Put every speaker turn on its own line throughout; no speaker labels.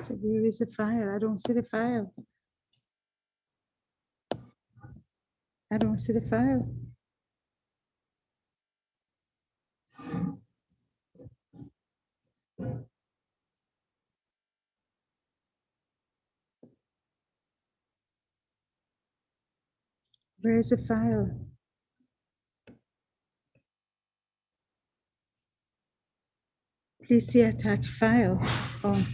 So where is the file? I don't see the file. I don't see the file. Where is the file? Please see attached file. Oh.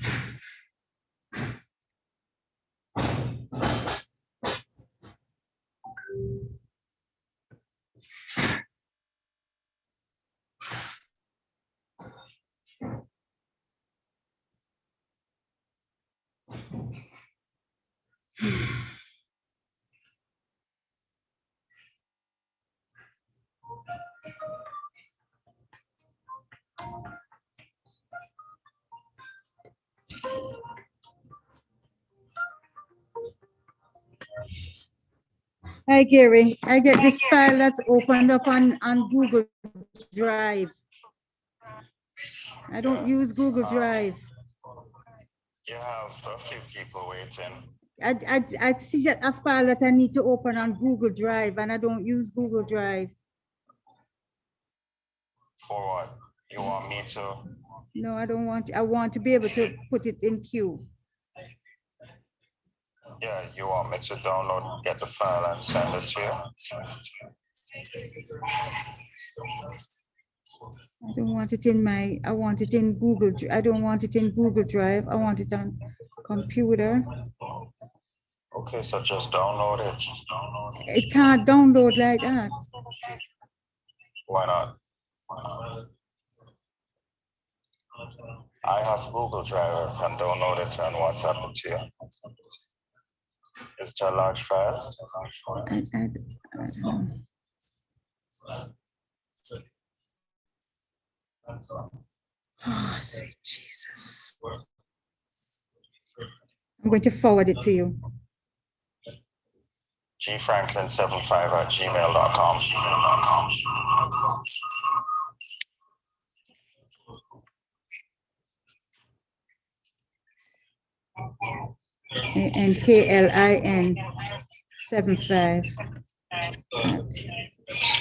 Hi, Gary. I get this file that's opened up on Google Drive. I don't use Google Drive.
You have a few people waiting.
I see a file that I need to open on Google Drive, and I don't use Google Drive.
For what? You want me to?
No, I don't want. I want to be able to put it in queue.
Yeah, you want me to download, get the file and send it to you?
I don't want it in my. I want it in Google. I don't want it in Google Drive. I want it on computer.
Okay, so just download it.
It can't download like that.
Why not? I have Google Drive. I can download it and WhatsApp it to you. Is it a large file?
I don't know. Oh, sweet Jesus. I'm going to forward it to you.
gfranklin75@gmail.com.
And KLIN 75.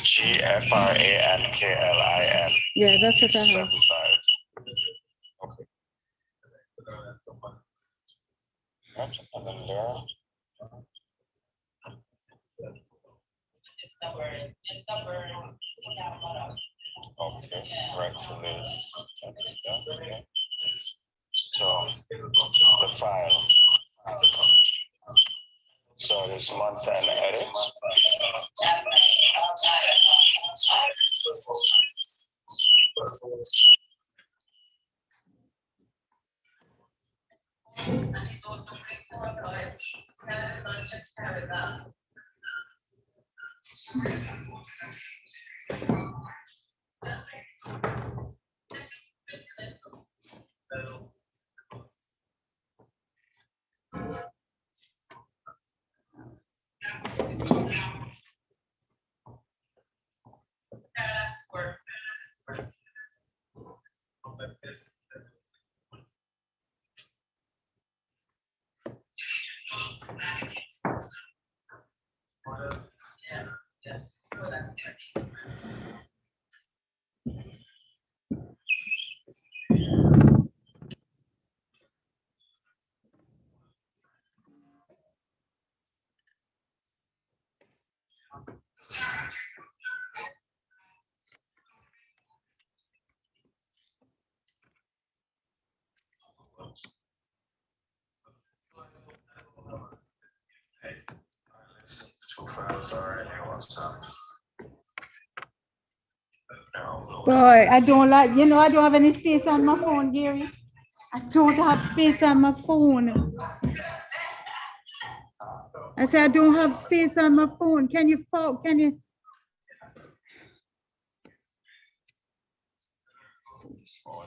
GFRANKLIN.
Yeah, that's what I have.
75. Okay. Right, and then there. Okay, right to this. Okay. So the file. So this month and edit. files are in your WhatsApp. No.
Boy, I don't like, I don't have any space on my phone, Gary. I don't have space on my phone. I said I don't have space on my phone. Can you?
Oh,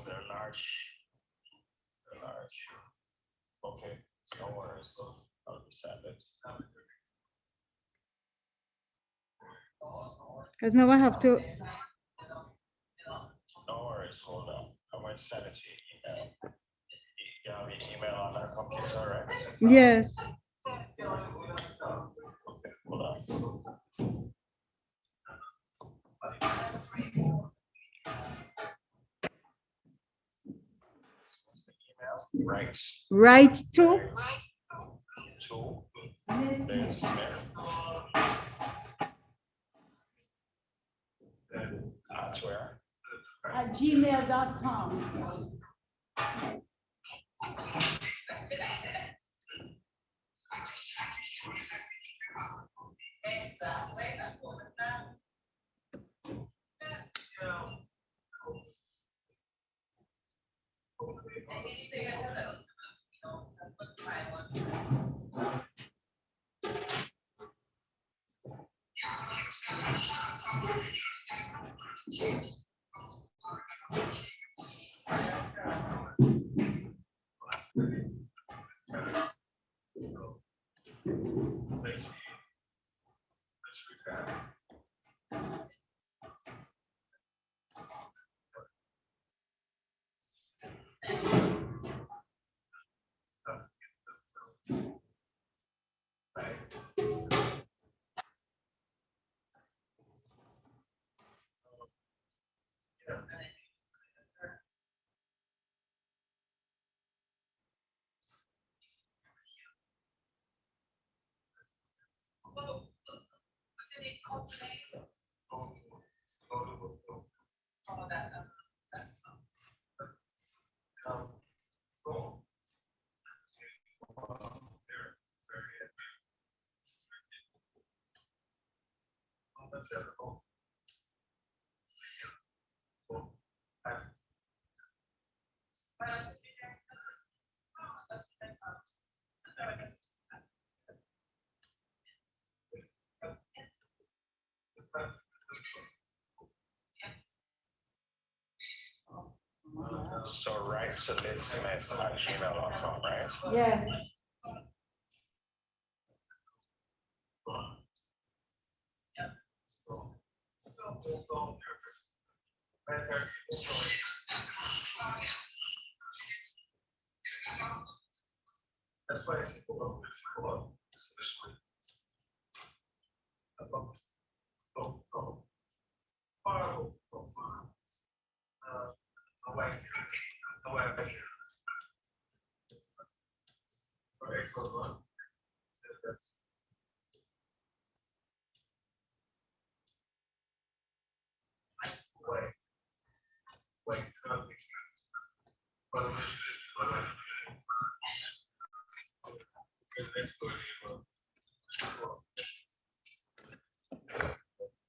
they're large. They're large. Okay, no worries. I'll send it.
Because now I have to.
No worries, hold on. I'm going to send it to your email. You have your email on that computer, right?
Yes.
Hold on. Right.
Right to.
To Liz Smith. That's where.
At gmail.com.
So right to Liz Smith at gmail.com, right?
Yes.
That's why it's cool.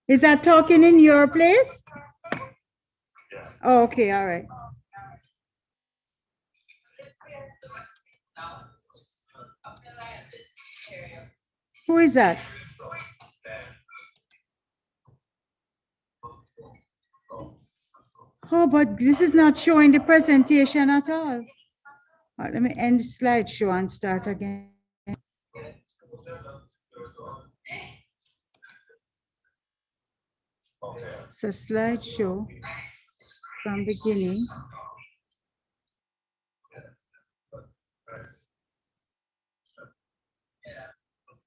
Is that talking in your place?
Yeah.
Oh, okay, all right. Who is that? Oh, but this is not showing the presentation at all. All right, let me end slideshow and start again. So slideshow from beginning.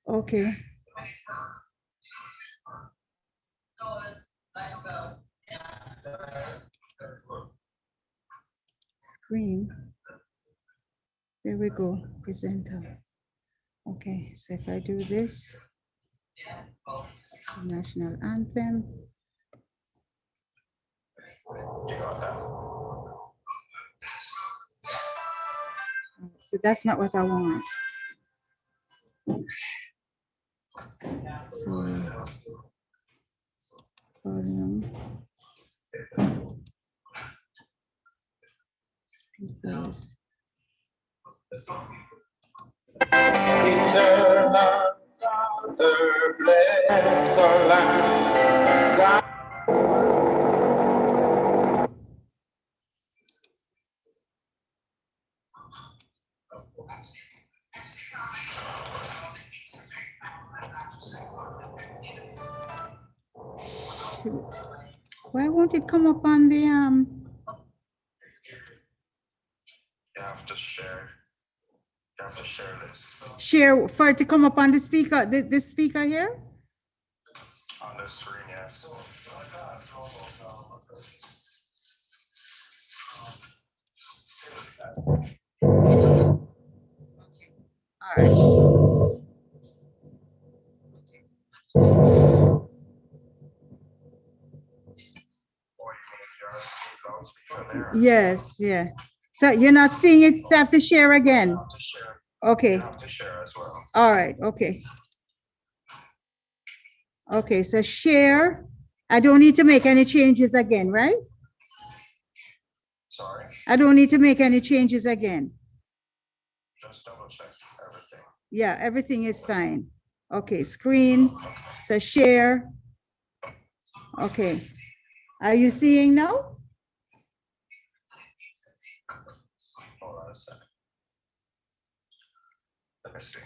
Okay. Screen. There we go, presenter. Okay, so if I do this, national anthem.
You got that?
So that's not what I want. So, volume. Speakers.
Eternal Father, bless our land. God.
Shoot. Why won't it come up on the
You have to share. You have to share this
share for it to come up on the speaker, the speaker here?
on the screen, yes.
All right.
Or you can just loudspeaker there.
Yes, yeah. So you're not seeing it, so have to share again.
You have to share.
Okay,
You have to share as well.
all right, okay. Okay, so share. I don't need to make any changes again, right?
Sorry,
I don't need to make any changes again.
just double check everything.
Yeah, everything is fine. Okay, screen, so share. Okay. Are you seeing now?
Hold on a second. Let me see.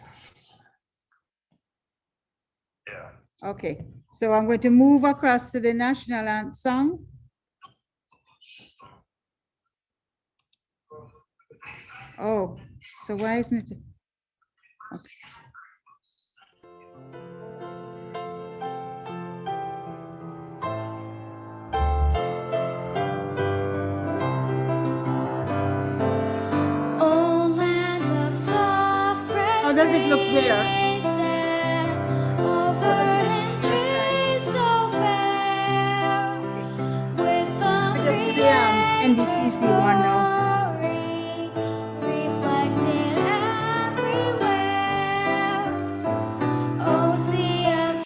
Yeah.
Okay, so I'm going to move across to the national song. Oh, so why isn't it? Okay.
Oh, land of soft, fresh
How does it look there?
breezes, oh, verdant trees so fair, with
I just do the NDTC one now.
glory reflected everywhere. Oh, sea of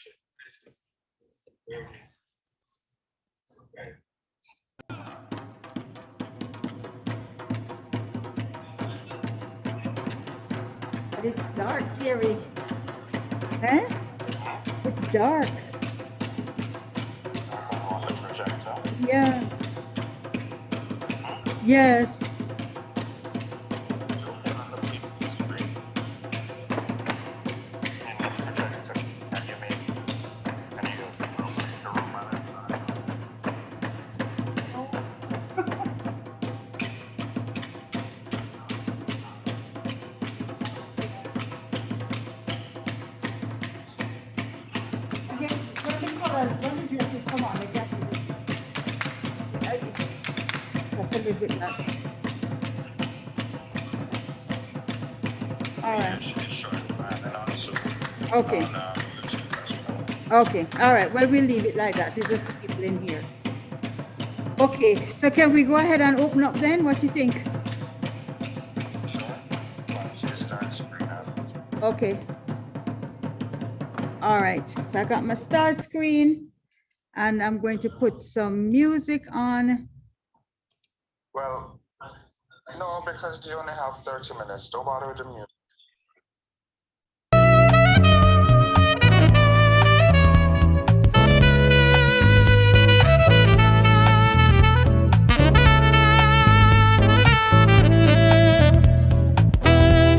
But it's dark, Gary. Huh? It's dark.
On the projector.
Yeah. Yes.
Zoom in on the people's screen. And then the projector. And you make, and you rotate the room on it.
Again, when the colors, when the dresses come on, they get to this. That's a little bit like. All right.
It's short, and also
Okay.
on YouTube as well.
Okay. All right. Well, we'll leave it like that. It's just the people in here. Okay. So can we go ahead and open up then? What do you think?
Once you start screen up.
Okay. All right. So I got my start screen and I'm going to put some music on.
Well, no, because you only have 30 minutes. Don't bother with the music.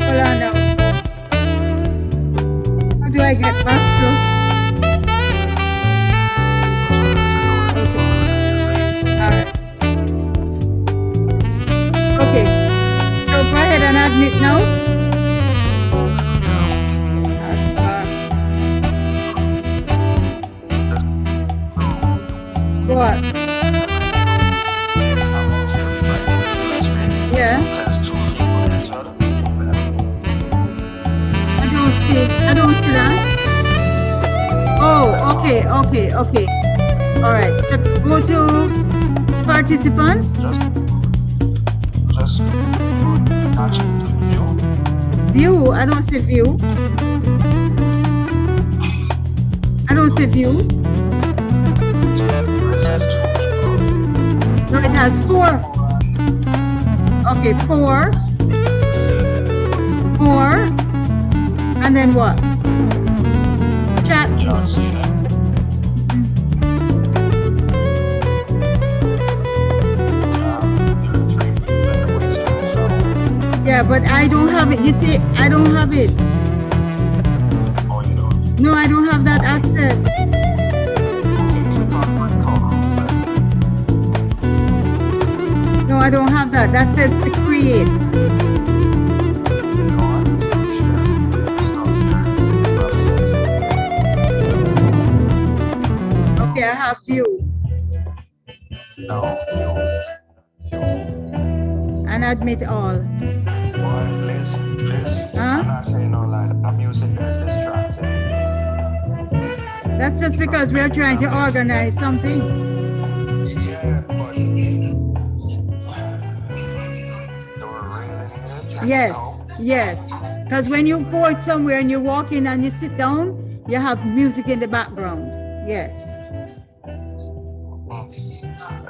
Hold on now. How do I get back to? All right. Okay. So go ahead and admit now. What? Yeah. I don't see that. Oh, okay. All right. So go to participants.
Just attach it to view.
View. I don't see view. the view? No, it has 4. Okay, 4. 4. And then what? Chat. Yeah, but I don't have it. You see, I don't have it. No, I don't have that access. No, I don't have that. That says to create. Okay, I have view. And admit all.
Liz,
Huh?
I'm not saying no lie. That music is distracting.
That's just because we're trying to organize something.
Yeah, but do we really need it?
Yes,
No.
yes. Because when you go it somewhere and you walk in and you sit down, you have music in the background. Yes.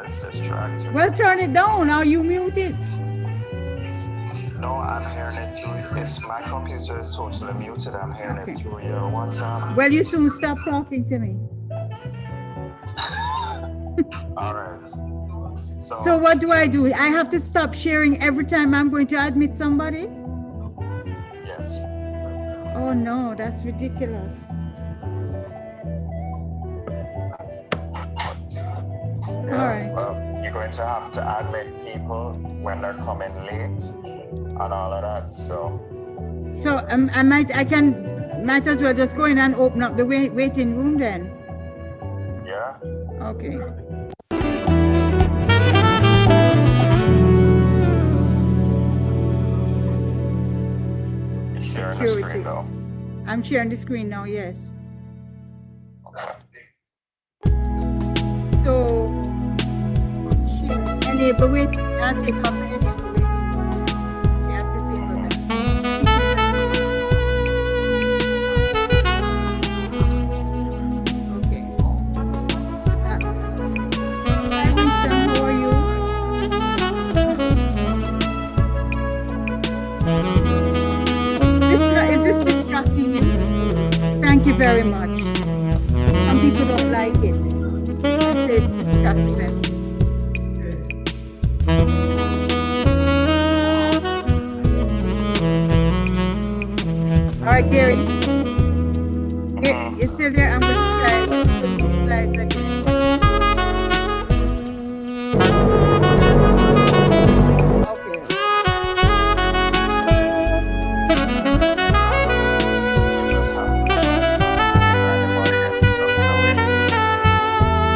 It's distracting.
Well, turn it down or you mute it.
No, I'm hearing it through. It's my computer is totally muted. I'm hearing
Okay.
it through your WhatsApp.
Well, you soon stop talking to me.
All right.
So what do? I have to stop sharing every time I'm going to admit somebody?
Yes.
Oh no, that's ridiculous.
Yeah,
All right.
Well, you're going to have to admit people when they're coming late and all of that. So
I might as well just go in and open up the waiting room then.
yeah.
Okay.
You're sharing the
Security.
screen though.
I'm sharing the screen now, yes. So, share, enable, wait, I'll take off the enable. Yeah, disable that. Okay. That's. Hi, Winston, how are you? Is this distracting you? Thank you very much. Some people don't like it. It distracts them. All right, Gary. You're still there? I'm going to try put these slides again. Okay.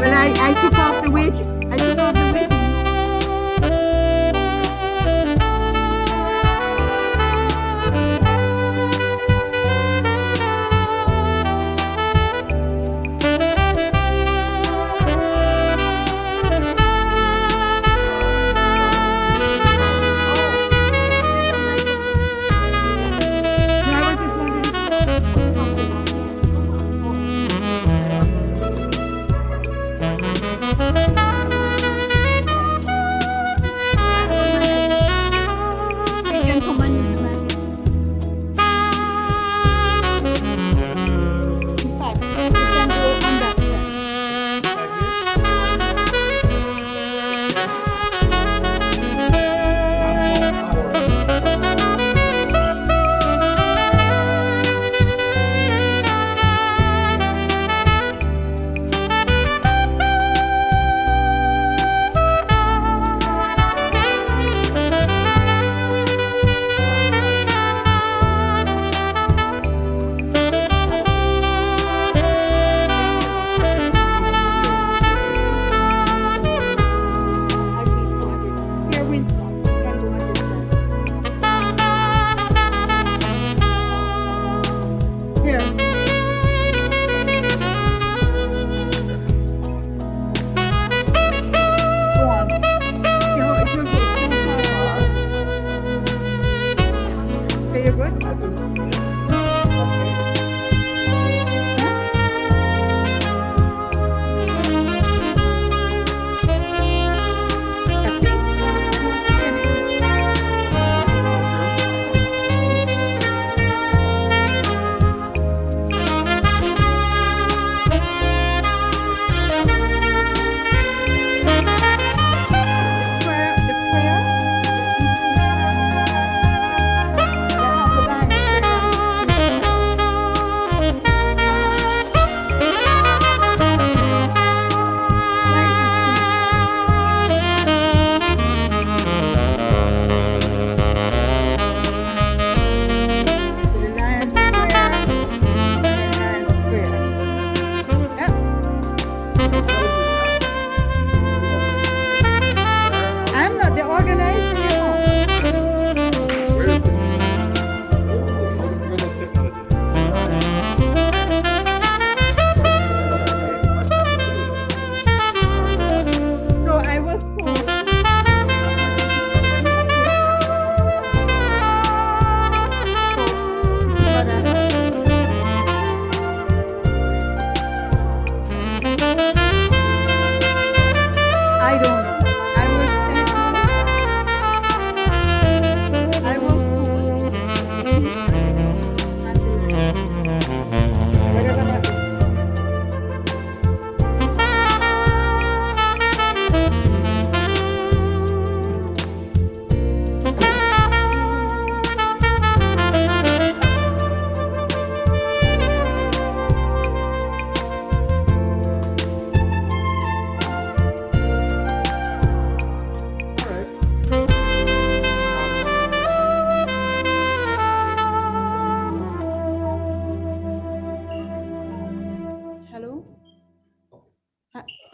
Well, I took off the wait. I took off the waiting.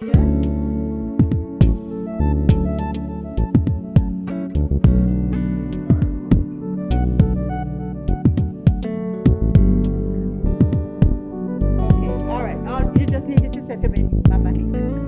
Okay, all right. You just needed to set them in my mind. Yes.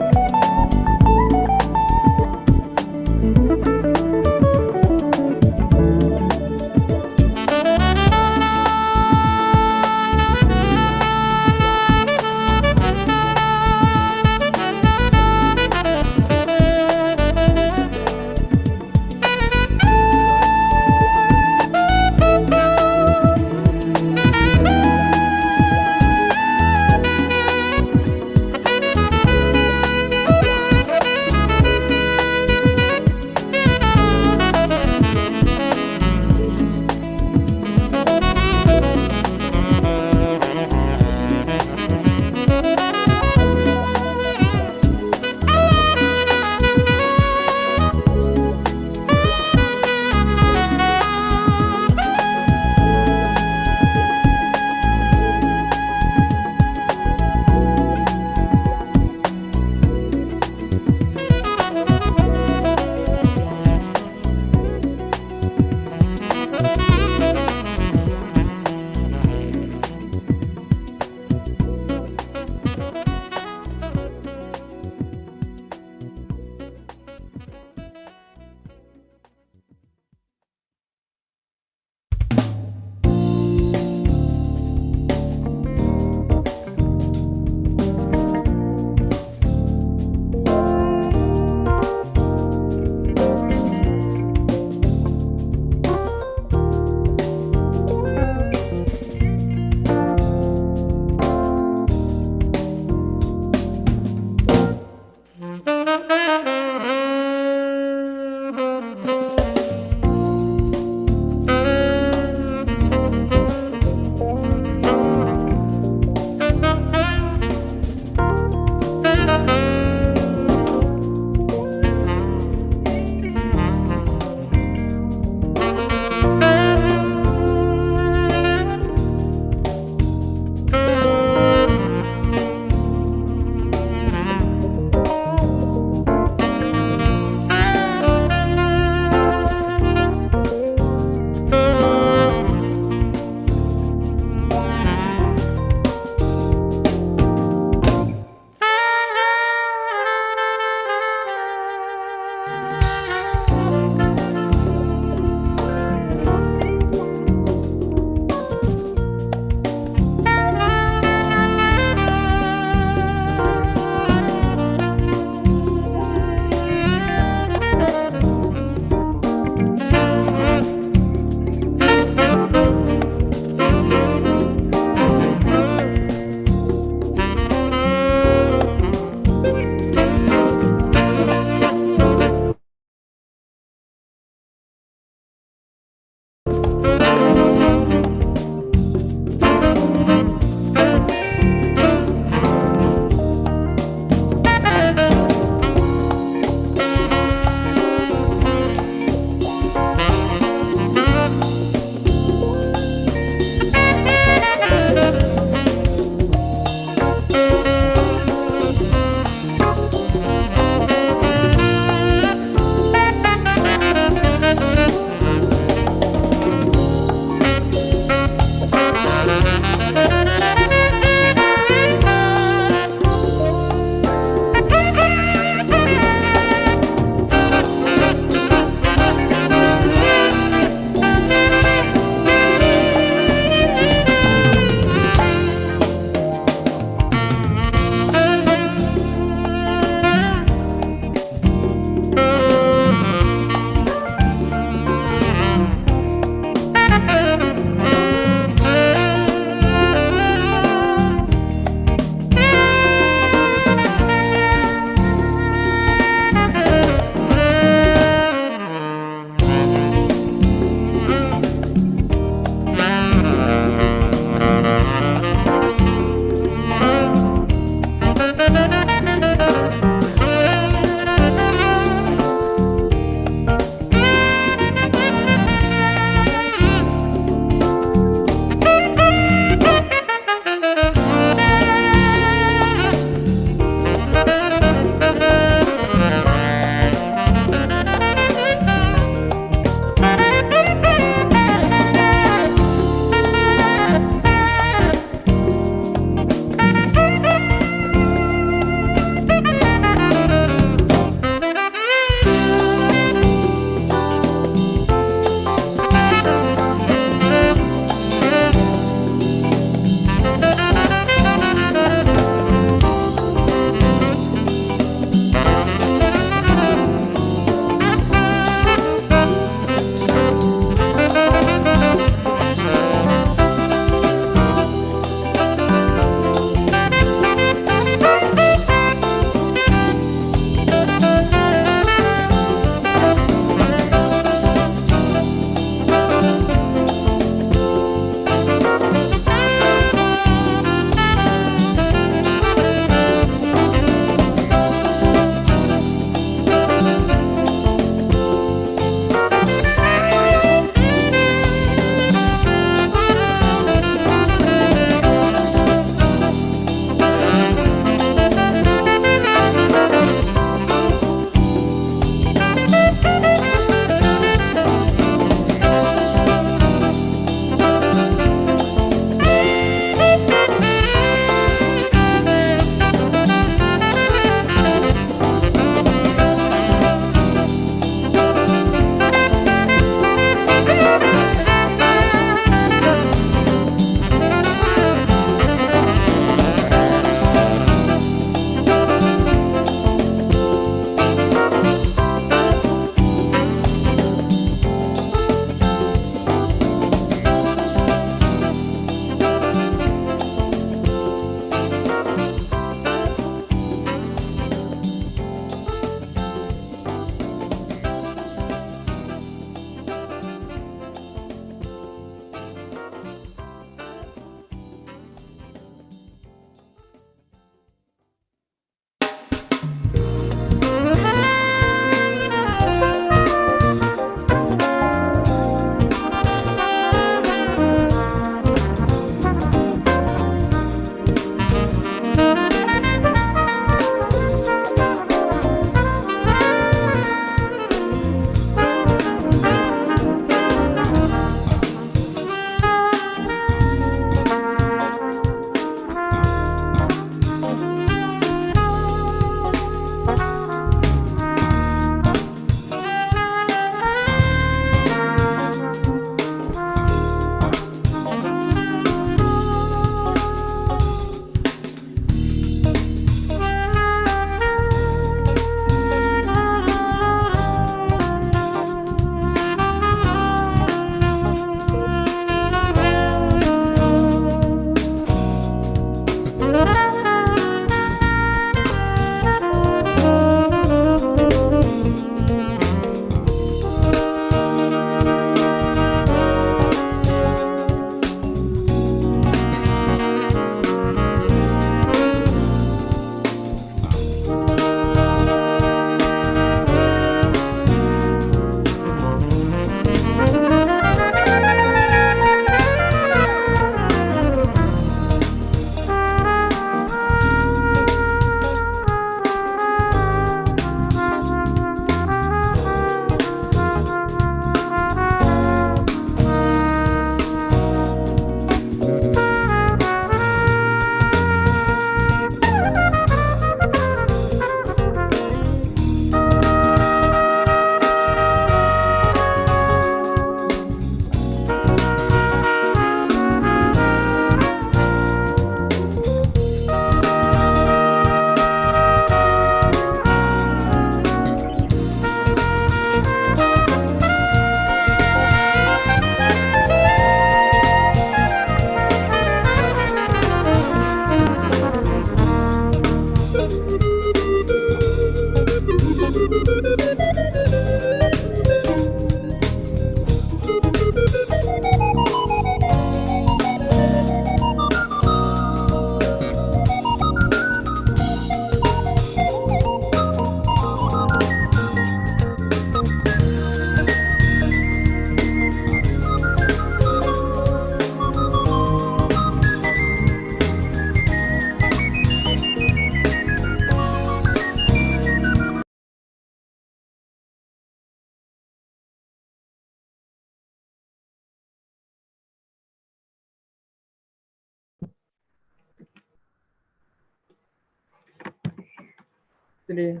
today.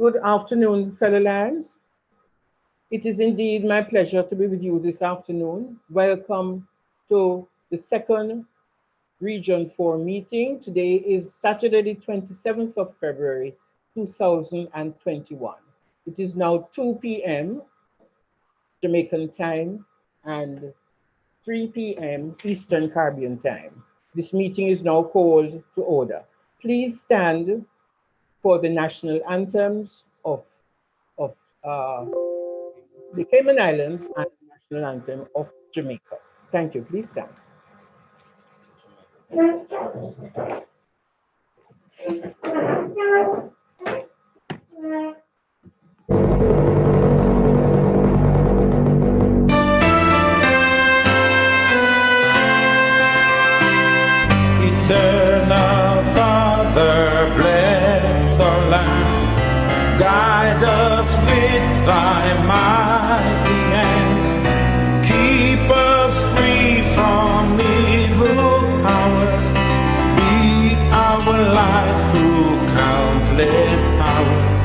Good afternoon, fellow lands. It is indeed my pleasure to be with you this afternoon. Welcome to the second Region 4 meeting. Today is Saturday, the 27th of February, 2021. It is now 2 p.m. Jamaican time and 3 p.m. Eastern Caribbean time. This meeting is now called to order. Please stand for the national anthems of the Cayman Islands and the national anthem of Jamaica. Thank you. Please stand.
Eternal Father, bless our land, guide us with thy mighty hand, keep us free from evil powers, be our light through countless hours,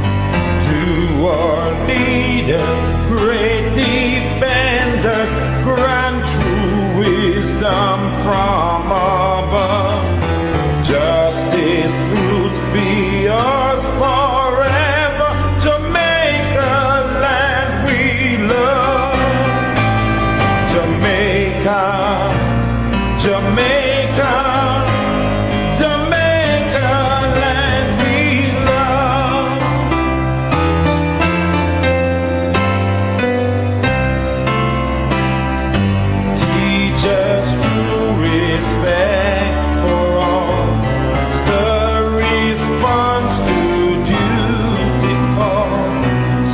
to our leaders, great defenders, grant true wisdom from above. Justice, truth be ours forever. Jamaica, land we love. Jamaica, Jamaica, Jamaica, land we love. Teach us true respect for all. Stir response to duty's call.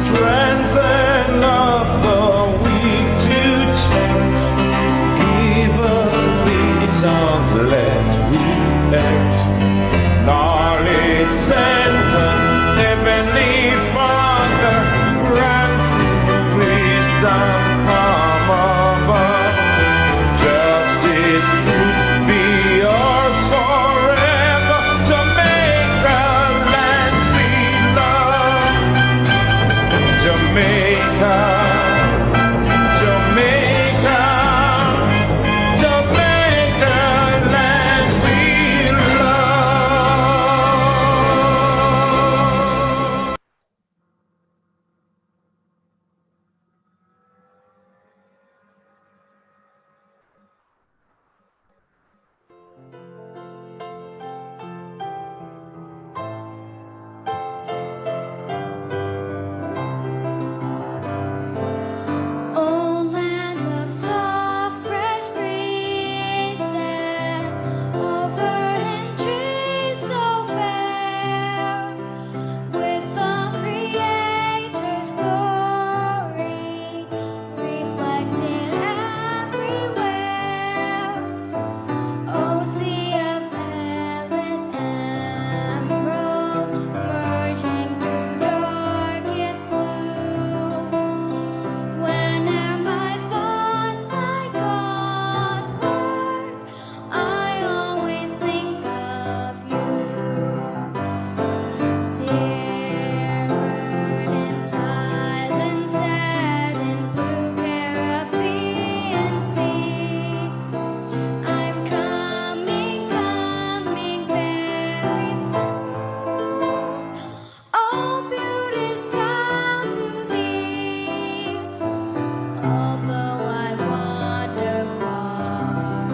Strengthen us the weak to cherish. Give us visions lest we perish. Knowledge sent us, Heavenly Father, grant true wisdom from above. Justice, truth be ours forever. Jamaica, land we love. Jamaica, Jamaica, Jamaica, land we love.
Oh, land of soft, fresh breezes, oh, verdant trees so fair, with the Creator's glory reflected everywhere. Oh, sea of endless emerald, merging through darkest blue. Whene'er my thoughts lie onward, I always think of you. Dear verdant islands set in blue Caribbean sea, I'm coming very soon. All beauty's down to thee. Although I wander far,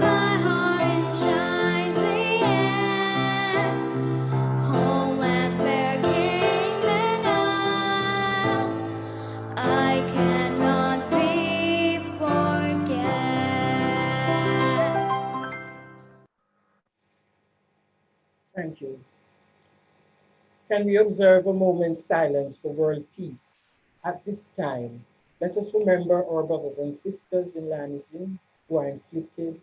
my heart enshines thee in. Homeland fair Cayman Isle, I cannot thee forget.
Thank you. Can we observe a moment's silence for world peace? At this time, let us remember our brothers and sisters in Lanism who are inflicted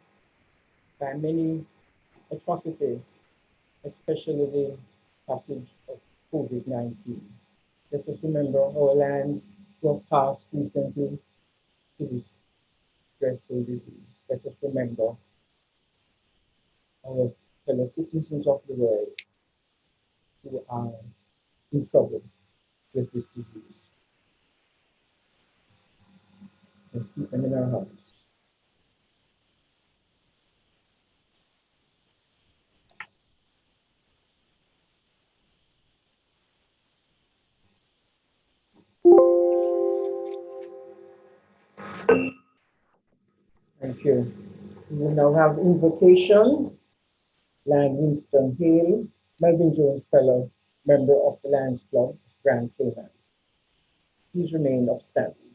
by many atrocities, especially the passage of COVID-19. Let us remember our lands who have passed recently to this dreadful disease. Let us remember our fellow citizens of the world who are in trouble with this disease. Let's keep them in our hearts. Thank you. We will now have invocation. Lion Winston Hale, Melvin Jones Fellow, member of the Lions Club, Grand Cayman. Please remain upstanding.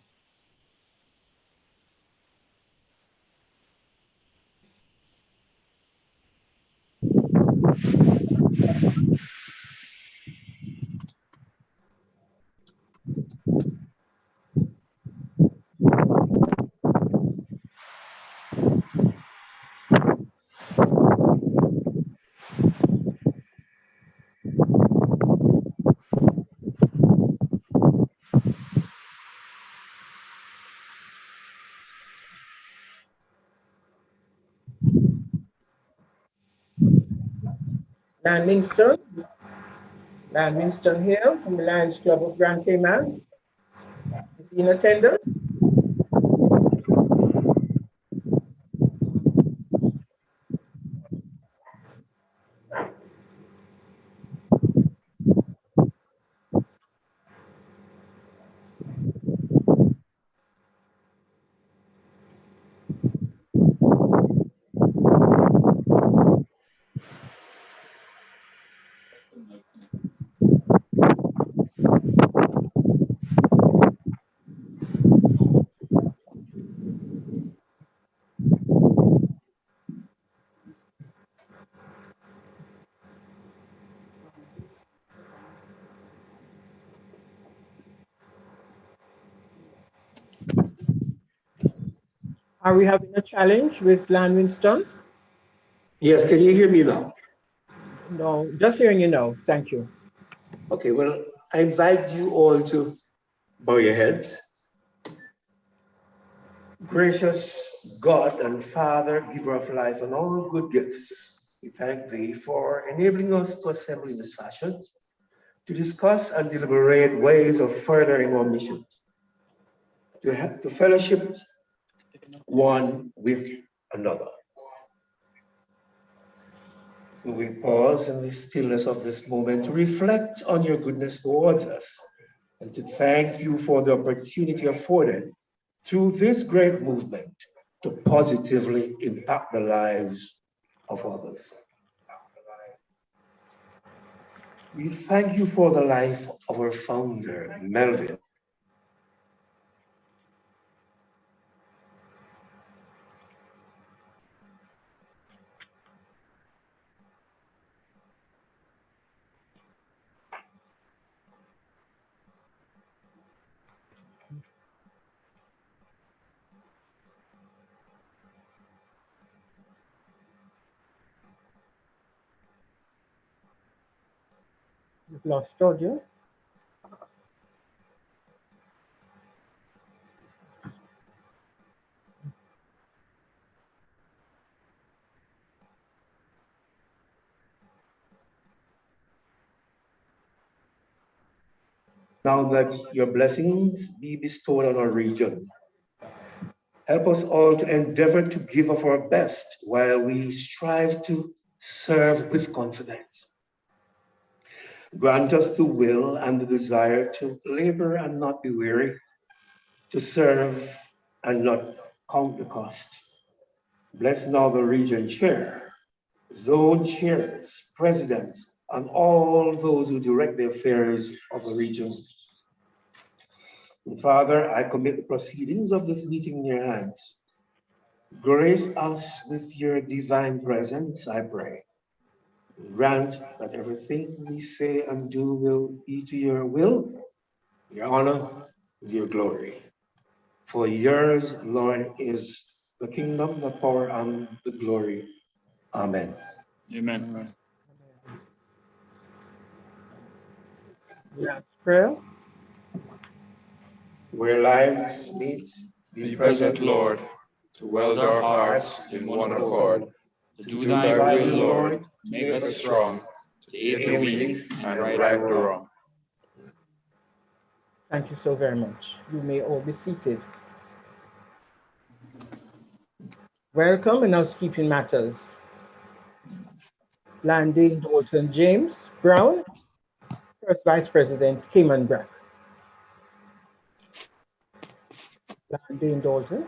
Lion Winston Hale from the Lions Club of Grand Cayman. Is he in attendance? Are we having a challenge with Lion Winston?
Yes, can you hear me now?
No, just hearing you now. Thank you.
Okay, well, I invite you all to bow your heads. Gracious God and Father, giver of life and all good gifts, we thank thee for enabling us to assemble in this fashion, to discuss and deliberate ways of furthering our mission, to fellowship one with another. So we pause in the stillness of this moment to reflect on your goodness towards us and to thank you for the opportunity afforded through this great movement to positively impact the lives of others. We thank you for the life of our founder, Melvin.
We've lost audio.
Now that your blessings be bestowed on our region, help us all to endeavor to give of our best while we strive to serve with confidence. Grant us the will and the desire to labor and not be weary, to serve and not count the cost. Bless now the region chair, zone chairs, presidents, and all those who direct the affairs of the region. And Father, I commit the proceedings of this meeting in your hands. Grace us with your divine presence, I pray. Grant that everything we say and do will be to your will, your honor, and your glory. For yours, Lord, is the kingdom, the power, and the glory. Amen.
Amen.
Last prayer.
Where lives meet,
Be present, Lord, to weld our hearts in one accord, to do thy will, Lord, to make us strong, to aid the weak and right the wrong.
Thank you so very much. You may all be seated. Welcome in housekeeping matters. Landine Dalton James Brown, First Vice President, Cayman Brac. Landine Dalton.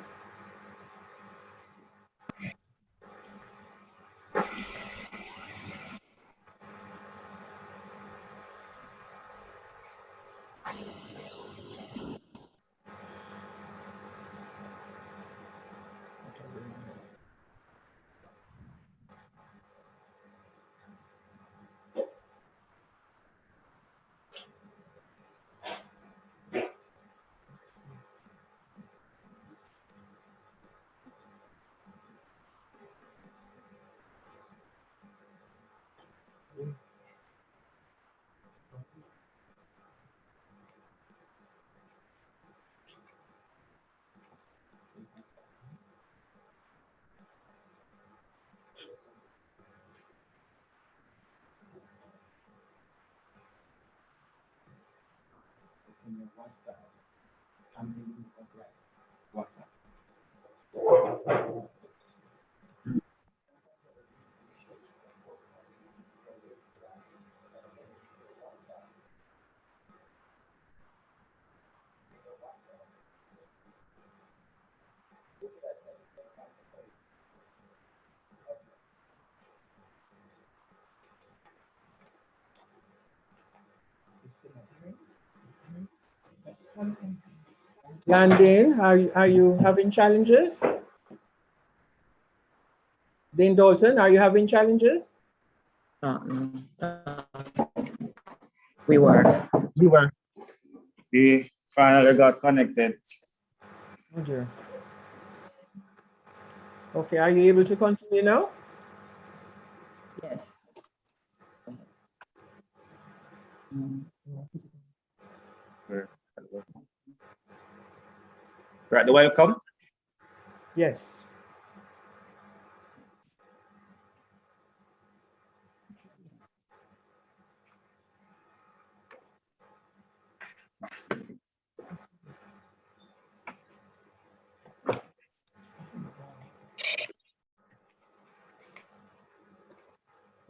Landine, are you having challenges? Dane Dalton, are you having challenges?
We were. We finally got connected.
Oh dear. Okay, are you able to continue now?
Yes.
We're at the welcome.
Yes.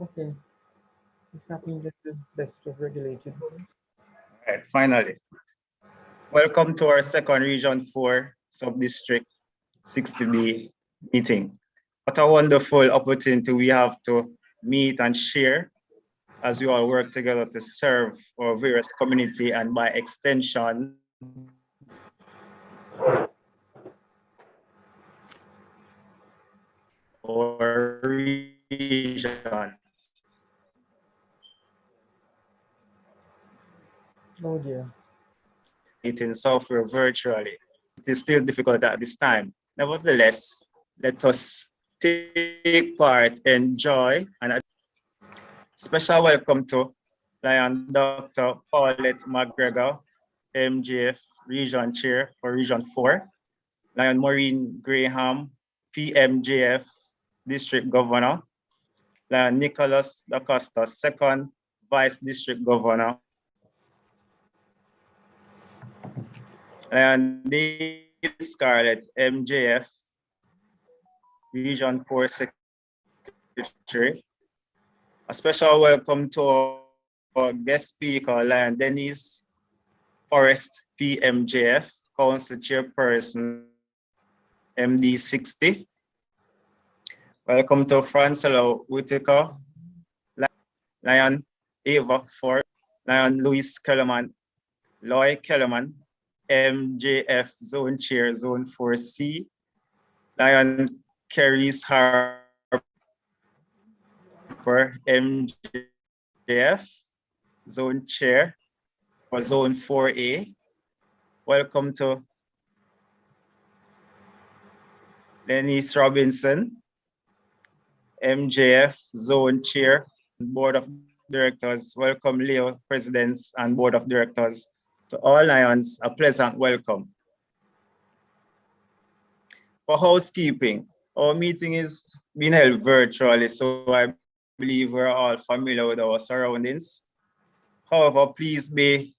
Okay. It's happening just the best of regulated homes.
All right, finally. Welcome to our second Region 4 Sub-District 60B meeting. What a wonderful opportunity we have to meet and share as we all work together to serve our various community and by extension, our region.
Oh dear.
Meeting software virtually. It is still difficult at this time. Nevertheless, let us take part, enjoy, and a special welcome to Lion Dr. Paulette McGregor, MGF Region Chair for Region 4, Lion Maureen Graham, PMJF District Governor, Lion Nicholas DaCosta, Second Vice District Governor, Lion Dave Scarlett, MJF Region 4 Secretary. A special welcome to our guest speaker, Lion Denise Forrest, PMJF, Council Chairperson, MD60. Welcome to Francelo Whitaker, Lion Ava Ford, Lion Louis Kellerman, Loy Kellerman, MJF Zone Chair, Zone 4C, Lion Keris Harper, MJF Zone Chair for Zone 4A. Welcome to Denise Robinson, MJF Zone Chair, Board of Directors. Welcome, Leo, Presidents and Board of Directors. To all Lions, a pleasant welcome. For housekeeping, our meeting is being held virtually, so I believe we're all familiar with our surroundings. However, please be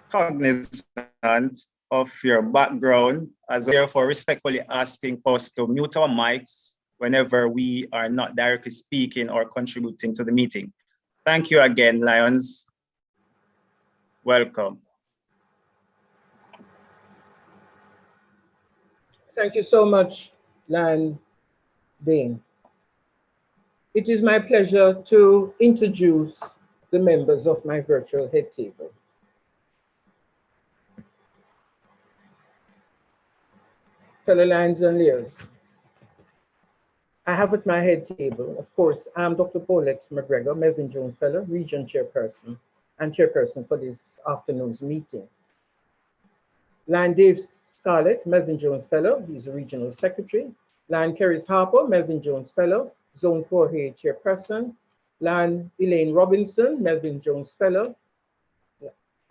cognizant of your background, as well, therefore respectfully asking for us to mute our mics whenever we are not directly speaking or contributing to the meeting. Thank you again, Lions. Welcome.
Thank you so much, Lion Dane. It is my pleasure to introduce the members of my virtual head table. Fellow Lions and Leos, I have at my head table, of course, I'm Dr. Paulette McGregor, Melvin Jones Fellow, Region Chairperson, and Chairperson for this afternoon's meeting. Lion Dave Scarlett, Melvin Jones Fellow, he's a Regional Secretary. Lion Keris Harper, Melvin Jones Fellow, Zone 4A Chairperson. Lion Elaine Robinson, Melvin Jones Fellow,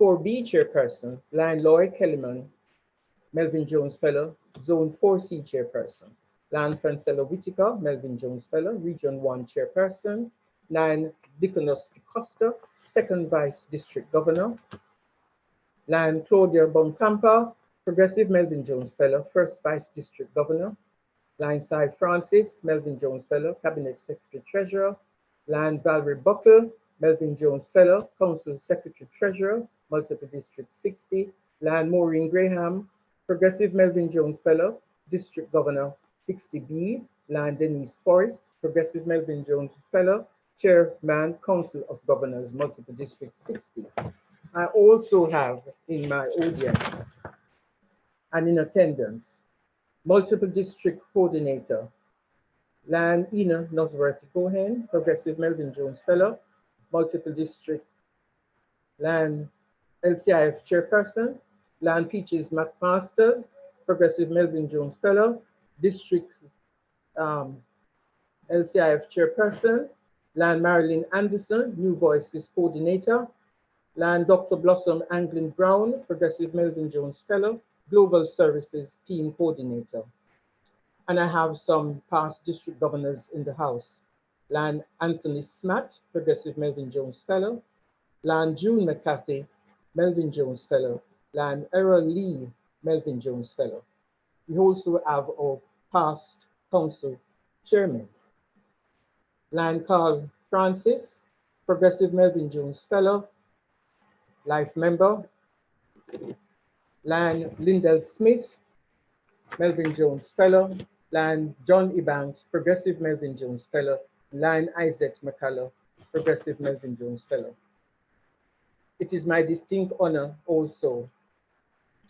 4B Chairperson. Lion Lloyd Kellyman, Melvin Jones Fellow, Zone 4C Chairperson. Lion Francella Whitaker, Melvin Jones Fellow, Region 1 Chairperson. Lion Dikonos Costa, 2nd Vice District Governor. Lion Claudia Boncampa, Progressive Melvin Jones Fellow, 1st Vice District Governor. Lion Cy Francis, Melvin Jones Fellow, Cabinet Secretary Treasurer. Lion Valerie Buckle, Melvin Jones Fellow, Council Secretary Treasurer, Multiple District 60. Lion Maureen Graham, Progressive Melvin Jones Fellow, District Governor 60B. Lion Denise Forrest, Progressive Melvin Jones Fellow, Chairman, Council of Governors, Multiple District 60. I also have in my audience and in attendance, Multiple District Coordinator, Lion Ina Nosworthy Cohen, Progressive Melvin Jones Fellow, Multiple District, Lion LCIF Chairperson, Lion Peaches McMasters, Progressive Melvin Jones Fellow, District LCIF Chairperson, Lion Marilyn Anderson, New Voices Coordinator, Lion Dr. Blossom Anglin Brown, Progressive Melvin Jones Fellow, Global Services Team Coordinator. And I have some past district governors in the House. Lion Anthony Smatt, Progressive Melvin Jones Fellow, Lion June McCarthy, Melvin Jones Fellow, Lion Errol Lee, Melvin Jones Fellow. We also have our past council chairman, Lion Carl Francis, Progressive Melvin Jones Fellow, life member. Lion Lyndell Smith, Melvin Jones Fellow. Lion John Ebanks, Progressive Melvin Jones Fellow. Lion Isaac McCullough, Progressive Melvin Jones Fellow. It is my distinct honor also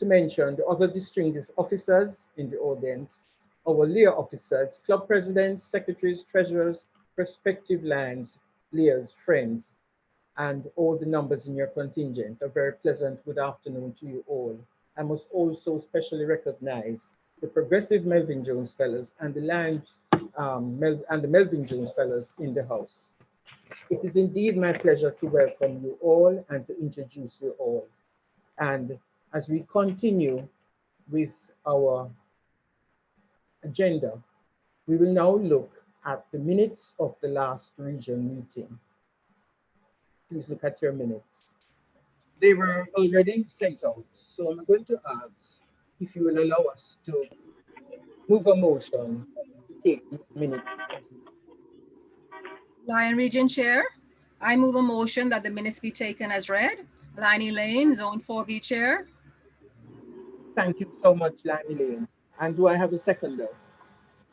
to mention the other distinguished officers in the audience, our Lear officers, club presidents, secretaries, treasurers, prospective Lions, Lears, friends, and all the numbers in your contingent. A very pleasant good afternoon to you all. I must also specially recognize the Progressive Melvin Jones Fellows and the Lions and the Melvin Jones Fellows in the House. It is indeed my pleasure to welcome you all and to introduce you all. And as we continue with our agenda, we will now look at the minutes of the last region meeting. Please look at your minutes. They were already sent out, so I'm going to ask if you will allow us to move a motion to take these minutes.
Lion Region Chair, I move a motion that the minutes be taken as read. Lion Lane, Zone 4B Chair.
Thank you so much, Lion Lane. And do I have a seconder?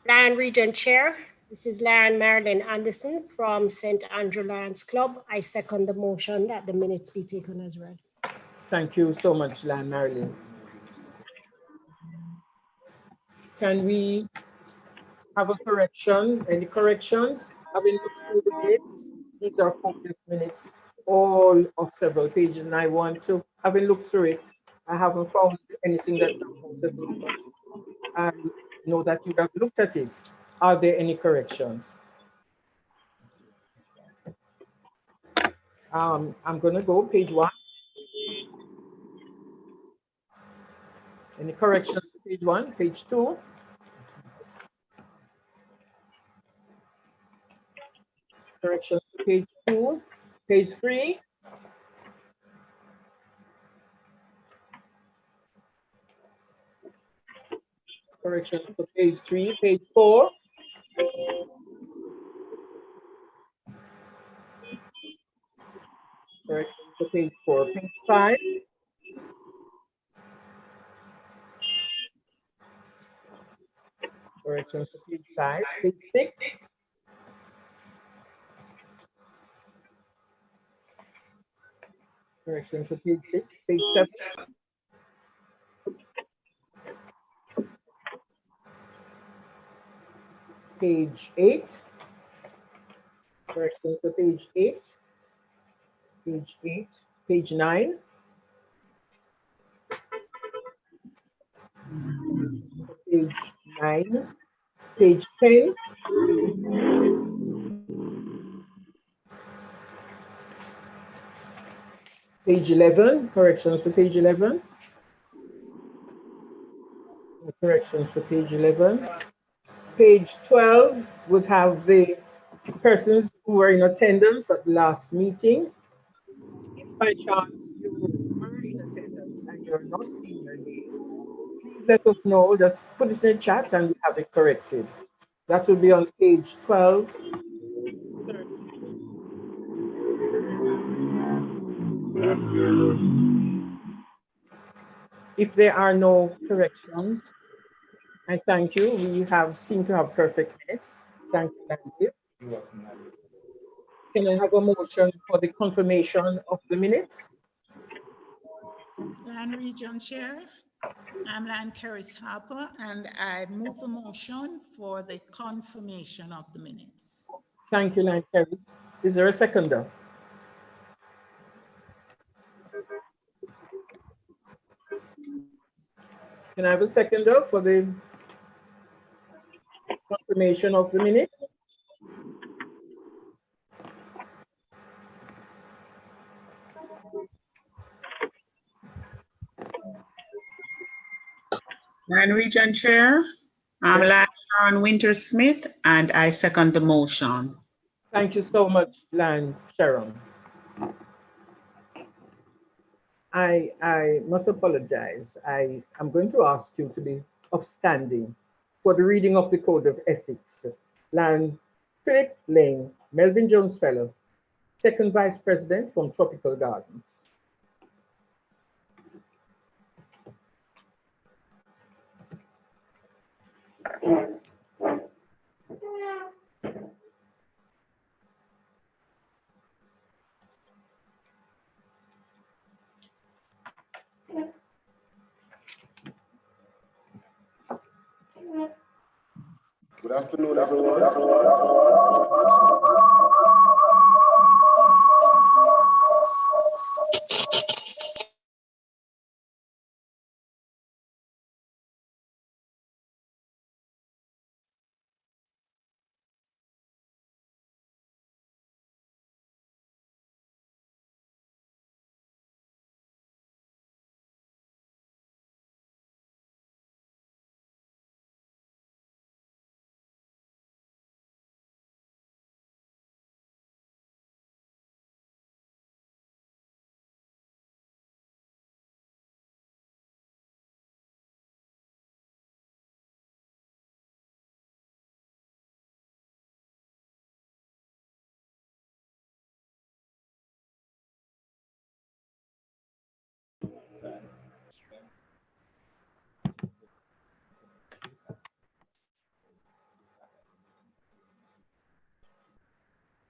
Lion Region Chair, this is Lion Marilyn Anderson from St. Andrew Lions Club. I second the motion that the minutes be taken as read.
Thank you so much, Lion Marilyn. Can we have a correction? Any corrections? Having looked through the minutes, these are copious minutes, all of several pages, and I want to, having looked through it, I haven't found anything that and know that you have looked at it. Are there any corrections? I'm going to go page 1. Any corrections to page 1? Page 2? Corrections to page 2? Page 3? Correction for page 3, page 4. Correction for page 4, page 5. Correction for page 5, page 6. Correction for page 6, page 7. Page 8. Correction for page 8. Page 8, page 9. Page 9, page 10. Page 11, corrections for page 11. Corrections for page 11. Page 12 would have the persons who were in attendance at the last meeting. If by chance you were in attendance and you're not seeing your name, please let us know. Just put this in the chat and we have it corrected. That will be on page 12. 13. If there are no corrections, I thank you. We seem to have perfect minutes. Thank you. Can I have a motion for the confirmation of the minutes?
Land Region Chair, I'm Lan Keris Harper, and I move a motion for the confirmation of the minutes.
Thank you, Lan Keris. Is there a seconder? Can I have a seconder for the confirmation of the minutes?
Land Region Chair, I'm Sharon Winter Smith, and I second the motion.
Thank you so much, Lan Sharon. I must apologize. I am going to ask you to be upstanding for the reading of the Code of Ethics. Lan Philip Lane, Melvin Jones Fellow, Second Vice President from Tropical Gardens.
Good afternoon, everyone.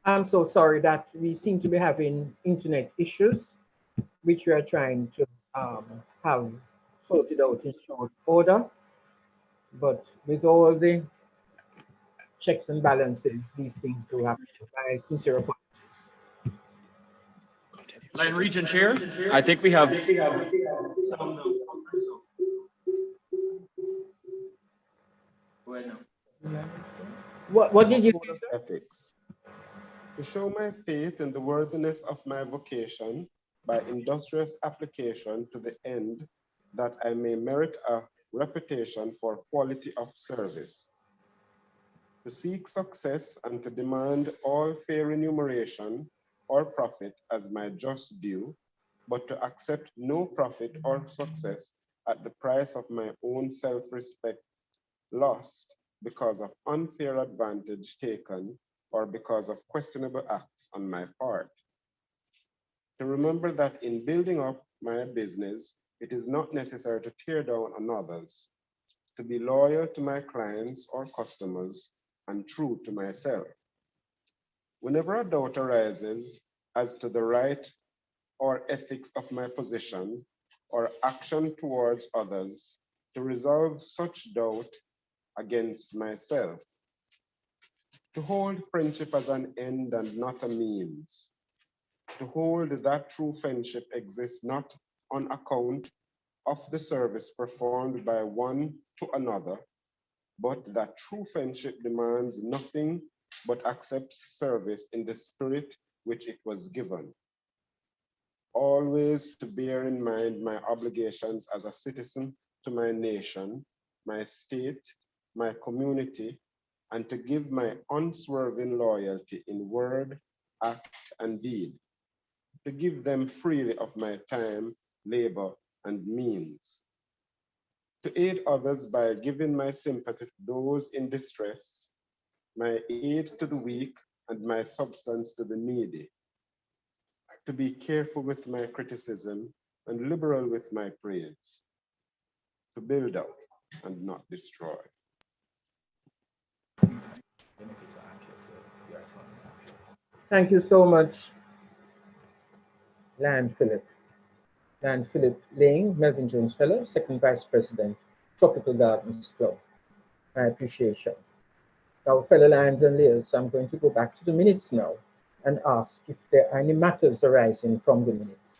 I'm so sorry that we seem to be having internet issues, which we are trying to have sorted out in short order. But with all the checks and balances, these things do happen. My sincere apologies.
Land Region Chair, I think we have some.
What did you say, sir?
Ethics. To show my faith in the worthiness of my vocation by industrious application to the end that I may merit a reputation for quality of service. To seek success and to demand all fair remuneration or profit as my just due, but to accept no profit or success at the price of my own self-respect lost because of unfair advantage taken or because of questionable acts on my part. To remember that in building up my business, it is not necessary to tear down on others, to be loyal to my clients or customers and true to myself. Whenever a doubt arises as to the right or ethics of my position or action towards others, to resolve such doubt against myself, to hold friendship as an end and not a means, to hold that true friendship exists not on account of the service performed by one to another, but that true friendship demands nothing but accepts service in the spirit which it was given. Always to bear in mind my obligations as a citizen to my nation, my state, my community, and to give my unswerving loyalty in word, act, and deed, to give them freely of my time, labor, and means, to aid others by giving my sympathy to those in distress, my aid to the weak, and my substance to the needy, to be careful with my criticism and liberal with my praise, to build up and not destroy.
Thank you so much, Lan Philip. Lan Philip Lang, Melvin Jones Fellow, Second Vice President, Tropical Gardens Club. My appreciation. Now, fellow Lions and Leos, I'm going to go back to the minutes now and ask if there are any matters arising from the minutes.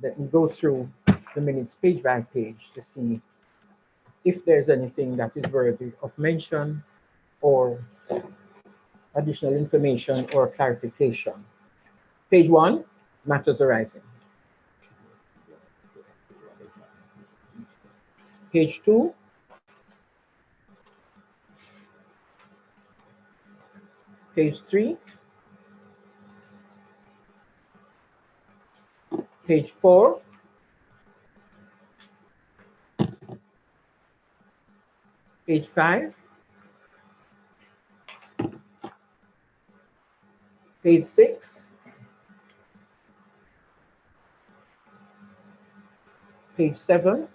Let me go through the minutes page by page to see if there's anything that is worthy of mention or additional information or clarification. Page 1, matters arising. Page 2, page 3, page 4, page 5, page 6, page 7,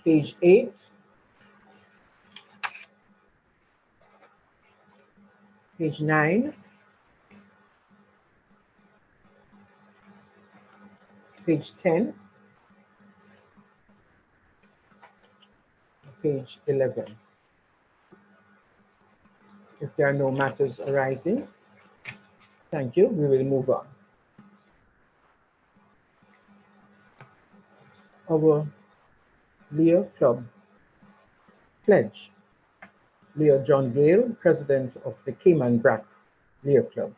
page 8, page 9, page 10, page 11. If there are no matters arising, thank you, we will move on. Our Leo Club pledge. Leo John Gale, President of the Cayman Brac Leo Club.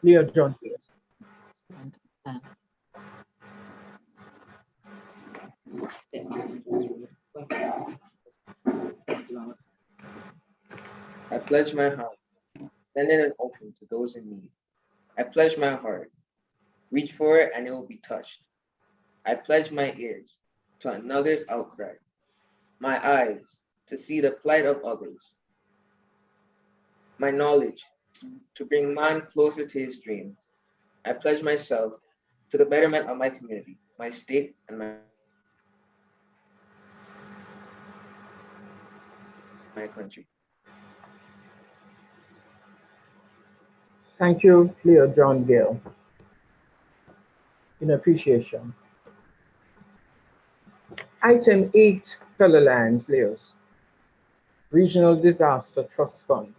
Leo John Gale.
I pledge my heart, extended and open to those in need. I pledge my heart, reach for it and it will be touched. I pledge my ears to another's outcry, my eyes to see the plight of others, my knowledge to bring man closer to his dreams. I pledge myself to the betterment of my community, my state, and my country.
Thank you, Leo John Gale. In appreciation. Item 8, fellow Lions, Leos. Regional Disaster Trust Fund.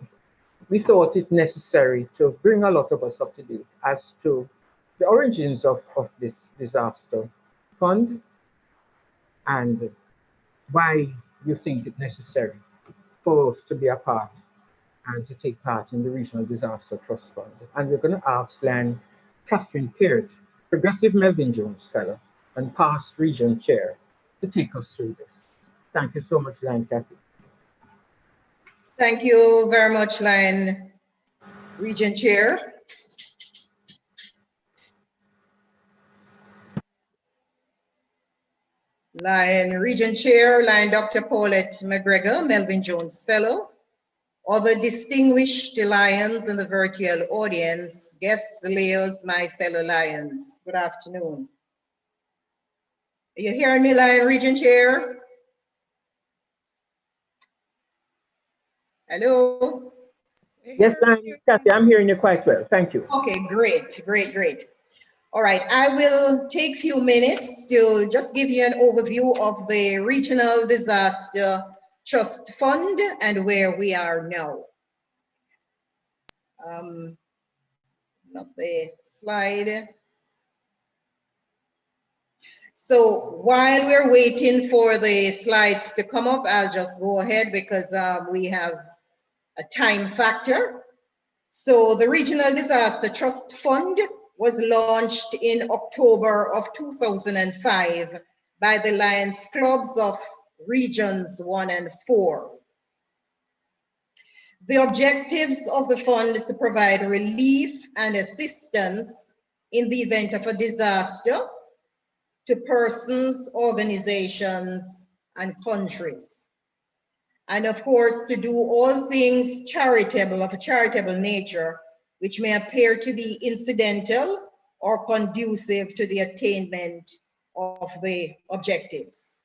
We thought it necessary to bring a lot of us up to date as to the origins of this disaster fund and why you think it necessary for us to be a part and to take part in the Regional Disaster Trust Fund. And we're going to ask Lan Catherine Peart, Progressive Melvin Jones Fellow and past Region Chair, to take us through this. Thank you so much, Lan Catherine.
Thank you very much, Lion Region Chair. Lion Region Chair, Lion Dr. Paulette McGregor, Melvin Jones Fellow, other distinguished Lions in the virtual audience, guests, layers, my fellow Lions. Good afternoon. Are you hearing me, Lion Region Chair? Hello?
Yes, Kathy, I'm hearing you quite well. Thank you.
Okay, great, great, great. All right, I will take a few minutes to just give you an overview of the Regional Disaster Trust Fund and where we are now. Not the slide. So while we're waiting for the slides to come up, I'll just go ahead because we have a time factor. So the Regional Disaster Trust Fund was launched in October of 2005 by the Lions Clubs of Regions 1 and 4. The objectives of the fund is to provide relief and assistance in the event of a disaster to persons, organizations, and countries. And of course, to do all things charitable, of a charitable nature, which may appear to be incidental or conducive to the attainment of the objectives.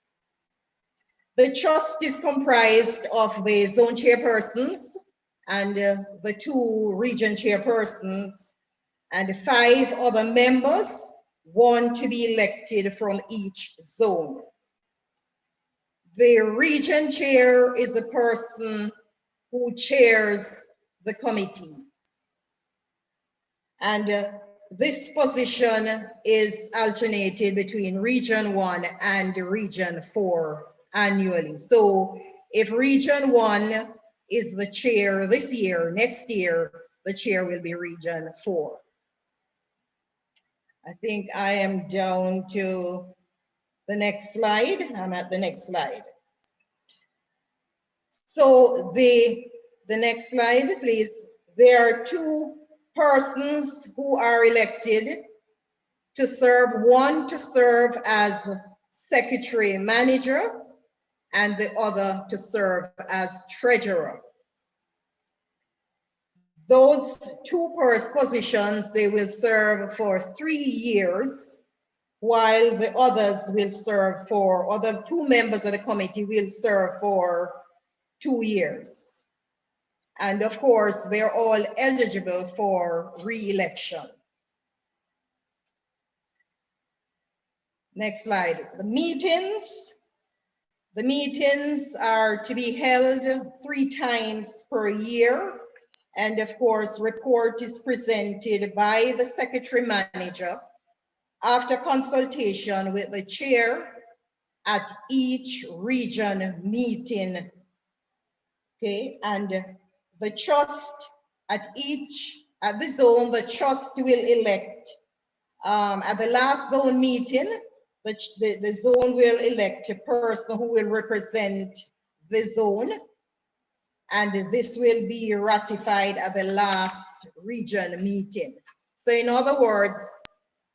The trust is comprised of the zone chairpersons and the 2 region chairpersons and 5 other members, 1 to be elected from each zone. The region chair is the person who chairs the committee. And this position is alternated between Region 1 and Region 4 annually. So if Region 1 is the chair this year, next year, the chair will be Region 4. I think I am down to the next slide. I'm at the next slide. So the next slide, please. There are 2 persons who are elected to serve, 1 to serve as secretary manager and the other to serve as treasurer. Those 2 positions, they will serve for 3 years, while the others will serve for, other 2 members of the committee will serve for 2 years. And of course, they're all eligible for re-election. Next slide. The meetings are to be held 3 times per year. And of course, report is presented by the secretary manager after consultation with the chair at each region meeting. Okay, and the trust at the zone, the trust will elect, at the last zone meeting, the zone will elect a person who will represent the zone, and this will be ratified at the last region meeting. So in other words,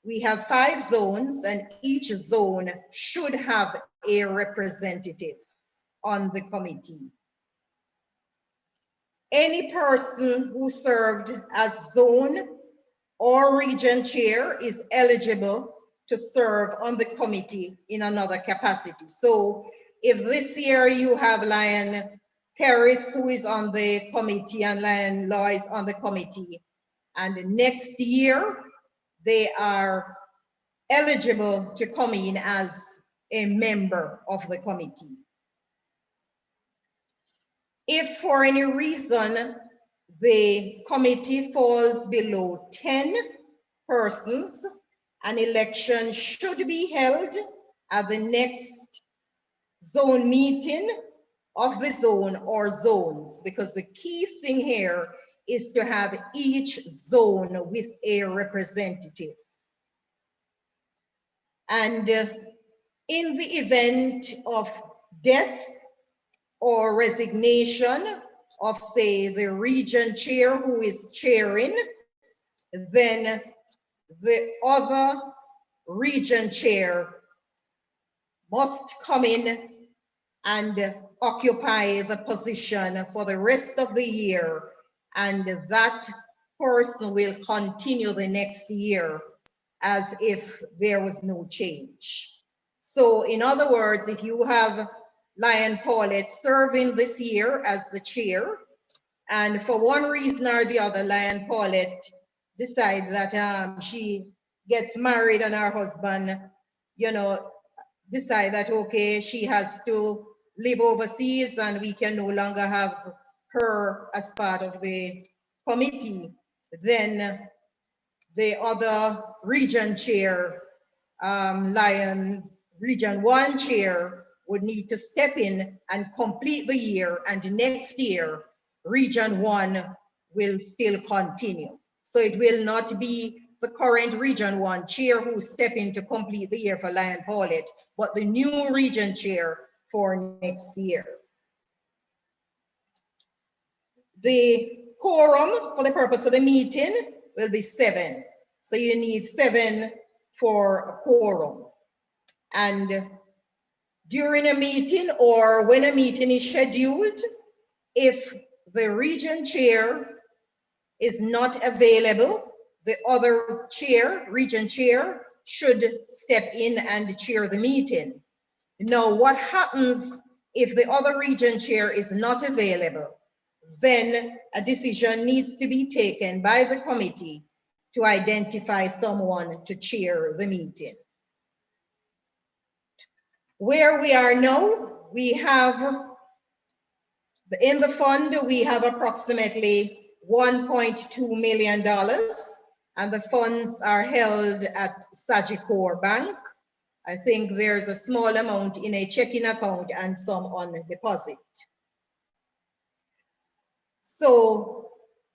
we have 5 zones and each zone should have a representative on the committee. Any person who served as zone or region chair is eligible to serve on the committee in another capacity. So if this year you have Lion Paris, who is on the committee, and Lion Lois on the committee, and next year they are eligible to come in as a member of the committee. If for any reason the committee falls below 10 persons, an election should be held at the next zone meeting of the zone or zones, because the key thing here is to have each zone with a representative. And in the event of death or resignation of, say, the region chair who is chairing, then the other region chair must come in and occupy the position for the rest of the year, and that person will continue the next year as if there was no change. So in other words, if you have Lion Paulette serving this year as the chair, and for one reason or the other, Lion Paulette decide that she gets married and her husband, you know, decide that, okay, she has to live overseas and we can no longer have her as part of the committee, then the other region chair, Lion Region 1 chair, would need to step in and complete the year, and next year, Region 1 will still continue. So it will not be the current Region 1 chair who step in to complete the year for Lion Paulette, but the new region chair for next year. The quorum for the purpose of the meeting will be 7. So you need 7 for a quorum. And during a meeting or when a meeting is scheduled, if the region chair is not available, the other chair, region chair, should step in and chair the meeting. Now, what happens if the other region chair is not available? Then a decision needs to be taken by the committee to identify someone to chair the meeting. Where we are now, we have, in the fund, we have approximately $1.2 million, and the funds are held at Sagicor Bank. I think there's a small amount in a checking account and some on deposit. So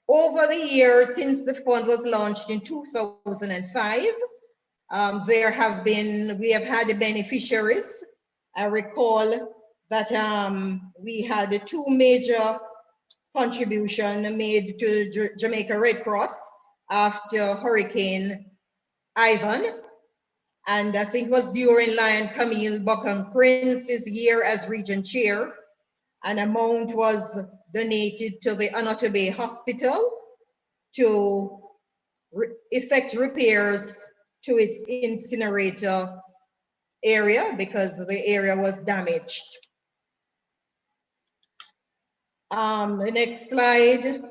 over the years, since the fund was launched in 2005, we have had beneficiaries. I recall that we had 2 major contributions made to Jamaica Red Cross after Hurricane Ivan. And I think it was during Lion Camille Buckham Prince's year as region chair. An amount was donated to the Anoto Bay Hospital to effect repairs to its incinerator area because the area was damaged. The next slide,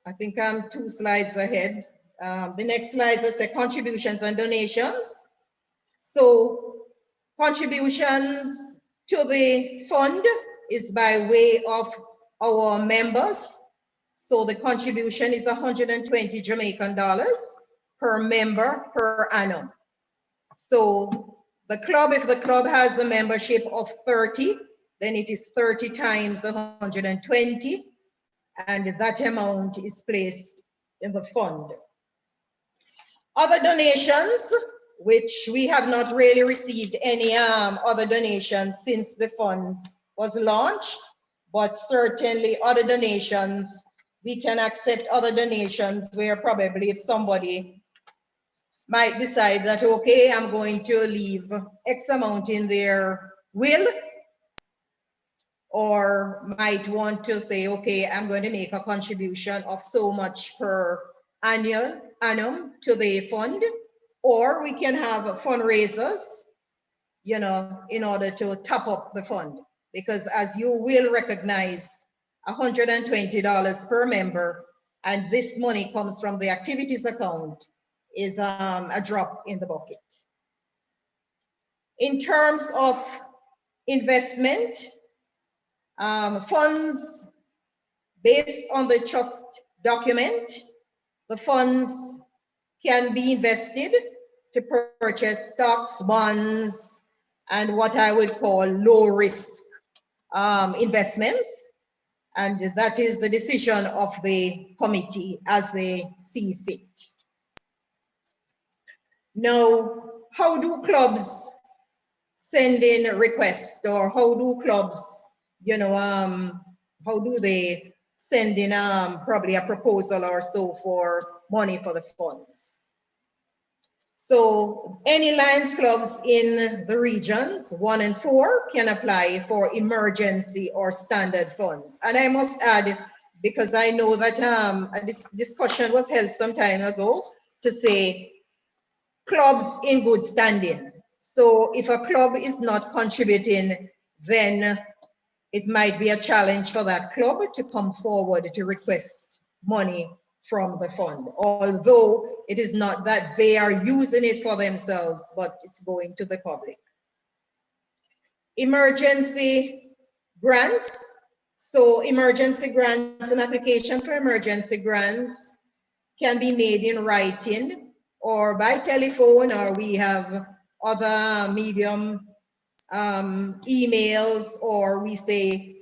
I think I'm 2 slides ahead. The next slide is contributions and donations. So contributions to the fund is by way of our members. So the contribution is 120 Jamaican dollars per member per annum. So the club, if the club has a membership of 30, then it is 30 times 120, and that amount is placed in the fund. Other donations, which we have not really received any other donations since the fund was launched, but certainly other donations, we can accept other donations where probably if somebody might decide that, okay, I'm going to leave X amount in their will, or might want to say, okay, I'm going to make a contribution of so much per annum to the fund, or we can have fundraisers, you know, in order to top up the fund, because as you will recognize, $120 per member, and this money comes from the activities account, is a drop in the bucket. In terms of investment, funds based on the trust document, the funds can be invested to purchase stocks, bonds, and what I would call low risk investments. And that is the decision of the committee as they see fit. Now, how do clubs send in requests, or how do clubs, you know, how do they send in probably a proposal or so for money for the funds? So any Lions clubs in the regions 1 and 4 can apply for emergency or standard funds. And I must add, because I know that this discussion was held some time ago, to say clubs in good standing. So if a club is not contributing, then it might be a challenge for that club to come forward to request money from the fund, although it is not that they are using it for themselves, but it's going to the public. Emergency grants. So emergency grants, an application for emergency grants can be made in writing or by telephone, or we have other medium, emails, or we say,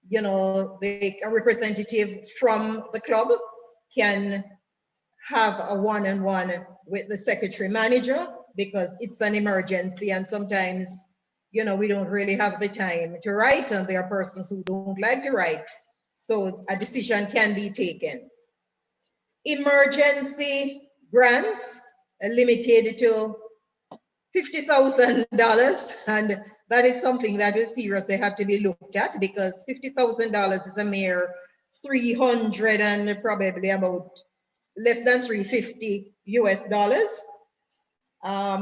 you know, a representative from the club can have a one-on-one with the secretary manager, because it's an emergency and sometimes, you know, we don't really have the time to write, and there are persons who don't like to write. So a decision can be taken. Emergency grants are limited to $50,000, and that is something that will seriously have to be looked at, because $50,000 is a mere 300 and probably about less than 350 US dollars,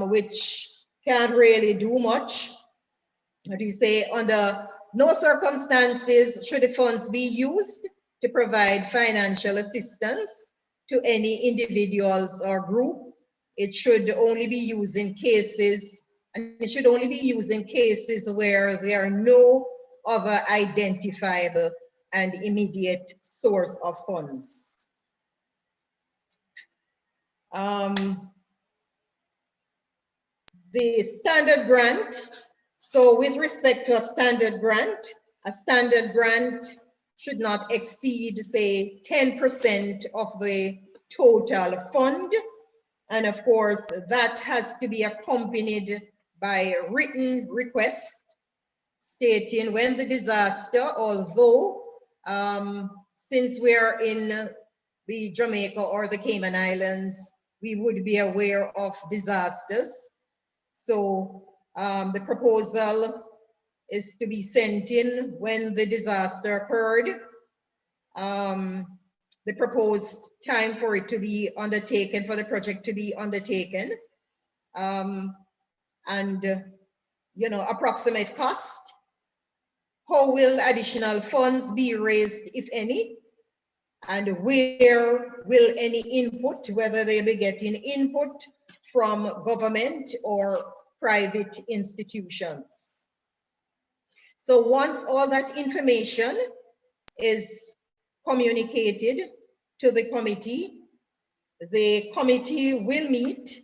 which can't really do much. What do you say? Under no circumstances should the funds be used to provide financial assistance to any individuals or group. It should only be used in cases, and it should only be used in cases where there are no other identifiable and immediate source of funds. The standard grant. So with respect to a standard grant should not exceed, say, 10% of the total fund. And of course, that has to be accompanied by a written request stating when the disaster, although since we're in the Jamaica or the Cayman Islands, we would be aware of disasters. So the proposal is to be sent in when the disaster occurred. The proposed time for it to be undertaken, for the project to be undertaken, and you know, approximate cost. How will additional funds be raised, if any? And where will any input, whether they'll be getting input from government or private institutions. So once all that information is communicated to the committee will meet,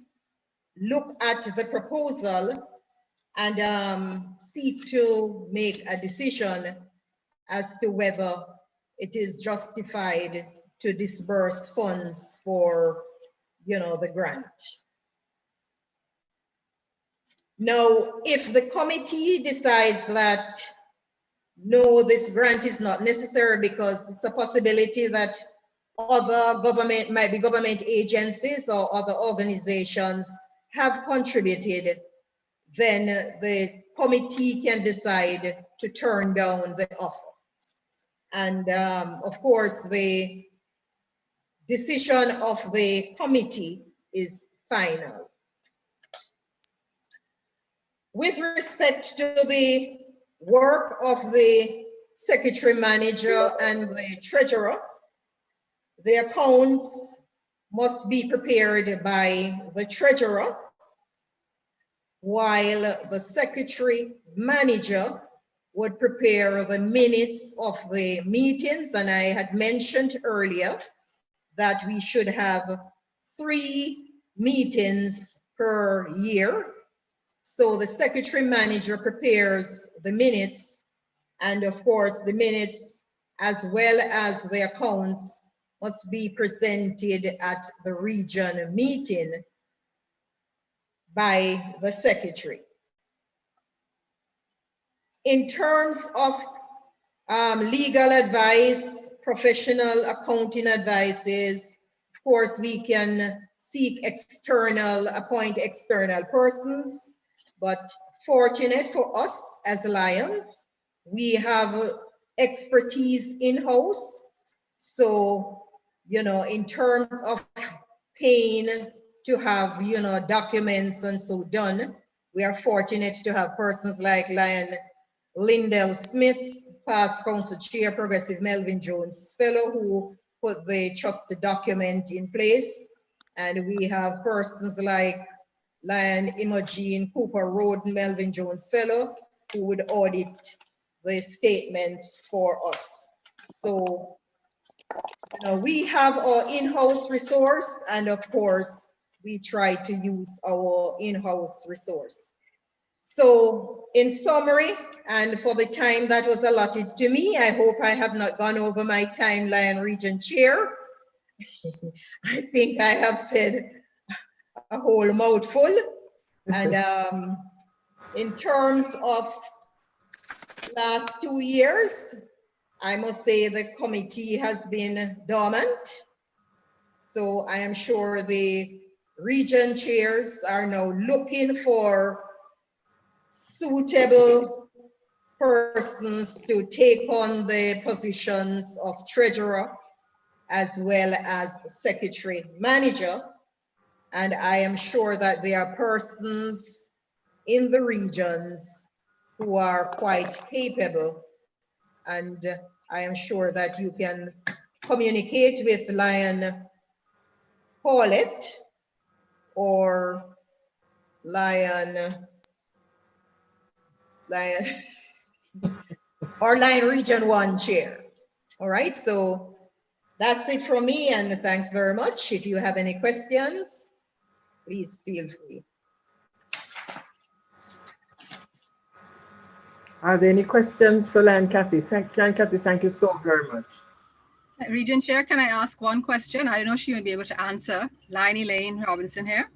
look at the proposal, and seek to make a decision as to whether it is justified to disburse funds for, you know, the grant. Now, if the committee decides that, no, this grant is not necessary because it's a possibility that other government, might be government agencies or other organizations have contributed, then the committee can decide to turn down the offer. And of course, the decision of the committee is final. With respect to the work of the secretary manager and the treasurer, the accounts must be prepared by the treasurer, while the secretary manager would prepare the minutes of the meetings. And I had mentioned earlier that we should have 3 meetings per year. So the secretary manager prepares the minutes, and of course the minutes as well as the accounts must be presented at the region meeting by the secretary. In terms of legal advice, professional accounting advices, of course we can appoint external persons. But fortunate for us as Lions, we have expertise in-house. So, in terms of paying to have, documents and so done, we are fortunate to have persons like Lion Lindell Smith, past council chair, Progressive Melvin Jones Fellow, who put the trusted document in place. And we have persons like Lion Imogen Cooper Road, Melvin Jones Fellow, who would audit the statements for us. So, we have our in-house resource, and of course, we try to use our in-house resource. So in summary, and for the time that was allotted to me, I hope I have not gone over my time, Lion Region Chair. I think I have said a whole mouthful. And in terms of last 2 years, I must say the committee has been dormant. So I am sure the region chairs are now looking for suitable persons to take on the positions of treasurer as well as secretary manager. And I am sure that there are persons in the regions who are quite capable. And I am sure that you can communicate with Lion Paulette or Lion Region 1 chair. All right, so that's it from me, and thanks very much. If you have any questions, please feel free.
Are there any questions for Lion Kathy? Lion Kathy, thank you so very much.
Region Chair, can I ask one question? I don't know if she will be able to answer. Lion Elaine Robinson here.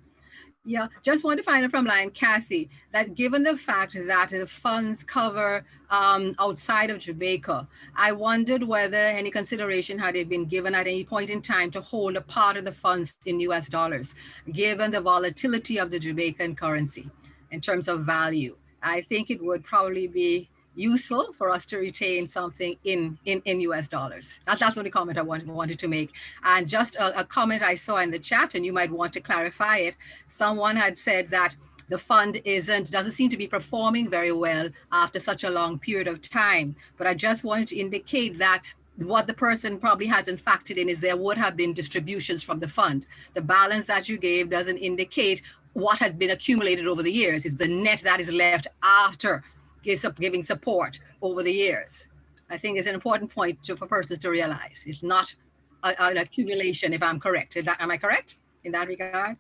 Yeah, just want to find out from Lion Kathy that given the fact that the funds cover outside of Jamaica, I wondered whether any consideration had it been given at any point in time to hold a part of the funds in US dollars, given the volatility of the Jamaican currency in terms of value. I think it would probably be useful for us to retain something in US dollars. That's the only comment I wanted to make. And just a comment I saw in the chat, and you might want to clarify it. Someone had said that the fund doesn't seem to be performing very well after such a long period of time. But I just wanted to indicate that what the person probably hasn't factored in is there would have been distributions from the fund. The balance that you gave doesn't indicate what has been accumulated over the years. It's the net that is left after giving support over the years. I think it's an important point for persons to realize. It's not an accumulation, if I'm correct. Am I correct in that regard?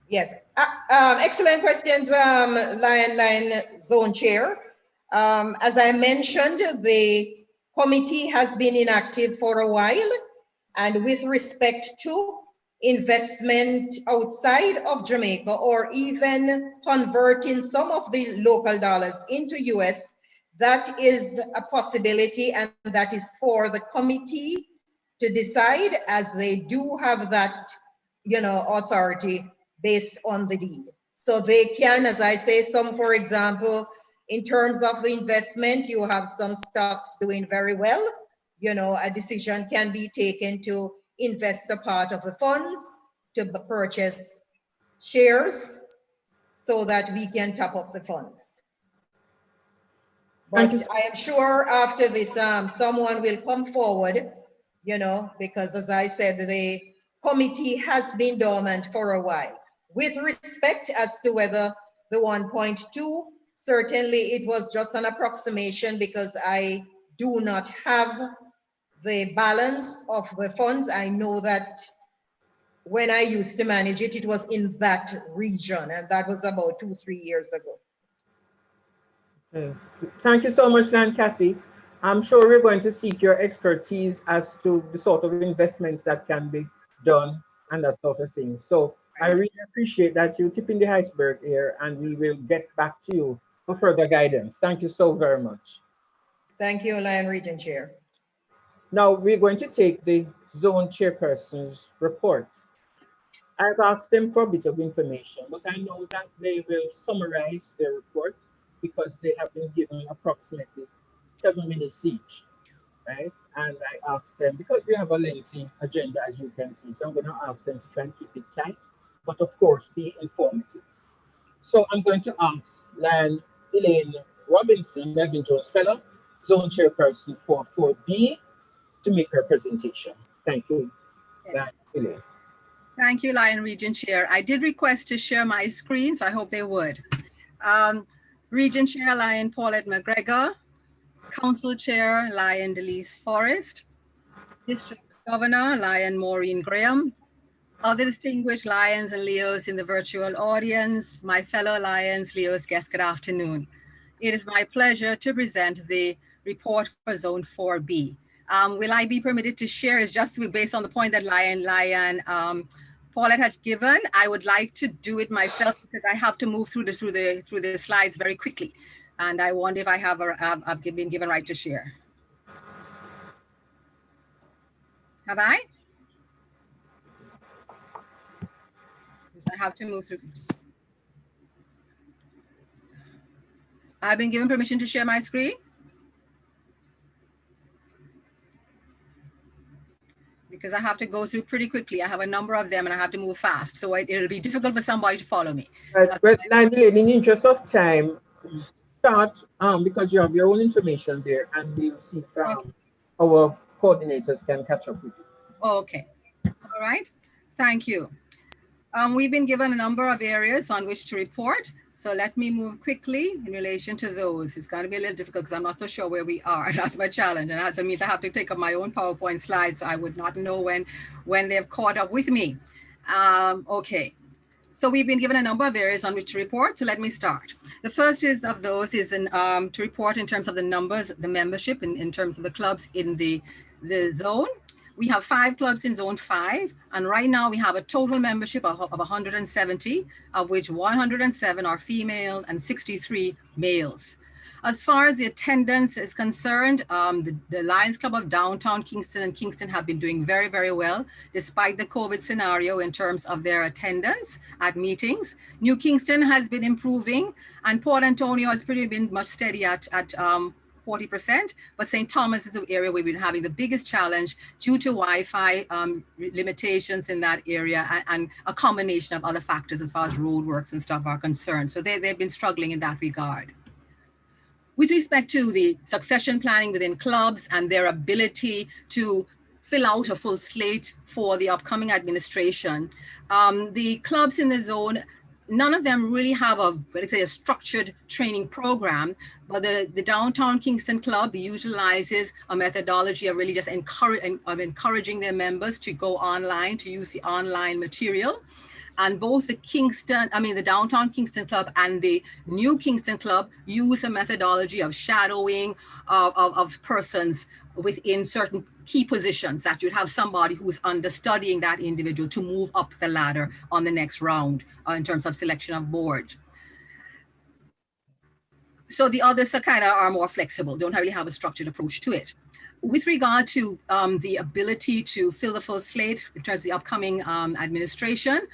Yes, excellent questions, Lion Zone Chair. As I mentioned, the committee has been inactive for a while, and with respect to investment outside of Jamaica or even converting some of the local dollars into US, that is a possibility, and that is for the committee to decide, as they do have that, authority based on the deed. So they can, as I say, some, for example, in terms of the investment, you have some stocks doing very well. A decision can be taken to invest a part of the funds to purchase shares so that we can top up the funds. But I am sure after this, someone will come forward, because as I said, the committee has been dormant for a while. With respect as to whether the 1.2, certainly it was just an approximation because I do not have the balance of the funds. I know that when I used to manage it, it was in that region, and that was about 2-3 years ago.
Okay. Thank you so much, Lion Kathy. I'm sure we're going to seek your expertise as to the sort of investments that can be done and that sort of thing. So I really appreciate that you're tipping the iceberg here, and we will get back to you for further guidance. Thank you so very much.
Thank you, Lion Region Chair.
Now we're going to take the zone chairperson's report. I've asked them for a bit of information, but I know that they will summarize their report because they have been given approximately 7 minutes each, right? And I asked them, because we have a lengthy agenda, as you can see, so I'm going to ask them to try and keep it tight, but of course, be informative. So I'm going to ask Lion Elaine Robinson, Melvin Jones Fellow, Zone Chairperson for 4B, to make her presentation. Thank you, Lion Elaine.
Thank you, Lion Region Chair. I did request to share my screen, so I hope they would. Region Chair, Lion Paulette McGregor. Council Chair, Lion Delise Forrest. District Governor, Lion Maureen Graham. Other distinguished Lions and Leos in the virtual audience, my fellow Lions, Leos guests, good afternoon. It is my pleasure to present the report for Zone 4B. Will I be permitted to share? It's just based on the point that Lion Paulette had given. I would like to do it myself because I have to move through the slides very quickly, and I wonder if I have I've been given right to share. Have I? Because I have to move through. I've been given permission to share my screen. Because I have to go through pretty quickly. I have a number of them and I have to move fast. So it'll be difficult for somebody to follow me.
But in the interest of time, start because you have your own information there and we'll see from our coordinators can catch up with you.
Okay. All right. Thank you. We've been given a number of areas on which to report. So let me move quickly in relation to those. It's going to be a little difficult because I'm not so sure where we are. That's my challenge. And that means I have to take up my own PowerPoint slides. So I would not know when they've caught up with me. Okay. So we've been given a number of areas on which to report. So let me start. The first of those is to report in terms of the numbers, the membership in terms of the clubs in the zone. We have 5 clubs in Zone 5, and right now we have a total membership of 170, of which 107 are female and 63 males. As far as the attendance is concerned, the Lions Club of Downtown Kingston and Kingston have been doing very, very well, despite the COVID scenario in terms of their attendance at meetings. New Kingston has been improving, and Port Antonio has been much steady at 40%, but St. Thomas is an area where we've been having the biggest challenge due to Wi-Fi limitations in that area and a combination of other factors as far as roadworks and stuff are concerned. So they've been struggling in that regard. With respect to the succession planning within clubs and their ability to fill out a full slate for the upcoming administration, the clubs in the zone, none of them really have a structured training program, but the Downtown Kingston Club utilizes a methodology of really just encouraging their members to go online, to use the online material. And both the Downtown Kingston Club and the New Kingston Club use a methodology of shadowing of persons within certain key positions, that you'd have somebody who's understudying that individual to move up the ladder on the next round in terms of selection of board. So the others are more flexible, don't really have a structured approach to it. With regard to the ability to fill the full slate in terms of the upcoming administration,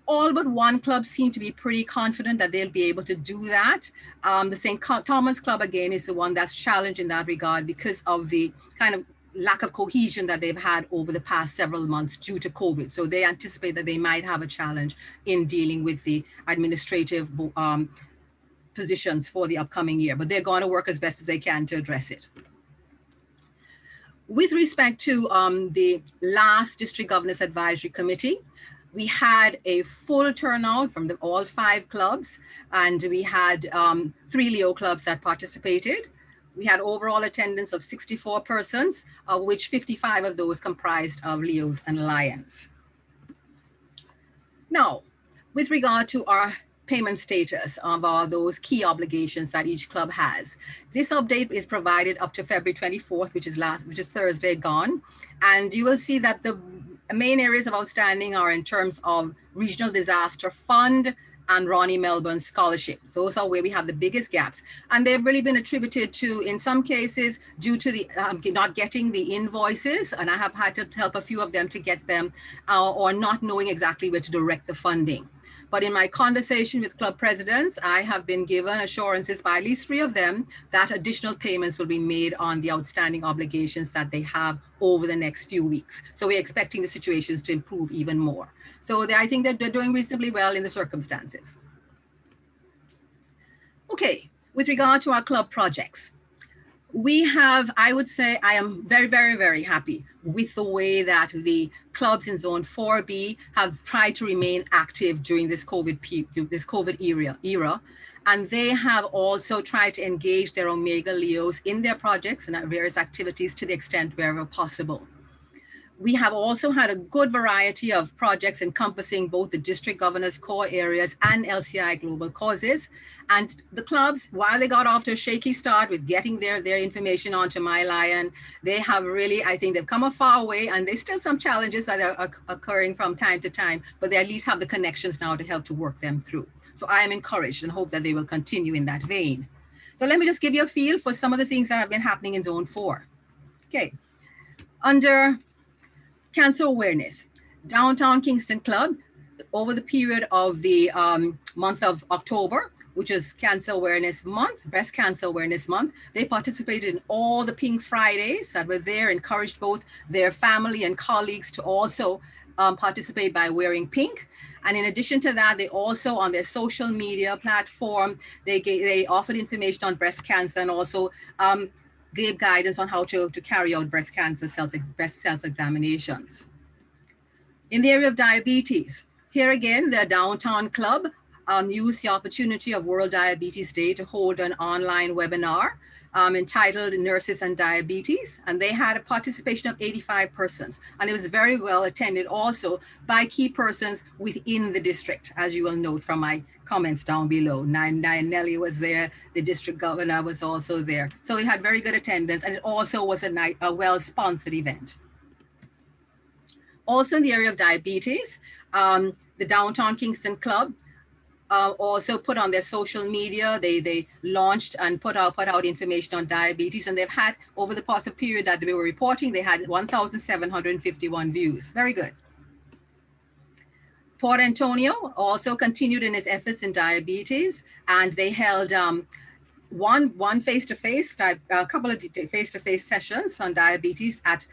all but one club seem to be pretty confident that they'll be able to do that. The St. Thomas Club, again, is the one that's challenged in that regard because of the kind of lack of cohesion that they've had over the past several months due to COVID. So they anticipate that they might have a challenge in dealing with the administrative positions for the upcoming year, but they're going to work as best as they can to address it. With respect to the last District Governors Advisory Committee, we had a full turnout from all 5 clubs, and we had 3 Leo clubs that participated. We had overall attendance of 64 persons, of which 55 of those comprised of Leos and Lions. Now, with regard to our payment status of those key obligations that each club has, this update is provided up to February 24th, which is Thursday gone. And you will see that the main areas of outstanding are in terms of Regional Disaster Fund and Ronnie Melbourne scholarships. Those are where we have the biggest gaps. And they've really been attributed to, in some cases, due to the not getting the invoices, and I have had to help a few of them to get them, or not knowing exactly where to direct the funding. But in my conversation with club presidents, I have been given assurances by at least 3 of them that additional payments will be made on the outstanding obligations that they have over the next few weeks. So we're expecting the situations to improve even more. So I think that they're doing reasonably well in the circumstances. Okay, with regard to our club projects, we have, I would say, I am very, very, very happy with the way that the clubs in Zone 4B have tried to remain active during this COVID era. And they have also tried to engage their Omega Leos in their projects and at various activities to the extent wherever possible. We have also had a good variety of projects encompassing both the district governor's core areas and LCI global causes. And the clubs, while they got off to a shaky start with getting their information onto MyLion, they have really, I think they've come a far way, and there's still some challenges that are occurring from time to time, but they at least have the connections now to help to work them through. So I am encouraged and hope that they will continue in that vein. So let me just give you a feel for some of the things that have been happening in Zone 4. Okay, under cancer awareness, Downtown Kingston Club, over the period of the month of October, which is Cancer Awareness Month, Breast Cancer Awareness Month, they participated in all the Pink Fridays that were there, encouraged both their family and colleagues to also participate by wearing pink. And in addition to that, they also, on their social media platform, they offered information on breast cancer and also gave guidance on how to carry out breast cancer breast self-examinations. In the area of diabetes, here again, the Downtown Club used the opportunity of World Diabetes Day to hold an online webinar entitled Nurses and Diabetes, and they had a participation of 85 persons, and it was very well attended also by key persons within the district, as you will note from my comments down below. Nelly was there, the district governor was also there. So it had very good attendance, and it also was a well-sponsored event. Also in the area of diabetes, the Downtown Kingston Club also put on their social media, they launched and put out information on diabetes, and they've had, over the past period that they were reporting, they had 1,751 views. Very good. Port Antonio also continued in its efforts in diabetes, and they held one face-to-face, a couple of face-to-face sessions on diabetes at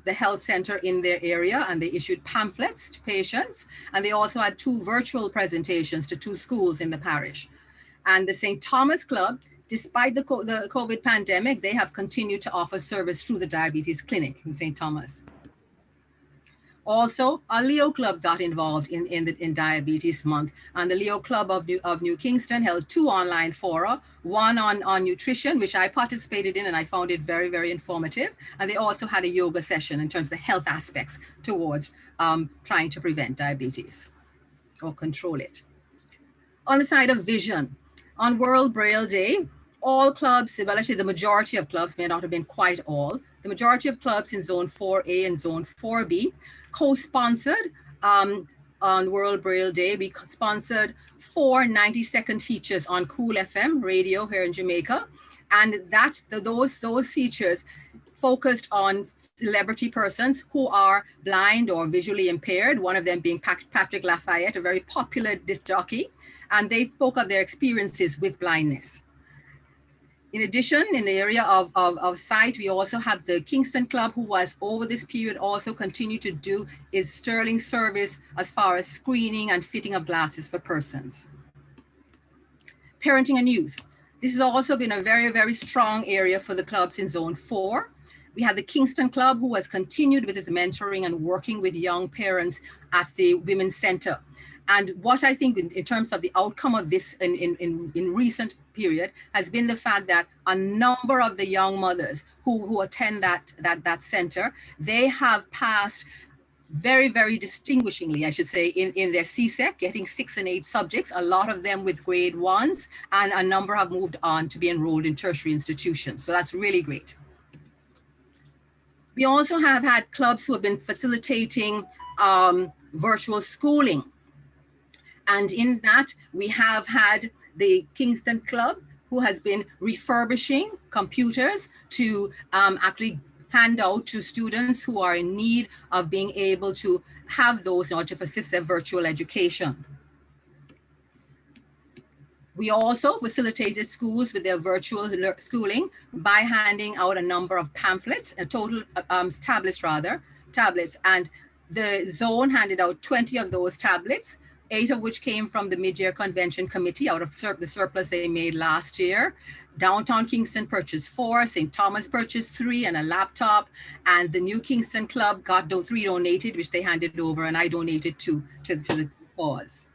the health center in their area, and they issued pamphlets to patients, and they also had 2 virtual presentations to 2 schools in the parish. And the St. Thomas Club, despite the COVID pandemic, they have continued to offer service through the diabetes clinic in St. Thomas. Also, our Leo Club got involved in Diabetes Month, and the Leo Club of New Kingston held 2 online fora, one on nutrition, which I participated in, and I found it very, very informative. And they also had a yoga session in terms of the health aspects towards trying to prevent diabetes or control it. On the side of vision, on World Braille Day, all clubs, well, actually the majority of clubs, may not have been quite all, the majority of clubs in Zone 4A and Zone 4B co-sponsored on World Braille Day. We sponsored 4 90-second features on Cool FM radio here in Jamaica. And those features focused on celebrity persons who are blind or visually impaired, one of them being Patrick Lafayette, a very popular disc jockey, and they spoke of their experiences with blindness. In addition, in the area of sight, we also have the Kingston Club, who was over this period also continue to do is sterling service as far as screening and fitting of glasses for persons. Parenting and youth. This has also been a very, very strong area for the clubs in Zone 4. We had the Kingston Club, who has continued with its mentoring and working with young parents at the Women's Center. And what I think in terms of the outcome of this in recent period has been the fact that a number of the young mothers who attend that center, they have passed very, very distinguishingly, I should say, in their CSEC, getting 6 and 8 subjects, a lot of them with grade 1s, and a number have moved on to be enrolled in tertiary institutions. So that's really great. We also have had clubs who have been facilitating virtual schooling. And in that, we have had the Kingston Club, who has been refurbishing computers to actually hand out to students who are in need of being able to have those in order to assist their virtual education. We also facilitated schools with their virtual schooling by handing out a number of pamphlets, a total tablets, and the zone handed out 20 of those tablets, 8 of which came from the mid-year convention committee out of the surplus they made last year. Downtown Kingston purchased 4, St. Thomas purchased 3 and a laptop, and the New Kingston Club got 3 donated, which they handed over, and I donated 2 to the cause.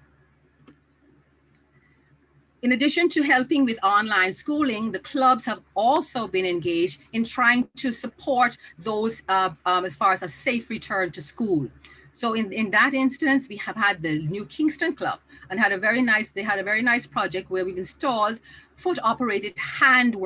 In addition to helping with online schooling, the clubs have also been engaged in trying to support those as far as a safe return to school. So in that instance, we have had the New Kingston Club and they had a very nice project where we've installed foot-operated hand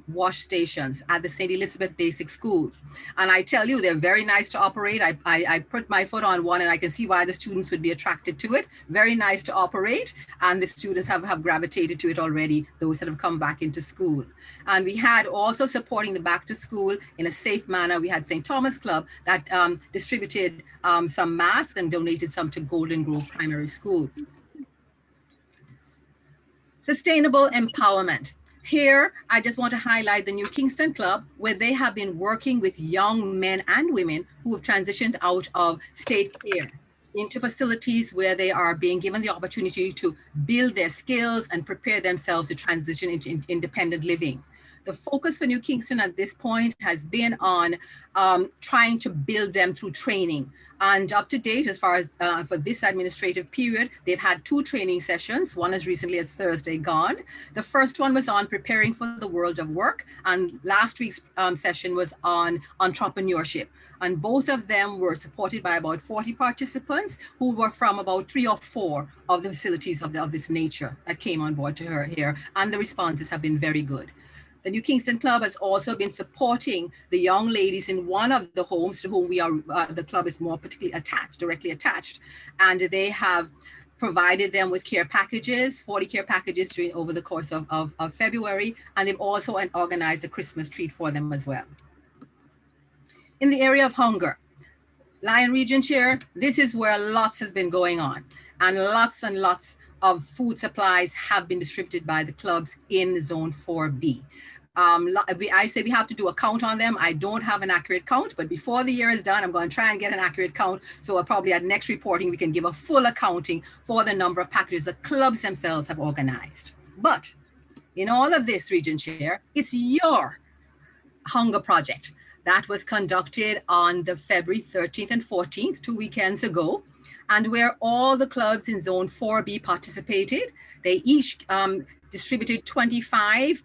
wash stations at the St. Elizabeth Basic School. And I tell you, they're very nice to operate. I put my foot on one and I can see why the students would be attracted to it. Very nice to operate. And the students have gravitated to it already, those that have come back into school. And we had also supporting the back to school in a safe manner. We had St. Thomas Club that distributed some masks and donated some to Golden Grove Primary School. Sustainable empowerment. Here, I just want to highlight the New Kingston Club, where they have been working with young men and women who have transitioned out of state care into facilities where they are being given the opportunity to build their skills and prepare themselves to transition into independent living. The focus for New Kingston at this point has been on trying to build them through training. And up to date, as far as for this administrative period, they've had 2 training sessions, one as recently as Thursday gone. The first one was on preparing for the world of work, and last week's session was on entrepreneurship. And both of them were supported by about 40 participants who were from about 3 or 4 of the facilities of this nature that came on board to her here, and the responses have been very good. The New Kingston Club has also been supporting the young ladies in one of the homes to whom we are, the club is more particularly attached, directly attached. And they have provided them with care packages, 40 care packages over the course of February. And they've also organized a Christmas treat for them as well. In the area of hunger, Lion Region Chair, this is where lots has been going on, and lots of food supplies have been distributed by the clubs in Zone 4B. I say we have to do a count on them. I don't have an accurate count, but before the year is done, I'm going to try and get an accurate count. So probably at next reporting, we can give a full accounting for the number of packages the clubs themselves have organized. But in all of this, Region Chair, it's your hunger project that was conducted on the February 13th and 14th, 2 weekends ago, and where all the clubs in Zone 4B participated. They each distributed 25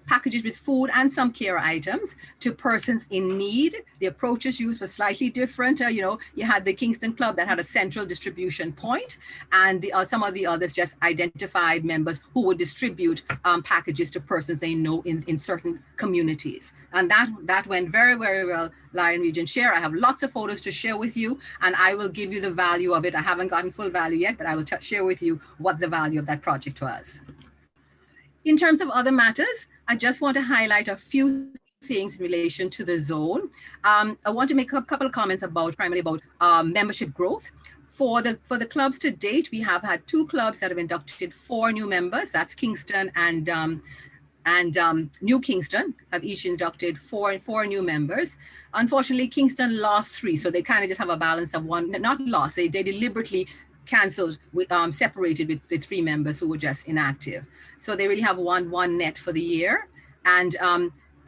packages with food and some care items to persons in need. The approaches used were slightly different. You had the Kingston Club that had a central distribution point, and some of the others just identified members who would distribute packages to persons they know in certain communities. And that went very, very well, Lion Region Chair. I have lots of photos to share with you, and I will give you the value of it. I haven't gotten full value yet, but I will share with you what the value of that project was. In terms of other matters, I just want to highlight a few things in relation to the zone. I want to make a couple of comments primarily about membership growth. For the clubs to date, we have had 2 clubs that have inducted 4 new members. That's Kingston and New Kingston have each inducted 4 new members. Unfortunately, Kingston lost 3, so they kind of just have a balance of 1, not lost, they deliberately canceled, separated with 3 members who were just inactive. So they really have one net for the year. And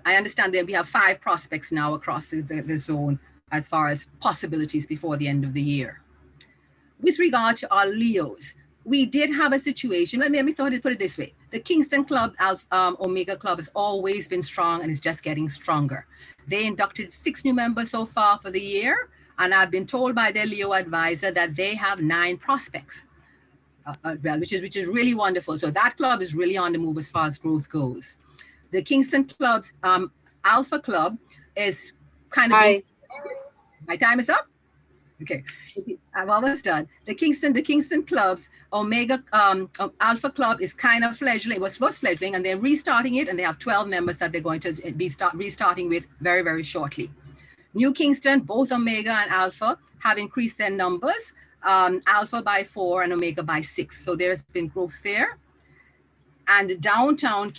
I understand that we have 5 prospects now across the zone as far as possibilities before the end of the year. With regard to our Leos, we did have a situation, let me put it this way. The Kingston Club, Omega Club has always been strong and is just getting stronger. They inducted 6 new members so far for the year. And I've been told by their Leo advisor that they have 9 prospects, which is really wonderful. So that club is really on the move as far as growth goes. The Kingston Club's Alpha Club is kind of... My time is up? Okay, I'm almost done. The Kingston clubs, Omega Alpha Club is kind of fledgling. It was fledgling, and they're restarting it, and they have 12 members that they're going to be restarting with very, very shortly. New Kingston, both Omega and Alpha have increased their numbers, Alpha by 4 and Omega by 6. So there's been growth there. And the downtown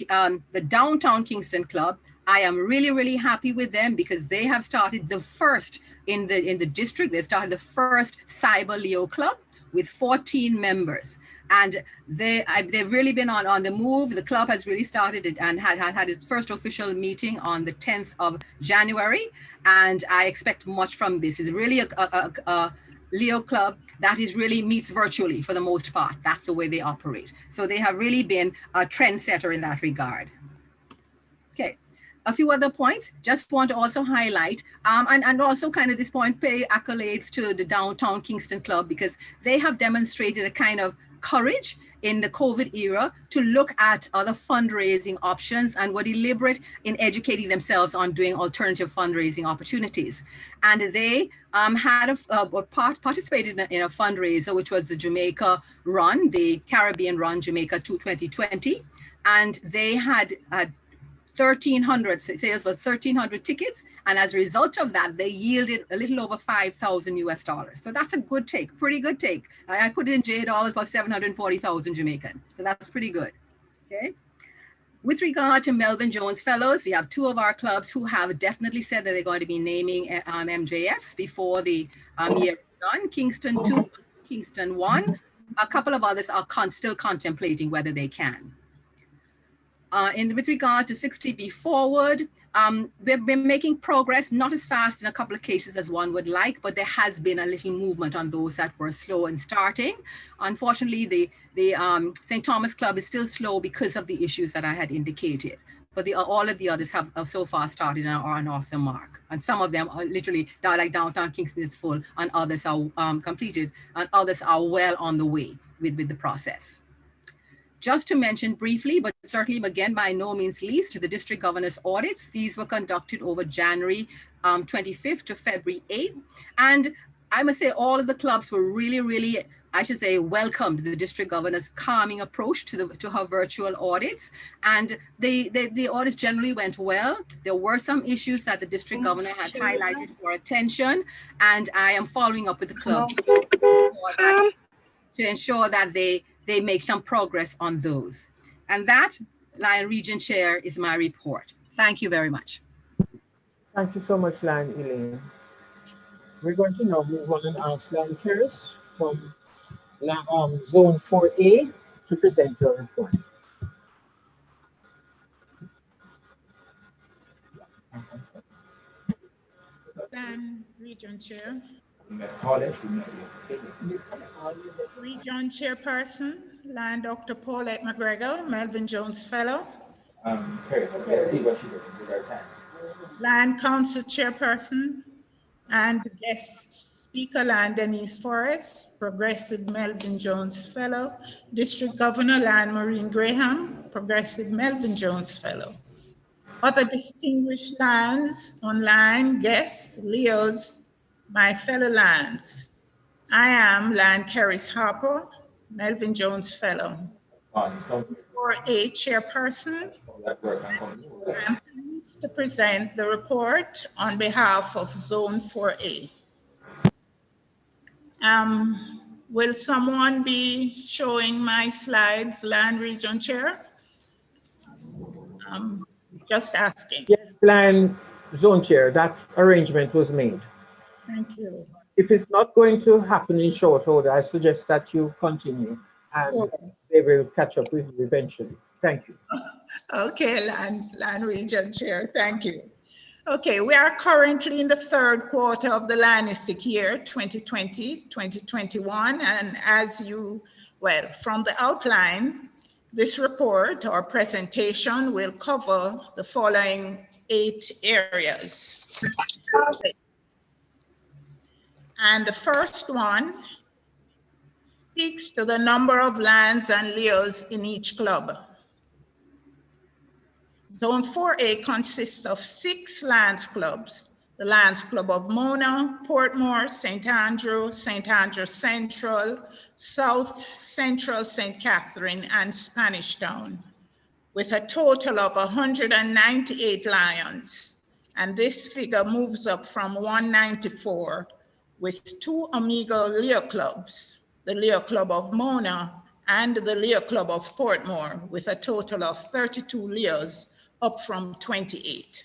Kingston Club, I am really, really happy with them because they have started the first in the district. They started the first Cyber Leo Club with 14 members. And they've really been on the move. The club has really started and had its first official meeting on the 10th of January. And I expect much from this. It's really a Leo club that is really meets virtually for the most part. That's the way they operate. So they have really been a trendsetter in that regard. Okay. A few other points, just want to also highlight, and also kind of this point, pay accolades to the Downtown Kingston Club because they have demonstrated a kind of courage in the COVID era to look at other fundraising options and were deliberate in educating themselves on doing alternative fundraising opportunities. And they participated in a fundraiser, which was the Jamaica Run, the Caribbean Run Jamaica 2020. And they had 1,300 sales of 1,300 tickets, and as a result of that, they yielded a little over $5,000 US. So that's a good take, pretty good take. I put it in J dollars, about 740,000 Jamaican. So that's pretty good. Okay. With regard to Melvin Jones Fellows, we have 2 of our clubs who have definitely said that they're going to be naming MJFs before the year is done. Kingston 2, Kingston 1. A couple of others are still contemplating whether they can. With regard to 60B Forward, we've been making progress, not as fast in a couple of cases as one would like, but there has been a little movement on those that were slow in starting. Unfortunately, the St. Thomas Club is still slow because of the issues that I had indicated. But all of the others have so far started and are off the mark. And some of them are literally, like Downtown Kingston is full, and others are completed, and others are well on the way with the process. Just to mention briefly, but certainly again by no means least, the district governor's audits. These were conducted over January 25th to February 8th. And I must say all of the clubs were really, really, I should say, welcomed the district governor's calming approach to her virtual audits. And the audits generally went well. There were some issues that the district governor had highlighted for attention. And I am following up with the clubs to ensure that they make some progress on those. And that, Lion Region Chair, is my report. Thank you very much.
Thank you so much, Lion Elaine. We're going to now move on and ask Lion Keris from Zone 4A to present your report.
Lion Region Chair. Region Chairperson, Lion Dr. Paulette McGregor, Melvin Jones Fellow. Lion Council Chairperson and guest speaker, Lion Denise Forrest, Progressive Melvin Jones Fellow. District Governor, Lion Maureen Graham, Progressive Melvin Jones Fellow. Other distinguished Lions, online guests, Leos, my fellow Lions. I am Lion Keris Harper, Melvin Jones Fellow. 4A Chairperson. I'm pleased to present the report on behalf of Zone 4A. Will someone be showing my slides, Lion Region Chair? Just asking.
Yes, Lion Zone Chair, that arrangement was made.
Thank you.
If it's not going to happen in short order, I suggest that you continue and they will catch up with you eventually. Thank you.
Okay, Lion Region Chair, thank you. Okay, we are currently in the 3rd quarter of the Lionistic year, 2020-2021. And as you, from the outline, this report or presentation will cover the following 8 areas. And the first one speaks to the number of Lions and Leos in each club. Zone 4A consists of 6 Lions clubs. the Lions Club of Mona, Portmore, St. Andrew Central, South Central St. Catherine, and Spanish Town, with a total of 198 lions. And this figure moves up from 194 with 2 Amigo Leo clubs, the Leo Club of Mona and the Leo Club of Portmore, with a total of 32 Leos, up from 28.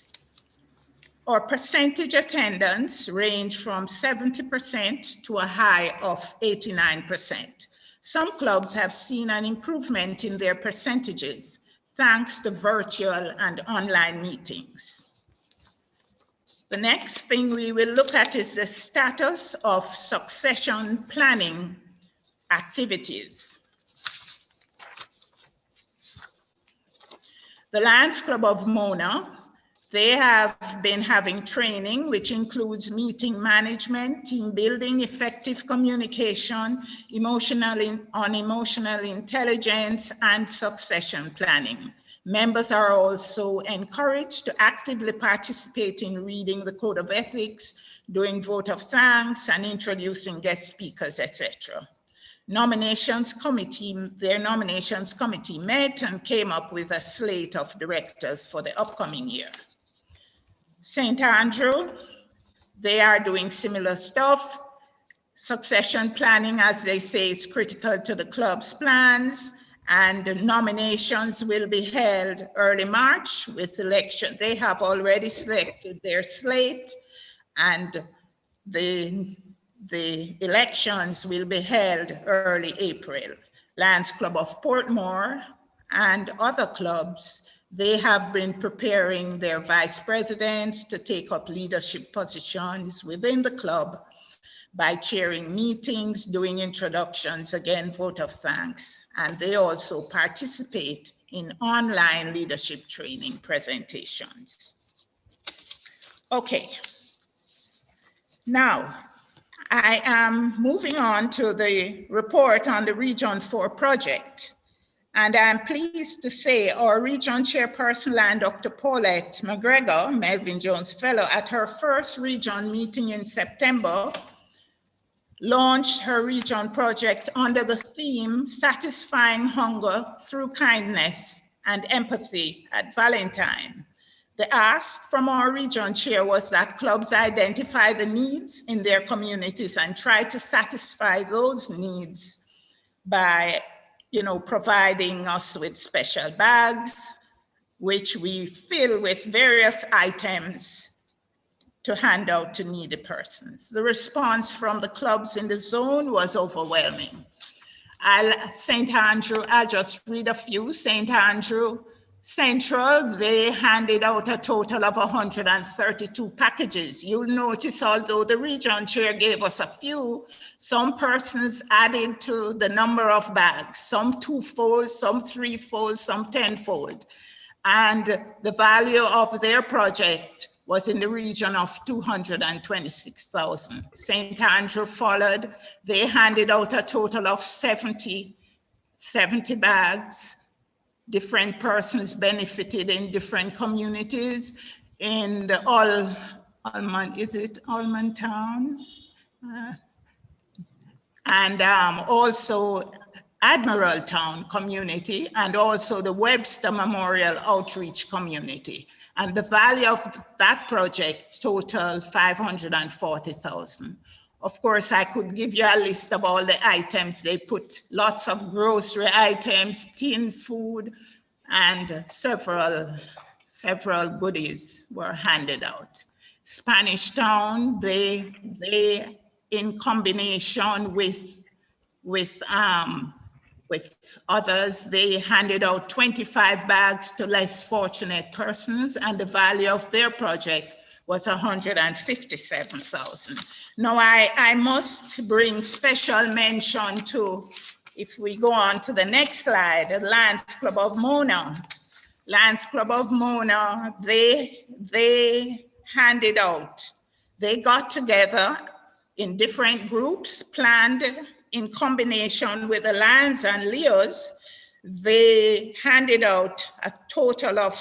Our percentage attendance range from 70% to a high of 89%. Some clubs have seen an improvement in their percentages thanks to virtual and online meetings. The next thing we will look at is the status of succession planning activities. The Lions Club of Mona, they have been having training, which includes meeting management, team building, effective communication, emotional intelligence, and succession planning. Members are also encouraged to actively participate in reading the Code of Ethics, doing vote of thanks, and introducing guest speakers, etc. Their nominations committee met and came up with a slate of directors for the upcoming year. St. Andrew, they are doing similar stuff. Succession planning, as they say, is critical to the club's plans, and nominations will be held early March with election. They have already selected their slate, and the elections will be held early April. Lions Club of Portmore and other clubs, they have been preparing their vice presidents to take up leadership positions within the club by chairing meetings, doing introductions, again, vote of thanks. And they also participate in online leadership training presentations. Okay. Now, I am moving on to the report on the Region 4 project. And I'm pleased to say our region chairperson, Dr. Paulette McGregor, Melvin Jones Fellow, at her first region meeting in September, launched her region project under the theme, Satisfying Hunger Through Kindness and Empathy at Valentine. The ask from our region chair was that clubs identify the needs in their communities and try to satisfy those needs by, providing us with special bags, which we fill with various items to hand out to needy persons. The response from the clubs in the zone was overwhelming. St. Andrew, I'll just read a few. St. Andrew Central, they handed out a total of 132 packages. You'll notice, although the region chair gave us a few, some persons added to the number of bags, some twofold, some threefold, some tenfold. And the value of their project was in the region of 226,000. St. Andrew followed. They handed out a total of 70 bags. Different persons benefited in different communities. In the Allman Town? And also Admiral Town community, and also the Webster Memorial Outreach community. And the value of that project totaled 540,000. Of course, I could give you a list of all the items. They put lots of grocery items, tin food, and several goodies were handed out. Spanish Town, they in combination with others, they handed out 25 bags to less fortunate persons, and the value of their project was 157,000. Now, I must bring special mention to, if we go on to the next slide, the Lions Club of Mona. Lions Club of Mona, they handed out, they got together in different groups, planned in combination with the Lions and Leos. They handed out a total of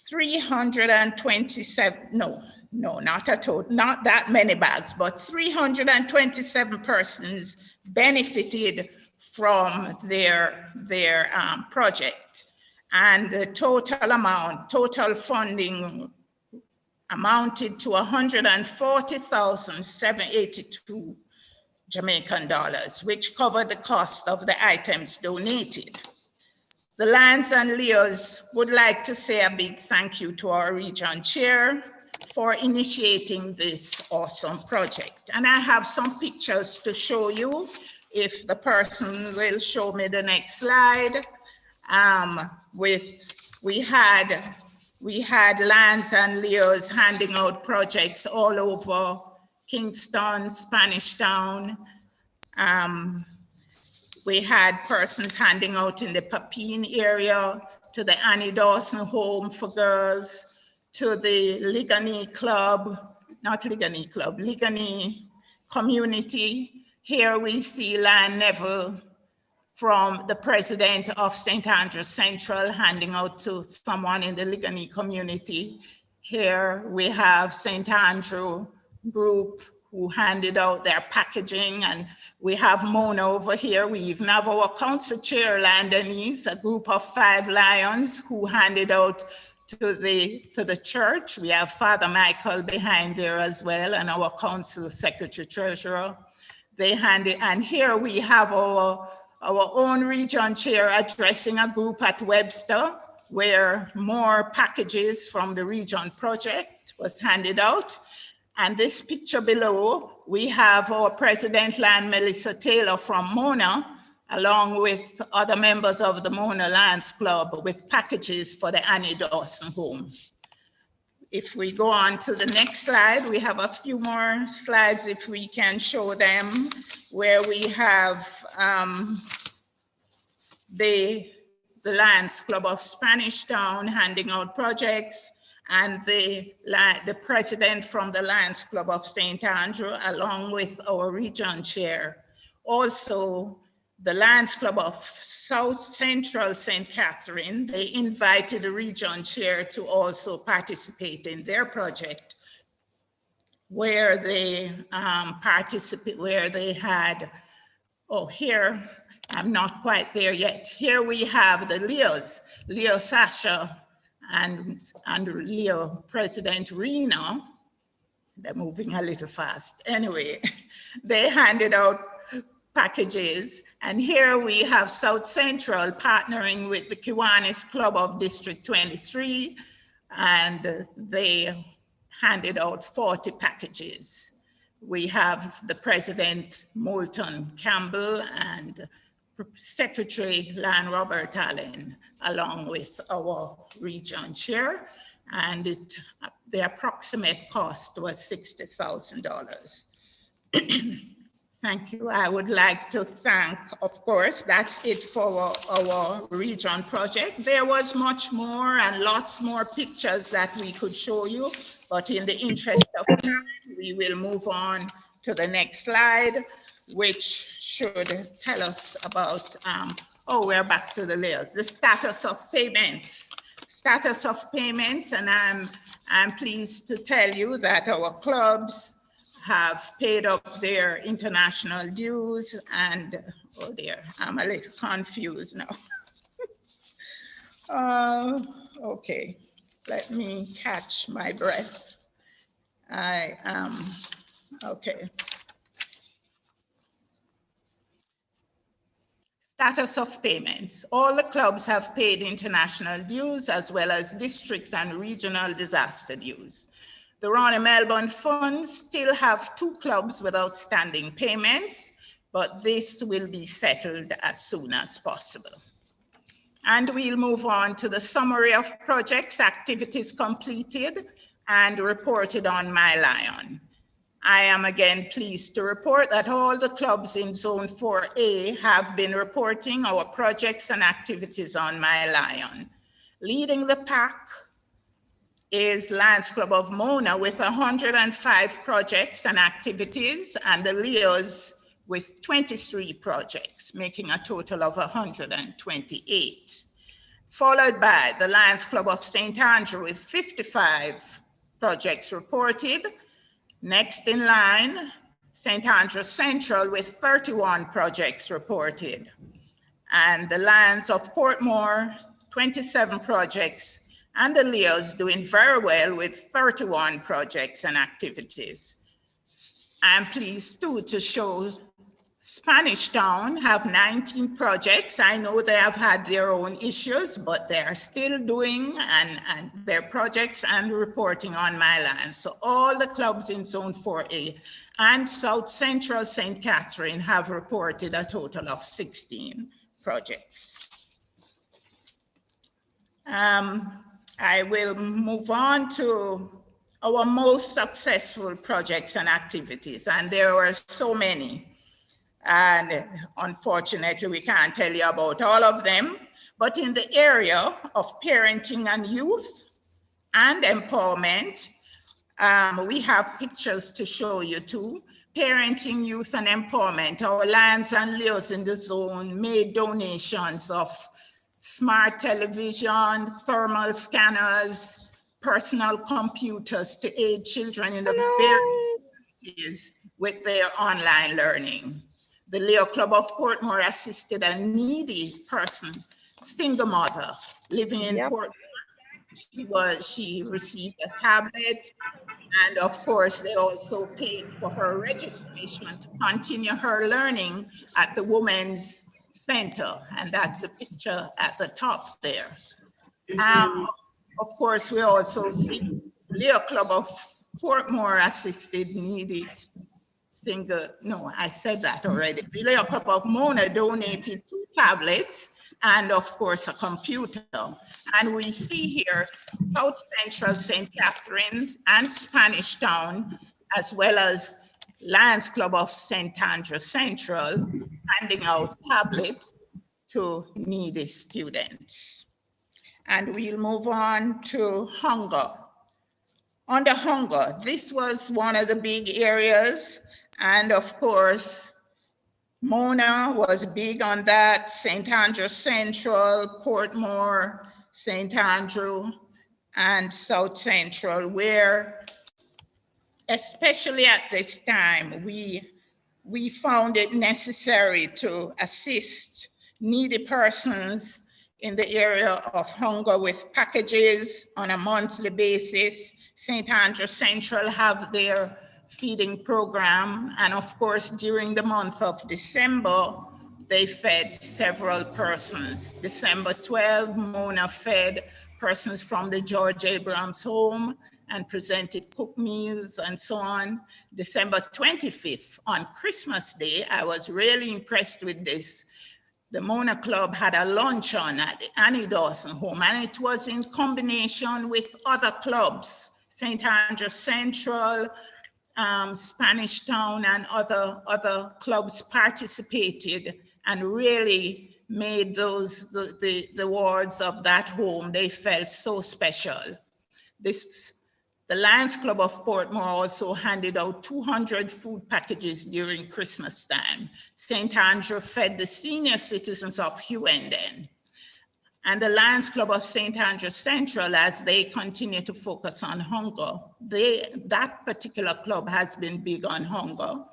327, no, not at all, not that many bags, but 327 persons benefited from their project. And the total funding amounted to 140,782 Jamaican dollars, which covered the cost of the items donated. The Lions and Leos would like to say a big thank you to our region chair for initiating this awesome project. And I have some pictures to show you. If the person will show me the next slide. We had Lions and Leos handing out projects all over Kingston, Spanish Town. We had persons handing out in the Papine area, to the Annie Dawson Home for Girls, to the Ligani Club, not Ligani Club, Ligani Community. Here we see Lion Neville from the president of St. Andrews Central handing out to someone in the Ligani community. Here we have St. Andrew group who handed out their packaging, and we have Mona over here. We even have our council chair, Denise, a group of 5 Lions who handed out to the church. We have Father Michael behind there as well, and our council secretary treasurer. They handed, and here we have our own region chair addressing a group at Webster, where more packages from the region project was handed out. And this picture below, we have our President Lion Melissa Taylor from Mona, along with other members of the Mona Lions Club with packages for the Annie Dawson Home. If we go on to the next slide, we have a few more slides if we can show them, where we have the Lions Club of Spanish Town handing out projects, and the president from the Lions Club of St. Andrew, along with our region chair. Also, the Lions Club of South Central St. Catherine, they invited the region chair to also participate in their project, where they had, here, I'm not quite there yet. Here we have the Leos, Leo Sasha and Leo President Reno. They're moving a little fast. Anyway, they handed out packages. And here we have South Central partnering with the Kiwanis Club of District 23, and they handed out 40 packages. We have the President Moulton Campbell and Secretary Lan Robert Allen, along with our region chair, and the approximate cost was $60,000. Thank you. I would like to thank, of course, that's it for our region project. There was much more and lots more pictures that we could show you, but in the interest of time, we will move on to the next slide, which should tell us about, we're back to the layers, the status of payments. Status of payments, and I'm pleased to tell you that our clubs have paid up their international dues, and oh dear, I'm a little confused now. Okay, let me catch my breath. I am, okay. Status of payments. All the clubs have paid international dues as well as district and regional disaster dues. The Ronnie Melbourne funds still have 2 clubs with outstanding payments, but this will be settled as soon as possible. And we'll move on to the summary of projects, activities completed, and reported on MyLion. I am again pleased to report that all the clubs in Zone 4A have been reporting our projects and activities on MyLion. Leading the pack is Lions Club of Mona with 105 projects and activities, and the Leos with 23 projects, making a total of 128. followed by the Lions Club of St. Andrew with 55 projects reported. Next in line, St. Andrew Central with 31 projects reported. And the Lions of Portmore, 27 projects, and the Leos doing very well with 31 projects and activities. I'm pleased too to show Spanish Town have 19 projects. I know they have had their own issues, but they are still doing and their projects and reporting on my land. So all the clubs in Zone 4A and South Central St. Catherine have reported a total of 16 projects. I will move on to our most successful projects and activities, and there were so many. And unfortunately, we can't tell you about all of them, but in the area of parenting and youth and empowerment, we have pictures to show you too. Parenting, youth, and empowerment. Our Lions and Leos in the zone made donations of smart television, thermal scanners, personal computers to aid children in the various with their online learning. The Leo Club of Portmore assisted a needy person, single mother, living in Portmore. She received a tablet, and of course, they also paid for her registration to continue her learning at the Women's Center, and that's the picture at the top there. Of course, we also see Leo Club of Portmore assisted needy single, no, I said that already. The Leo Club of Mona donated 2 tablets and of course a computer. And we see here South Central St. Catherine and Spanish Town, as well as Lions Club of St. Andrew Central, handing out tablets to needy students. And we'll move on to hunger. Under hunger, this was one of the big areas. And of course, Mona was big on that, St. Andrew Central, Portmore, St. Andrew, and South Central, where, especially at this time, we found it necessary to assist needy persons in the area of hunger with packages on a monthly basis. St. Andrew Central have their feeding program. And of course, during the month of December, they fed several persons. December 12, Mona fed persons from the George Abrams home and presented cooked meals and so on. December 25th, on Christmas Day, I was really impressed with this. The Mona Club had a luncheon at the Annie Dawson home, and it was in combination with other clubs, St. Andrew Central, Spanish Town, and other clubs participated and really made those the wards of that home, they felt so special. The Lions Club of Portmore also handed out 200 food packages during Christmas time. St. Andrew fed the senior citizens of Hughenden. And the Lions Club of St. Andrew Central, as they continue to focus on hunger, that particular club has been big on hunger,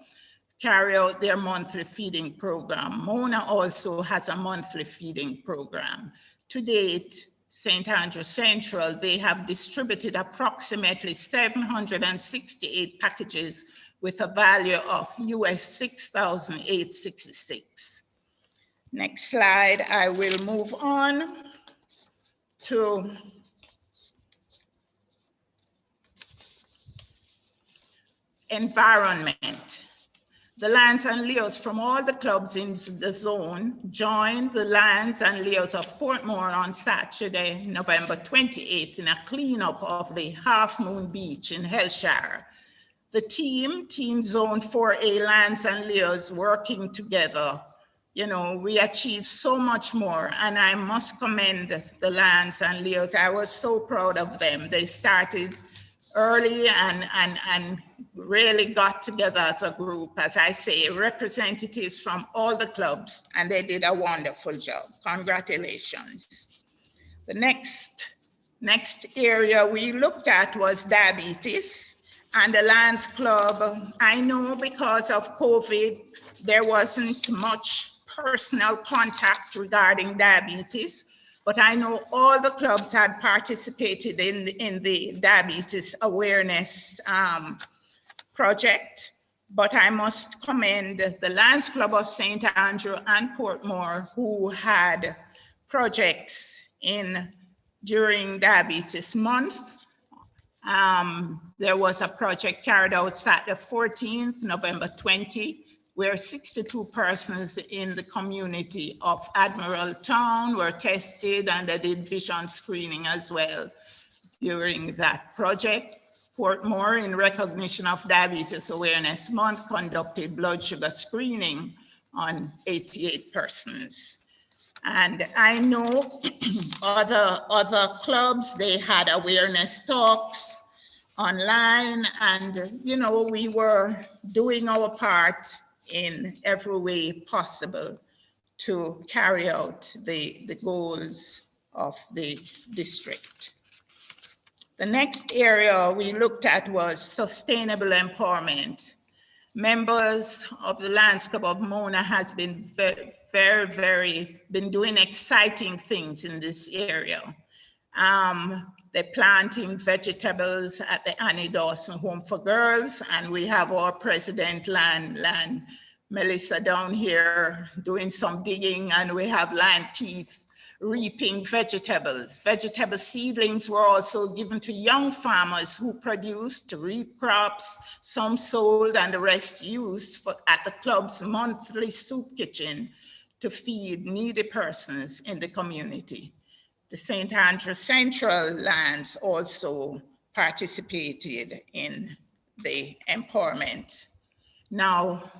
carry out their monthly feeding program. Mona also has a monthly feeding program. To date, St. Andrew Central, they have distributed approximately 768 packages with a value of US $6,866. Next slide, I will move on to environment. The Lions and Leos from all the clubs in the zone joined the Lions and Leos of Portmore on Saturday, November 28th, in a cleanup of the Half Moon Beach in Hellshire. The Team Zone 4A Lions and Leos working together, you know, we achieved so much more, and I must commend the Lions and Leos. I was so proud of them. They started early and really got together as a group, as I say, representatives from all the clubs, and they did a wonderful job. Congratulations. The next area we looked at was diabetes and the Lions Club. I know because of COVID, there wasn't much personal contact regarding diabetes, but I know all the clubs had participated in the diabetes awareness project. But I must commend the Lions Club of St. Andrew and Portmore, who had projects during Diabetes Month. There was a project carried out Saturday 14th, November 20, where 62 persons in the community of Admiral Town were tested, and they did vision screening as well during that project. Portmore, in recognition of Diabetes Awareness Month, conducted blood sugar screening on 88 persons. And I know other clubs, they had awareness talks online, and we were doing our part in every way possible to carry out the goals of the district. The next area we looked at was sustainable empowerment. Members of the Lions Club of Mona has been been doing exciting things in this area. They're planting vegetables at the Annie Dawson Home for Girls, and we have our president, Melissa, down here doing some digging, and we have Lion Keith reaping vegetables. Vegetable seedlings were also given to young farmers who produced to reap crops, some sold and the rest used at the club's monthly soup kitchen to feed needy persons in the community. The St. Andrew Central Lands also participated in the empowerment. Now,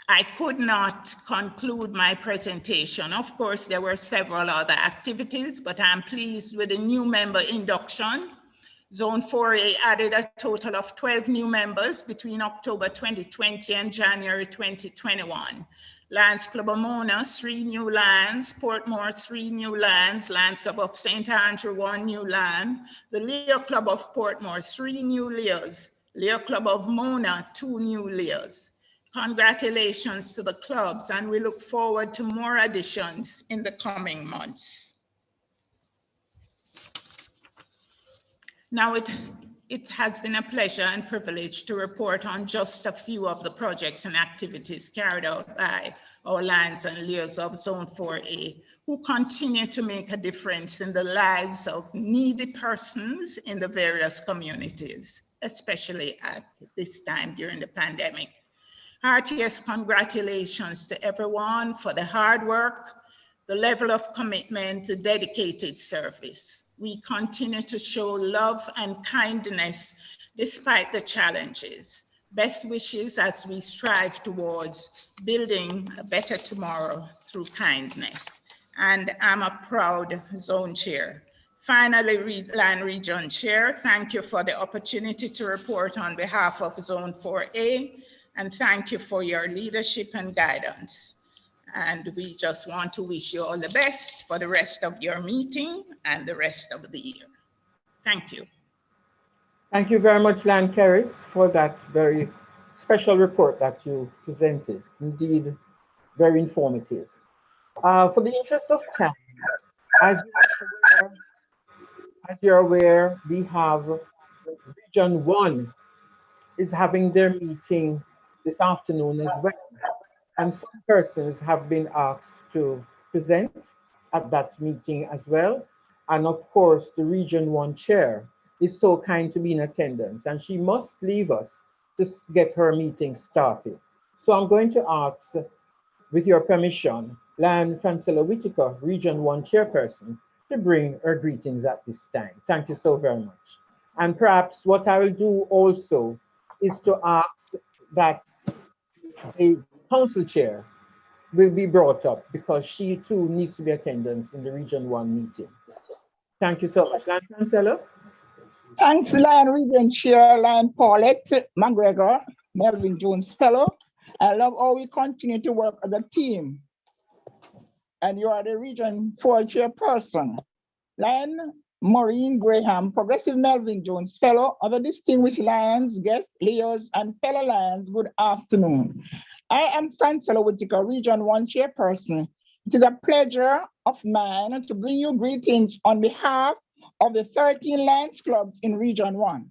I could not conclude my presentation. Of course, there were several other activities, but I'm pleased with the new member induction. Zone 4A added a total of 12 new members between October 2020 and January 2021. Lions Club of Mona, 3 new lands, Portmore, 3 new lands, Lions Club of St. Andrew, 1 new land, the Leo Club of Portmore, 3 new Leos, Leo Club of Mona, 2 new Leos. Congratulations to the clubs, and we look forward to more additions in the coming months. Now it has been a pleasure and privilege to report on just a few of the projects and activities carried out by our Lions and Leos of Zone 4A, who continue to make a difference in the lives of needy persons in the various communities, especially at this time during the pandemic. Heartiest congratulations to everyone for the hard work, the level of commitment, the dedicated service. We continue to show love and kindness despite the challenges. Best wishes as we strive towards building a better tomorrow through kindness. And I'm a proud zone chair. Finally, Lion Region Chair, thank you for the opportunity to report on behalf of Zone 4A. And thank you for your leadership and guidance. And we just want to wish you all the best for the rest of your meeting and the rest of the year. Thank you.
Thank you very much, Lan Keris, for that very special report that you presented. Indeed, very informative. For the interest of time, as you're aware, we have Region 1 is having their meeting this afternoon as well. And some persons have been asked to present at that meeting as well. And of course, the Region 1 chair is so kind to be in attendance, and she must leave us to get her meeting started. So I'm going to ask, with your permission, Lion Francella Whitaker, Region 1 chairperson, to bring her greetings at this time. Thank you so very much. And perhaps what I will do also is to ask that a council chair will be brought up, because she too needs to be attendance in the Region 1 meeting. Thank you so much. Lion Francella.
Thanks, Lion Region Chair, Lion Paulette McGregor, Melvin Jones Fellow. I love how we continue to work as a team. And you are the Region 4 chairperson. Lion Maureen Graham, Progressive Melvin Jones Fellow, other distinguished Lions, guests, Leos, and fellow Lions, good afternoon. I am Francella Whitaker, Region 1 Chairperson. It is a pleasure of mine to bring you greetings on behalf of the 13 Lions clubs in Region 1.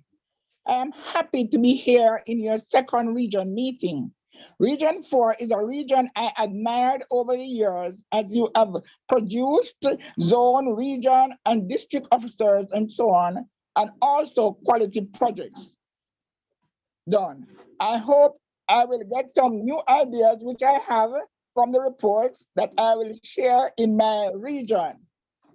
I am happy to be here in your second region meeting. Region 4 is a region I admired over the years as you have produced zone, region, and district officers and so on, and also quality projects done. I hope I will get some new ideas which I have from the reports that I will share in my region.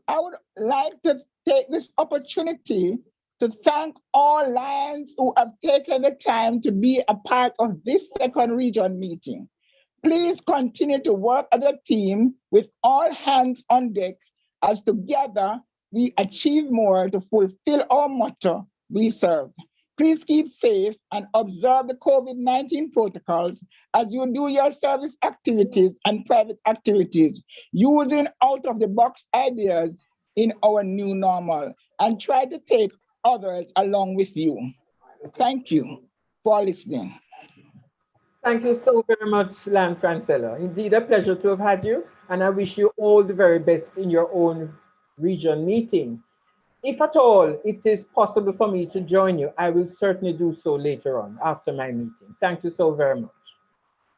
I would like to take this opportunity to thank all Lions who have taken the time to be a part of this second region meeting. Please continue to work as a team with all hands on deck, as together we achieve more to fulfill our motto, we serve. Please keep safe and observe the COVID-19 protocols as you do your service activities and private activities, using out-of-the-box ideas in our new normal, and try to take others along with you. Thank you for listening.
Thank you so very much, Lan Francella. Indeed, a pleasure to have had you, and I wish you all the very best in your own region meeting. If at all it is possible for me to join you, I will certainly do so later on after my meeting. Thank you so very much.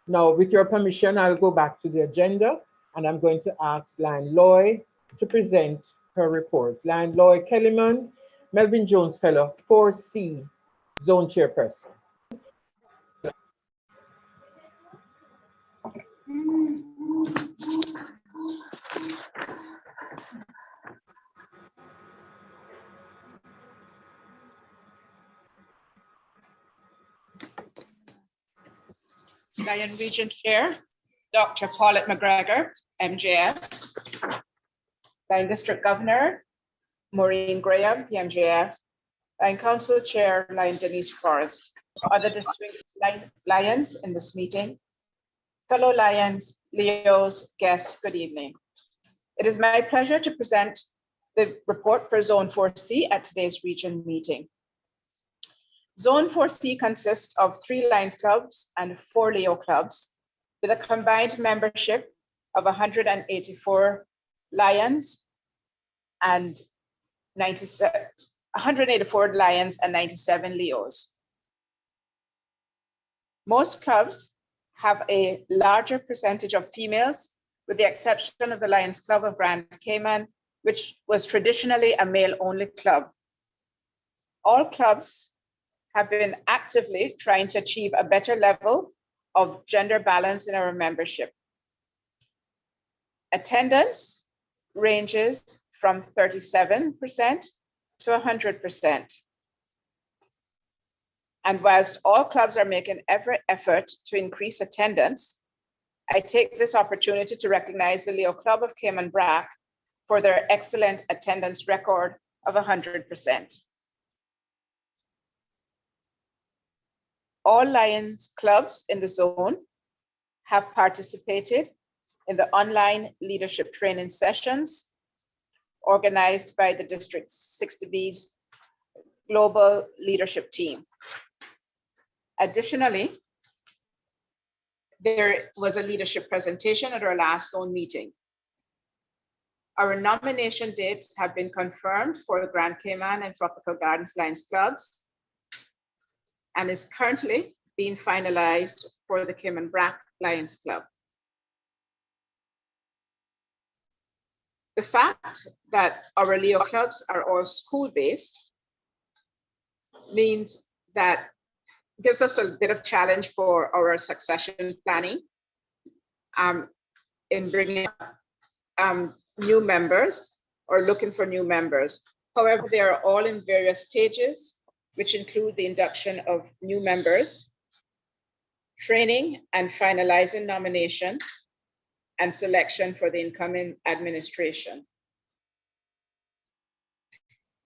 Now, with your permission, I'll go back to the agenda, and I'm going to ask Lion Loy to present her report. Lion Loy Kellyman, Melvin Jones Fellow, 4C, Zone Chairperson.
Lion Region Chair, Dr. Paulette McGregor, MJF. Lion District Governor, Maureen Graham, PMJF. Lion Council Chair, Lion Denise Forrest. Other distinguished Lions in this meeting. Fellow Lions, Leos, guests, good evening. It is my pleasure to present the report for Zone 4C at today's region meeting. Zone 4C consists of 3 Lions clubs and 4 Leo clubs, with a combined membership of 184 Lions and 184 Lions and 97 Leos. Most clubs have a larger percentage of females, with the exception of the Lions Club of Grand Cayman, which was traditionally a male-only club. All clubs have been actively trying to achieve a better level of gender balance in our membership. Attendance ranges from 37% to 100%. And whilst all clubs are making every effort to increase attendance, I take this opportunity to recognize the Leo Club of Cayman Brac for their excellent attendance record of 100%. All Lions clubs in the zone have participated in the online leadership training sessions organized by the District 60B's Global Leadership Team. Additionally, there was a leadership presentation at our last zone meeting. Our nomination dates have been confirmed for the Grand Cayman and Tropical Gardens Lions clubs, and is currently being finalized for the Cayman Brac Lions Club. The fact that our Leo clubs are all school-based means that gives us a bit of challenge for our succession planning in bringing new members or looking for new members. However, they are all in various stages, which include the induction of new members, training and finalizing nomination, and selection for the incoming administration.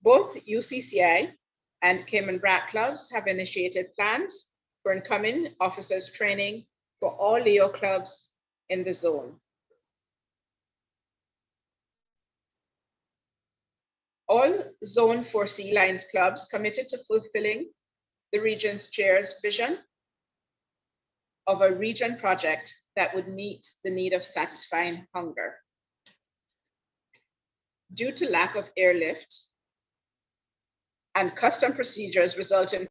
Both UCCI and Cayman Brac clubs have initiated plans for incoming officers training for all Leo clubs in the zone. All Zone 4C Lions clubs committed to fulfilling the region's chair's vision of a region project that would meet the need of satisfying hunger. Due to lack of airlift and custom procedures resulting,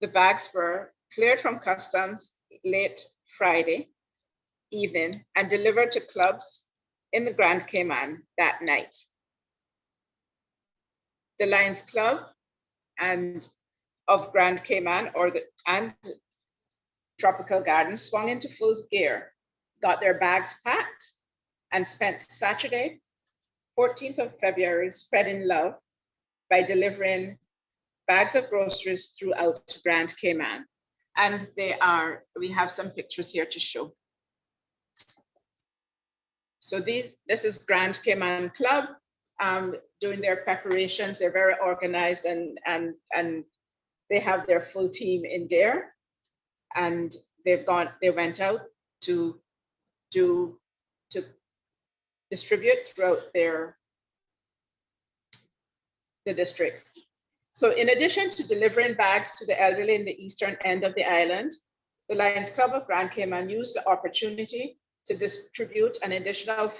the bags were cleared from customs late Friday evening and delivered to clubs in the Grand Cayman that night. The Lions Club and of Grand Cayman and Tropical Gardens swung into full gear, got their bags packed, and spent Saturday, 14th of February, spreading love by delivering bags of groceries throughout Grand Cayman. And we have some pictures here to show. So this is Grand Cayman Club doing their preparations. They're very organized and they have their full team in there. And they went out to distribute throughout the districts. So in addition to delivering bags to the elderly in the eastern end of the island, the Lions Club of Grand Cayman used the opportunity to distribute an additional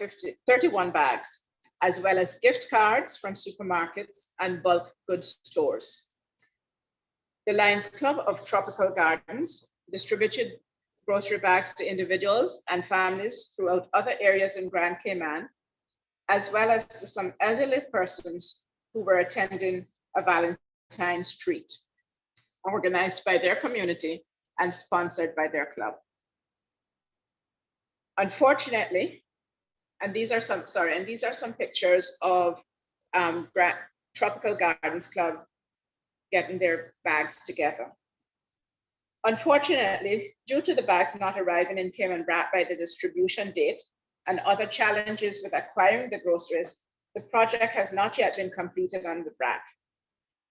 31 bags, as well as gift cards from supermarkets and bulk goods stores. The Lions Club of Tropical Gardens distributed grocery bags to individuals and families throughout other areas in Grand Cayman, as well as to some elderly persons who were attending a Valentine's treat, organized by their community and sponsored by their club. Unfortunately, and these are some pictures of Tropical Gardens Club getting their bags together. Unfortunately, due to the bags not arriving in Cayman Brac by the distribution date and other challenges with acquiring the groceries, the project has not yet been completed on the Brac.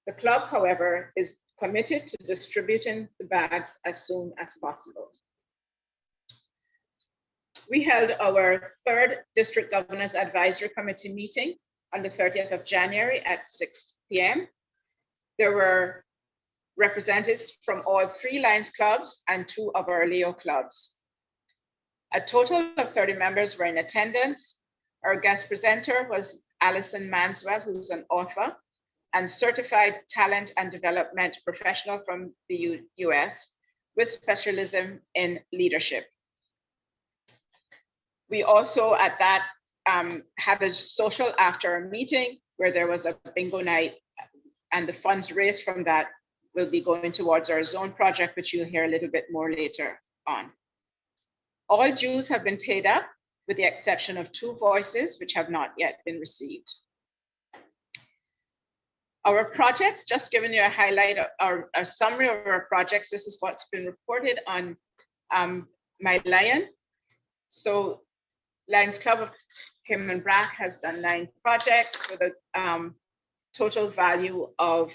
The club, however, is committed to distributing the bags as soon as possible. We held our third District Governors Advisory Committee meeting on the 30th of January at 6 p.m. There were representatives from all 3 Lions clubs and 2 of our Leo clubs. A total of 30 members were in attendance. Our guest presenter was Alison Manswell, who's an author and certified talent and development professional from the US with specialism in leadership. We also at that had a social after a meeting where there was a bingo night, and the funds raised from that will be going towards our zone project, which you'll hear a little bit more later on. All dues have been paid up with the exception of 2 voices which have not yet been received. Our projects, just giving you a highlight or a summary of our projects, this is what's been reported on My Lion. So Lions Club of Cayman Brac has done 9 projects with a total value of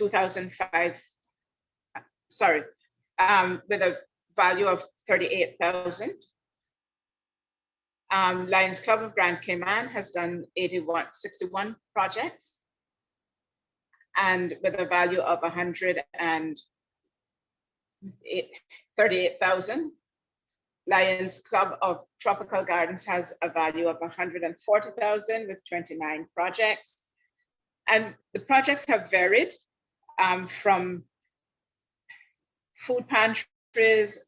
with a value of 38,000. Lions Club of Grand Cayman has done 61 projects and with a value of 138,000. Lions Club of Tropical Gardens has a value of 140,000 with 29 projects. And the projects have varied from food pantries,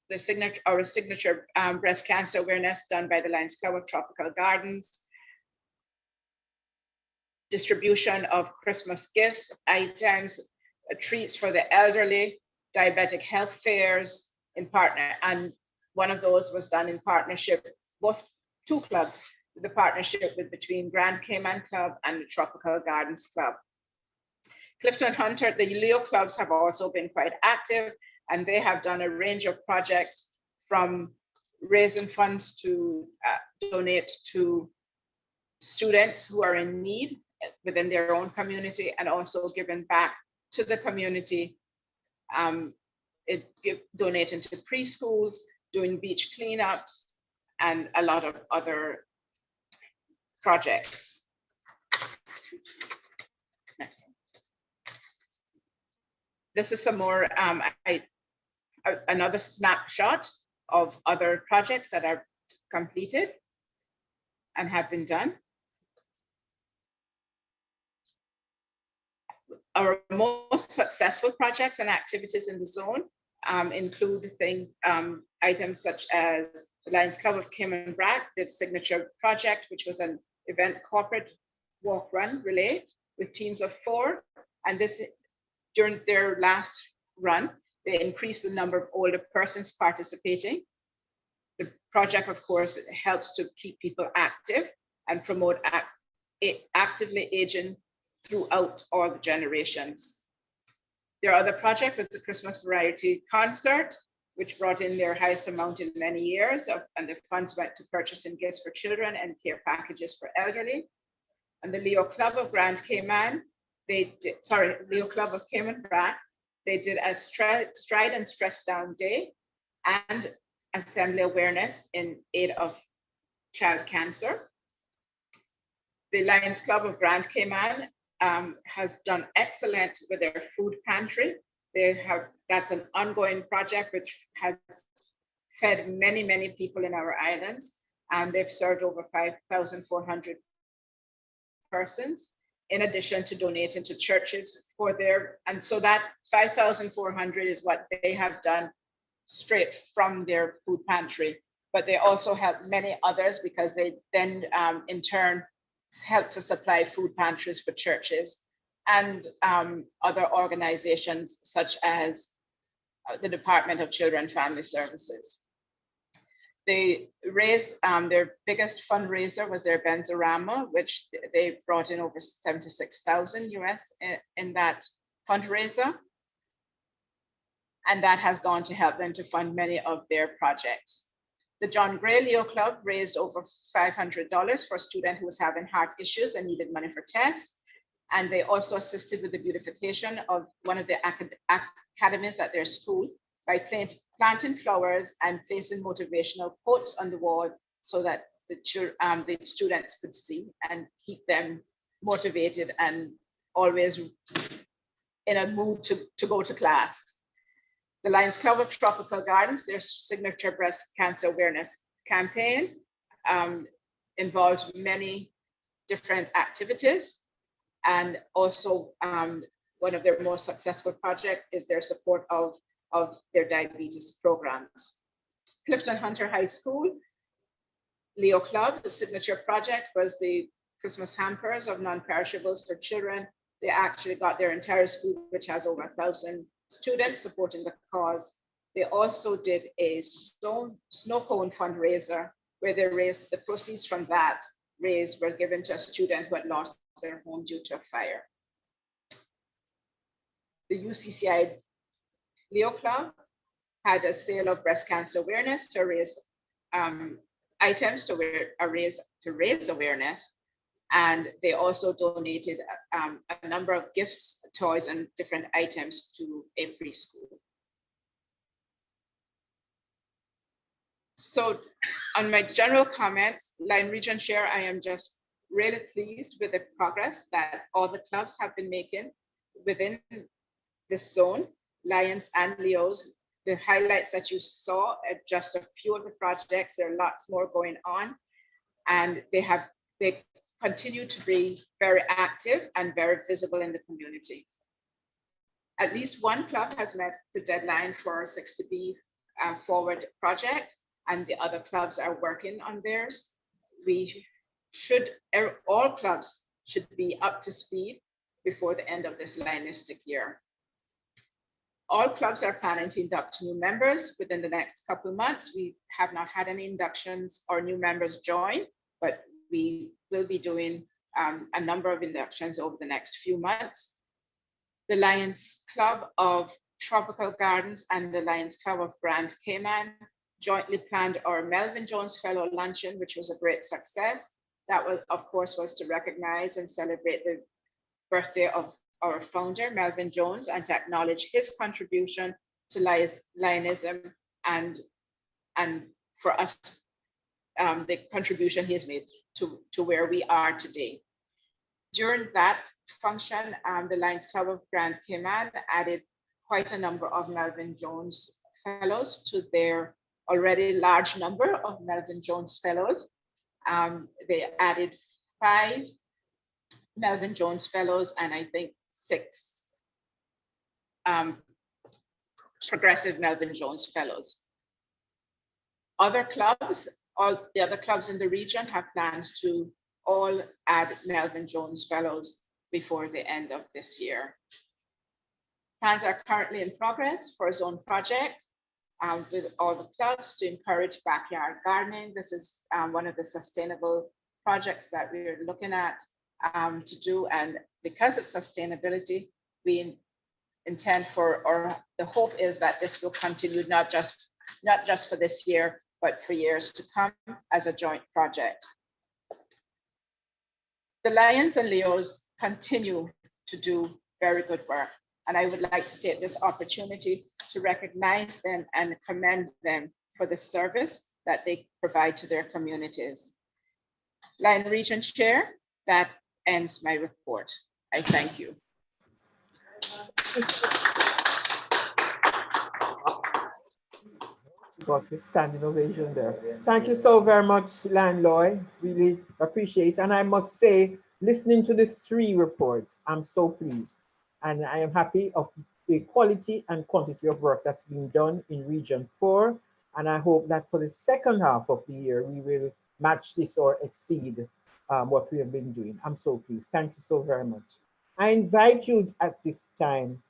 our signature breast cancer awareness done by the Lions Club of Tropical Gardens, distribution of Christmas gifts, items, treats for the elderly, diabetic health fairs in partner, and one of those was done in partnership, both 2 clubs, the partnership between Grand Cayman Club and the Tropical Gardens Club. Clifton Hunter, the Leo clubs have also been quite active, and they have done a range of projects from raising funds to donate to students who are in need within their own community, and also giving back to the community, donating to preschools, doing beach cleanups, and a lot of other projects. Next one. This is some more, another snapshot of other projects that are completed and have been done. Our most successful projects and activities in the zone include items such as the Lions Club of Cayman Brac did signature project, which was an event corporate walk run relay with teams of 4. And this, during their last run, they increased the number of older persons participating. The project, of course, helps to keep people active and promote actively aging throughout all the generations. Their other project was the Christmas Variety Concert, which brought in their highest amount in many years, and the funds went to purchasing gifts for children and care packages for elderly. And the Leo Club of Grand Cayman, Leo Club of Cayman Brac, they did a stride and stress down day and assembly awareness in aid of child cancer. The Lions Club of Grand Cayman has done excellent with their food pantry. That's an ongoing project which has fed many, many people in our islands, and they've served over 5,400 persons, in addition to donating to churches for their, and so that 5,400 is what they have done straight from their food pantry. But they also help many others because they then in turn help to supply food pantries for churches and other organizations such as the Department of Children and Family Services. They raised their biggest fundraiser was their Benzorama, which they brought in over 76,000 US in that fundraiser. And that has gone to help them to fund many of their projects. The John Gray Leo Club raised over $500 for a student who was having heart issues and needed money for tests. And they also assisted with the beautification of one of the academies at their school by planting flowers and placing motivational quotes on the wall so that the students could see and keep them motivated and always in a mood to go to class. The Lions Club of Tropical Gardens, their signature breast cancer awareness campaign, involved many different activities. And also one of their most successful projects is their support of their diabetes programs. Clifton Hunter High School, Leo Club, the signature project was the Christmas hampers of non-perishables for children. They actually got their entire school, which has over 1,000 students supporting the cause. They also did a snow cone fundraiser where they raised the proceeds from that were given to a student who had lost their home due to a fire. The UCCI Leo Club had a sale of breast cancer awareness to raise items to raise awareness. And they also donated a number of gifts, toys, and different items to a preschool. So on my general comments, Lion Region Chair, I am just really pleased with the progress that all the clubs have been making within this zone, Lions and Leos. The highlights that you saw are just a few of the projects. There are lots more going on, and they continue to be very active and very visible in the community. At least one club has met the deadline for 60B Forward project, and the other clubs are working on theirs. All clubs should be up to speed before the end of this Lionistic year. All clubs are planning to induct new members within the next couple of months. We have not had any inductions or new members join, but we will be doing a number of inductions over the next few months. The Lions Club of Tropical Gardens and the Lions Club of Grand Cayman jointly planned our Melvin Jones Fellow Luncheon, which was a great success. That was, of course, was to recognize and celebrate the birthday of our founder, Melvin Jones, and to acknowledge his contribution to Lionism and for us, the contribution he has made to where we are today. During that function, the Lions Club of Grand Cayman added quite a number of Melvin Jones Fellows to their already large number of Melvin Jones Fellows. They added 5 Melvin Jones Fellows and I think 6 progressive Melvin Jones Fellows. Other clubs, all the other clubs in the region have plans to all add Melvin Jones Fellows before the end of this year. Plans are currently in progress for a zone project with all the clubs to encourage backyard gardening. This is one of the sustainable projects that we're looking at to do. And because of sustainability, we intend for, or the hope is that this will continue not just for this year, but for years to come as a joint project. The Lions and Leos continue to do very good work. And I would like to take this opportunity to recognize them and commend them for the service that they provide to their communities. Lion Region Chair, that ends my report. I thank you.
Got a standing ovation there. Thank you so very much, Landloy. Really appreciate it. And I must say, listening to the 3 reports, I'm so pleased. And I am happy of the quality and quantity of work that's being done in Region 4. And I hope that for the second half of the year, we will match this or exceed what we have been doing. I'm so pleased. Thank you so very much. I invite you at this time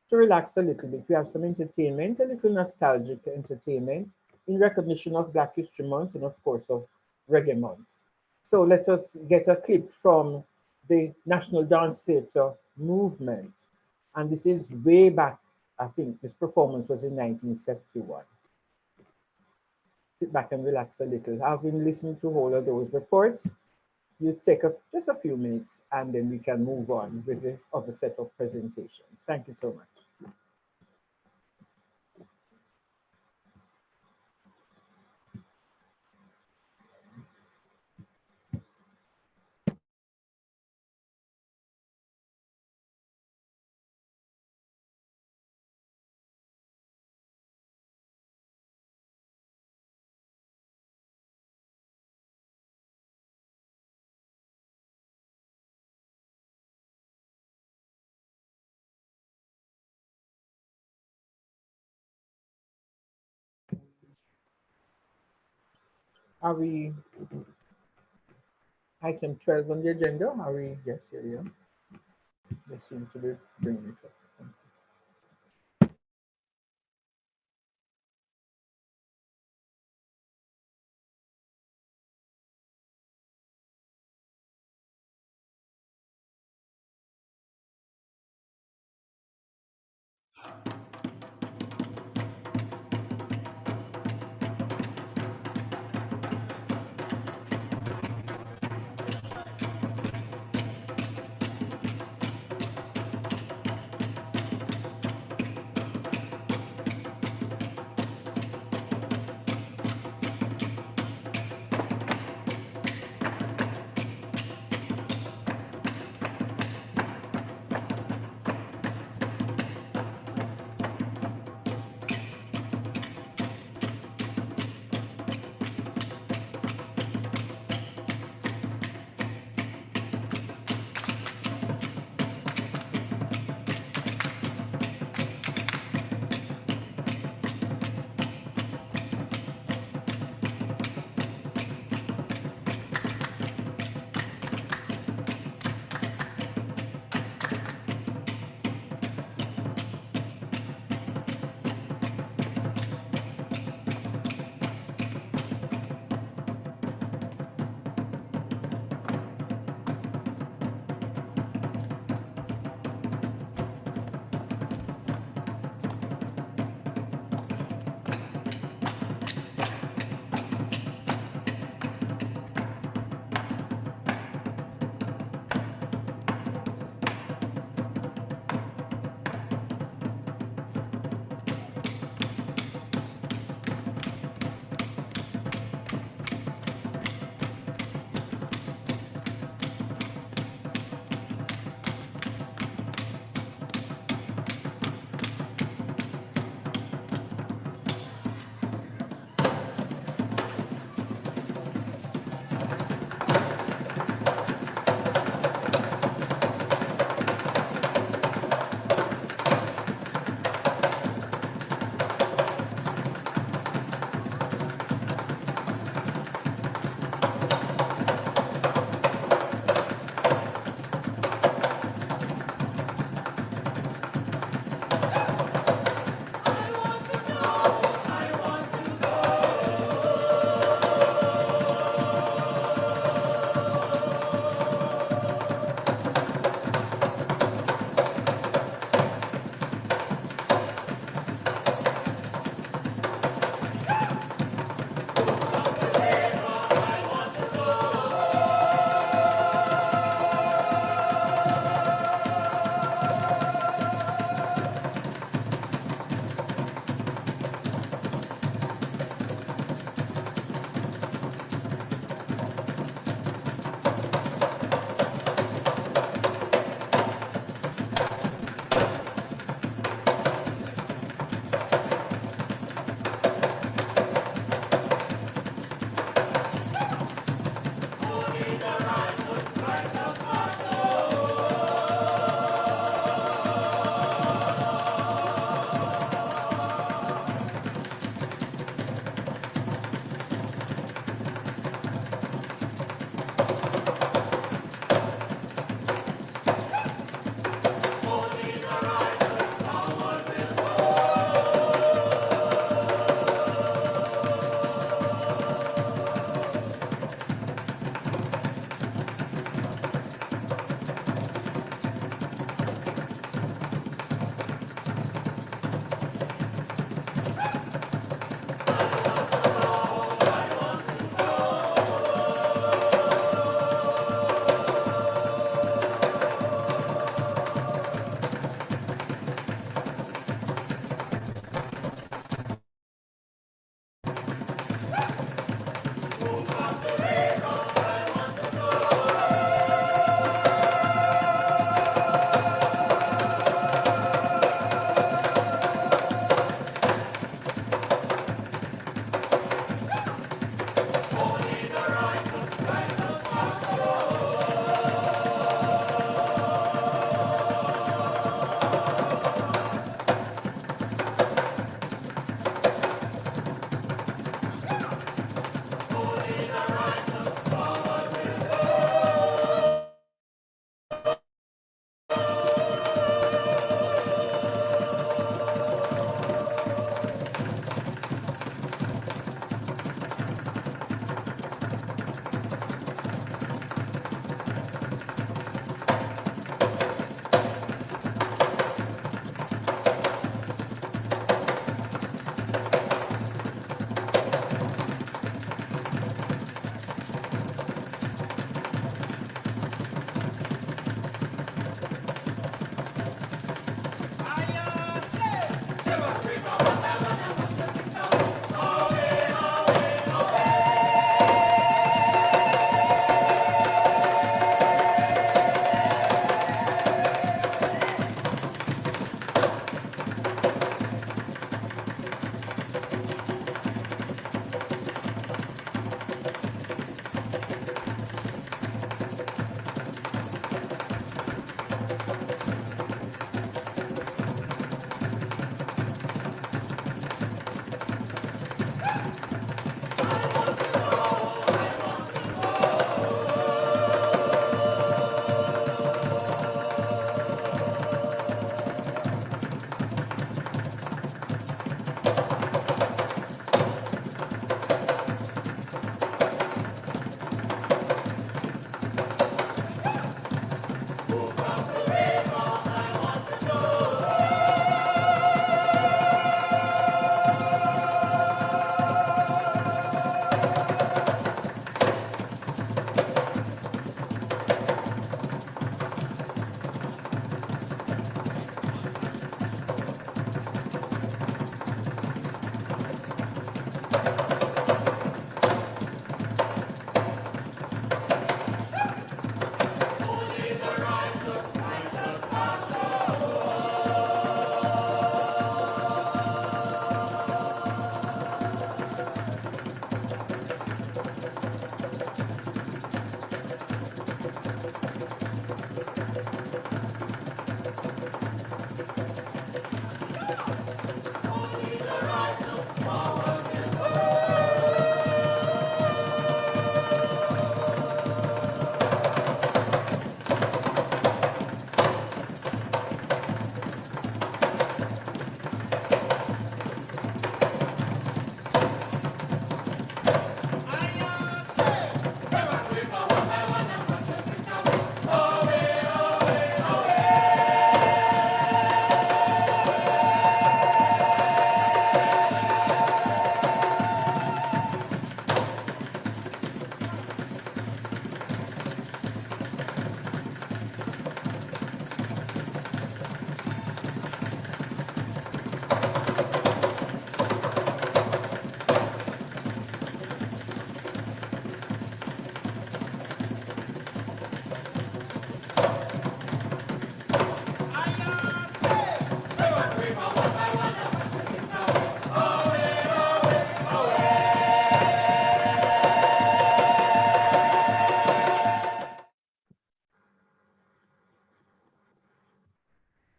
to relax a little bit. We have some entertainment, a little nostalgic entertainment in recognition of Black History Month and of course of Reggae Month. So let us get a clip from the National Dance Theatre movement. And this is way back, I think this performance was in 1971. Sit back and relax a little. Having listened to all of those reports, you take just a few minutes and then we can move on with the other set of presentations. Thank you so much. Are we item 12 on the agenda? Are we? Yes, here we are. They seem to be bringing it up.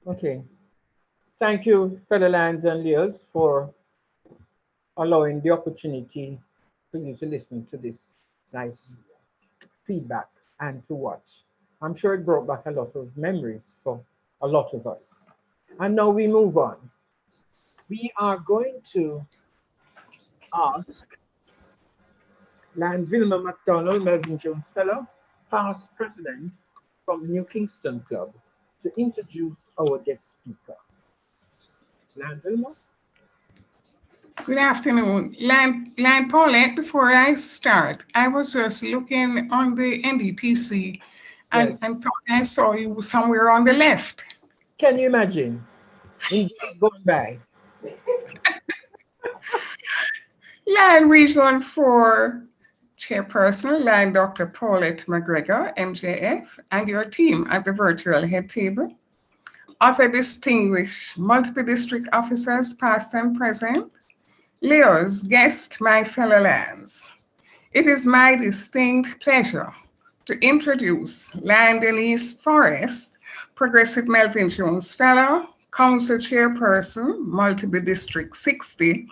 Okay. Thank you, fellow Lions and Leos, for allowing the opportunity for you to listen to this nice feedback and to watch. I'm sure it brought back a lot of memories for a lot of us. And now we move on. We are going to ask Lion Vilma McDonald, Melvin Jones Fellow, past president from New Kingston Club, to introduce our guest speaker. Lion Vilma?
Good afternoon. Lion Paulette, before I start, I was just looking on the NDTC and thought I saw you somewhere on the left.
Can you imagine? Going by.
Lion Region 4 Chairperson, Lion Dr. Paulette McGregor, MJF, and your team at the virtual head table. Other distinguished multiple district officers, past and present. Leos, guests, my fellow Lions. It is my distinct pleasure to introduce Lion Denise Forrest, Progressive Melvin Jones Fellow, Council Chairperson, Multiple District 60,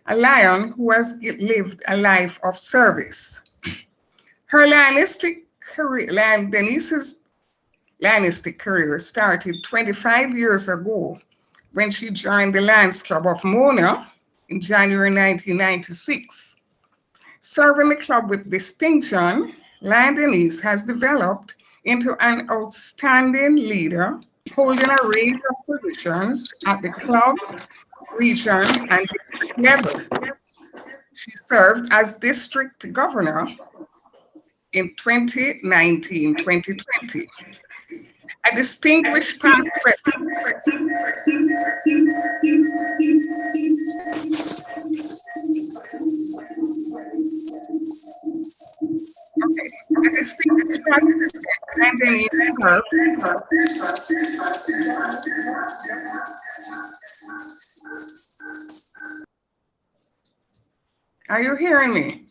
a Lion who has lived a life of service. Her Lionistic career, Denise's Lionistic career started 25 years ago when she joined the Lions Club of Mona in January 1996. Serving the club with distinction, Lion Denise has developed into an outstanding leader, holding a range of positions at the club, region, and district level. She served as district governor in 2019-2020. A distinguished past president. Okay, a distinguished past president, and then he served. Are you hearing me?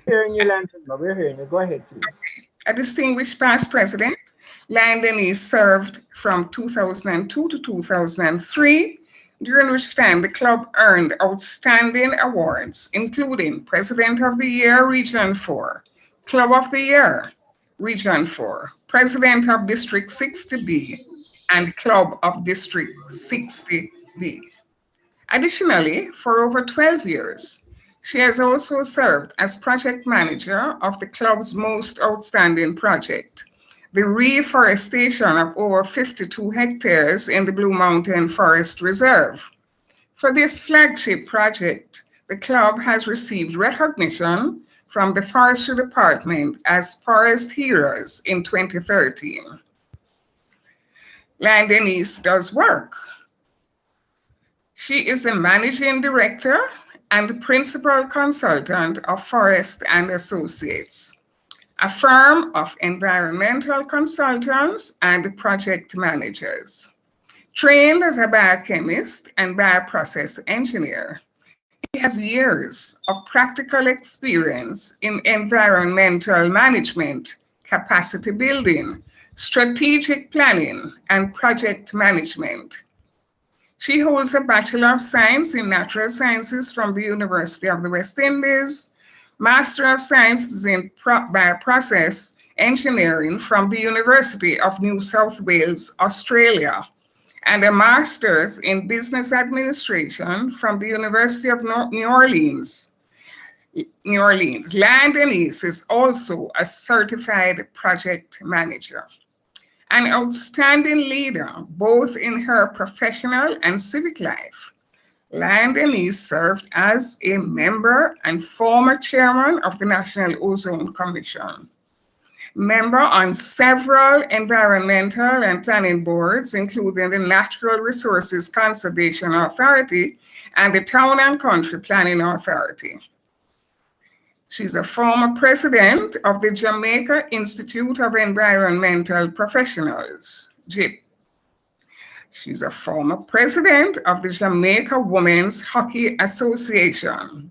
Hearing you, Lion Vilma. We're hearing you. Go ahead, please.
Okay. A distinguished past president, Lion Denise served from 2002 to 2003, during which time the club earned outstanding awards, including President of the Year, Region 4, Club of the Year, Region 4, President of District 60B, and Club of District 60B. Additionally, for over 12 years, she has also served as project manager of the club's most outstanding project, the reforestation of over 52 hectares in the Blue Mountain Forest Reserve. For this flagship project, the club has received recognition from the Forestry Department as Forest Heroes in 2013. Lion Denise does work. She is the managing director and principal consultant of Forrest and Associates, a firm of environmental consultants and project managers. Trained as a biochemist and bioprocess engineer, he has years of practical experience in environmental management, capacity building, strategic planning, and project management. She holds a Bachelor of Science in Natural Sciences from the University of the West Indies, Master of Sciences in Bioprocess Engineering from the University of New South Wales, Australia, and a Master's in Business Administration from the University of New Orleans. Lion Denise is also a certified project manager. An outstanding leader, both in her professional and civic life. Lion Denise served as a member and former chairman of the National Ozone Commission. Member on several environmental and planning boards, including the Natural Resources Conservation Authority and the Town and Country Planning Authority. She's a former president of the Jamaica Institute of Environmental Professionals, JIP. She's a former president of the Jamaica Women's Hockey Association.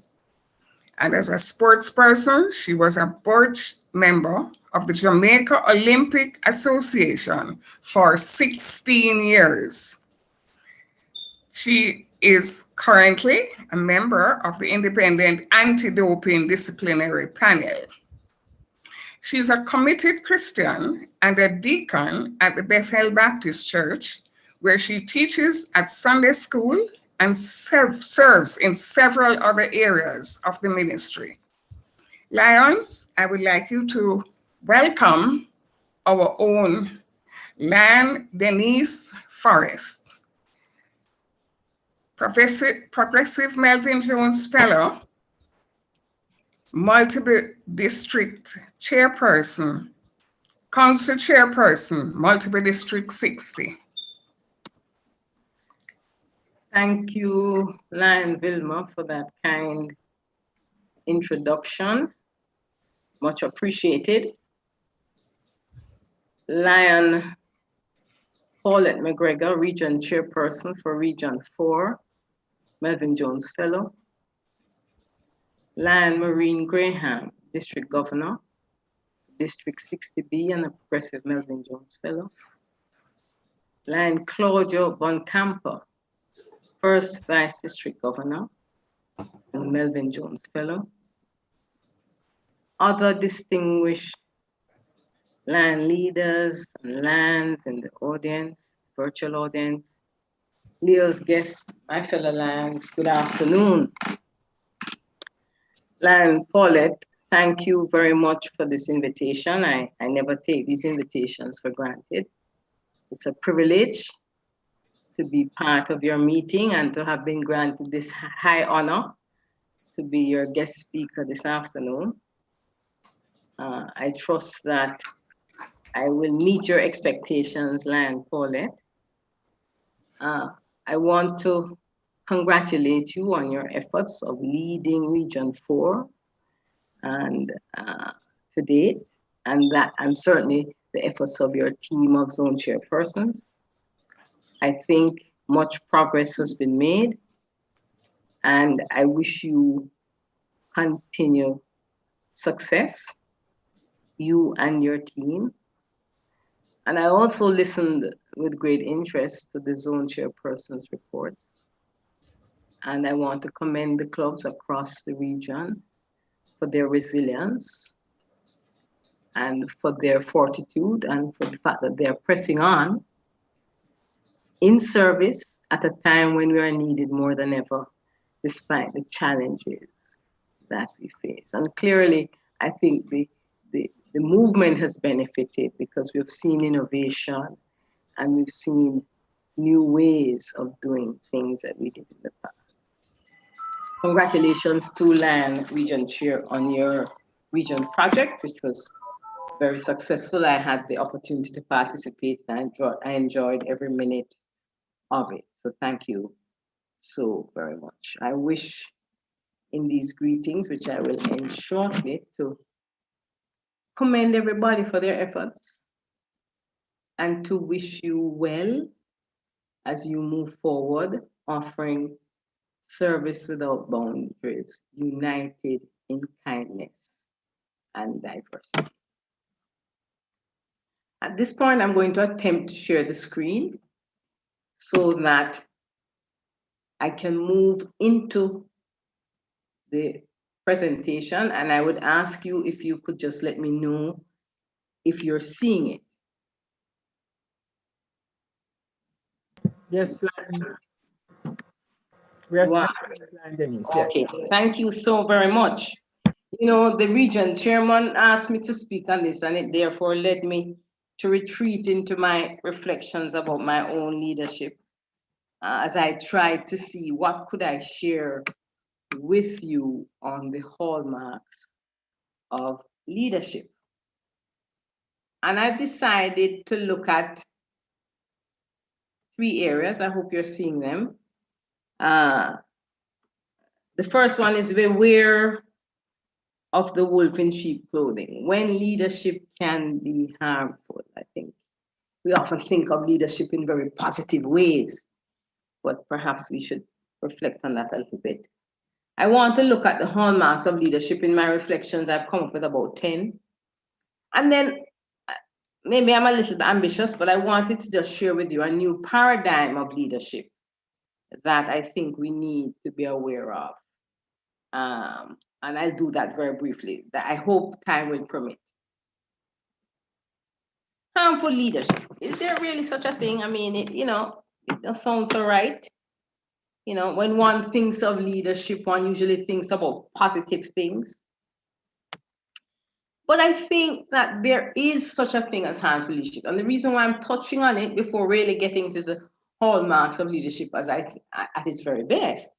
And as a sports person, she was a board member of the Jamaica Olympic Association for 16 years. She is currently a member of the Independent Anti-Doping Disciplinary Panel. She's a committed Christian and a deacon at the Bethel Baptist Church, where she teaches at Sunday school and serves in several other areas of the ministry. Lions, I would like you to welcome our own Lan Denise Forrest, Progressive Melvin Jones Fellow, multiple district chairperson, council chairperson, multiple district 60.
Thank you, Lion Vilma, for that kind introduction. Much appreciated. Lion Paulette McGregor, Region Chairperson for Region 4, Melvin Jones Fellow. Lion Maureen Graham, District Governor, District 60B and a Progressive Melvin Jones Fellow. Lion Claudio Boncampo, First Vice District Governor and Melvin Jones Fellow. Other distinguished land leaders and lands in the audience, virtual audience. Leo's guests, my fellow lands, good afternoon. Lion Paulette, thank you very much for this invitation. I never take these invitations for granted. It's a privilege to be part of your meeting and to have been granted this high honor to be your guest speaker this afternoon. I trust that I will meet your expectations, Lion Paulette. I want to congratulate you on your efforts of leading Region 4 and to date, and certainly the efforts of your team of zone chairpersons. I think much progress has been made, and I wish you continued success, you and your team. And I also listened with great interest to the zone chairperson's reports. And I want to commend the clubs across the region for their resilience and for their fortitude and for the fact that they're pressing on in service at a time when we are needed more than ever, despite the challenges that we face. And clearly, I think the movement has benefited because we've seen innovation and we've seen new ways of doing things that we did in the past. Congratulations to Lion Region Chair on your region project, which was very successful. I had the opportunity to participate and I enjoyed every minute of it. So thank you so very much. I wish in these greetings, which I will end shortly, to commend everybody for their efforts and to wish you well as you move forward, offering service without boundaries, united in kindness and diversity. At this point, I'm going to attempt to share the screen so that I can move into the presentation, and I would ask you if you could just let me know if you're seeing it.
Yes, wow.
Okay, thank you so very much. You know, the region chairman asked me to speak on this, and it therefore led me to retreat into my reflections about my own leadership as I tried to see what could I share with you on the hallmarks of leadership. And I've decided to look at 3 areas. I hope you're seeing them. The first one is beware of the wolf in sheep clothing. When leadership can be harmful, I think. We often think of leadership in very positive ways, but perhaps we should reflect on that a little bit. I want to look at the hallmarks of leadership. In my reflections, I've come up with about 10. And then maybe I'm a little bit ambitious, but I wanted to just share with you a new paradigm of leadership that I think we need to be aware of. And I'll do that very briefly, that I hope time will permit. Harmful leadership. Is there really such a thing? I mean, it does sound so right. When one thinks of leadership, one usually thinks about positive things. But I think that there is such a thing as harmful leadership. And the reason why I'm touching on it before really getting to the hallmarks of leadership at its very best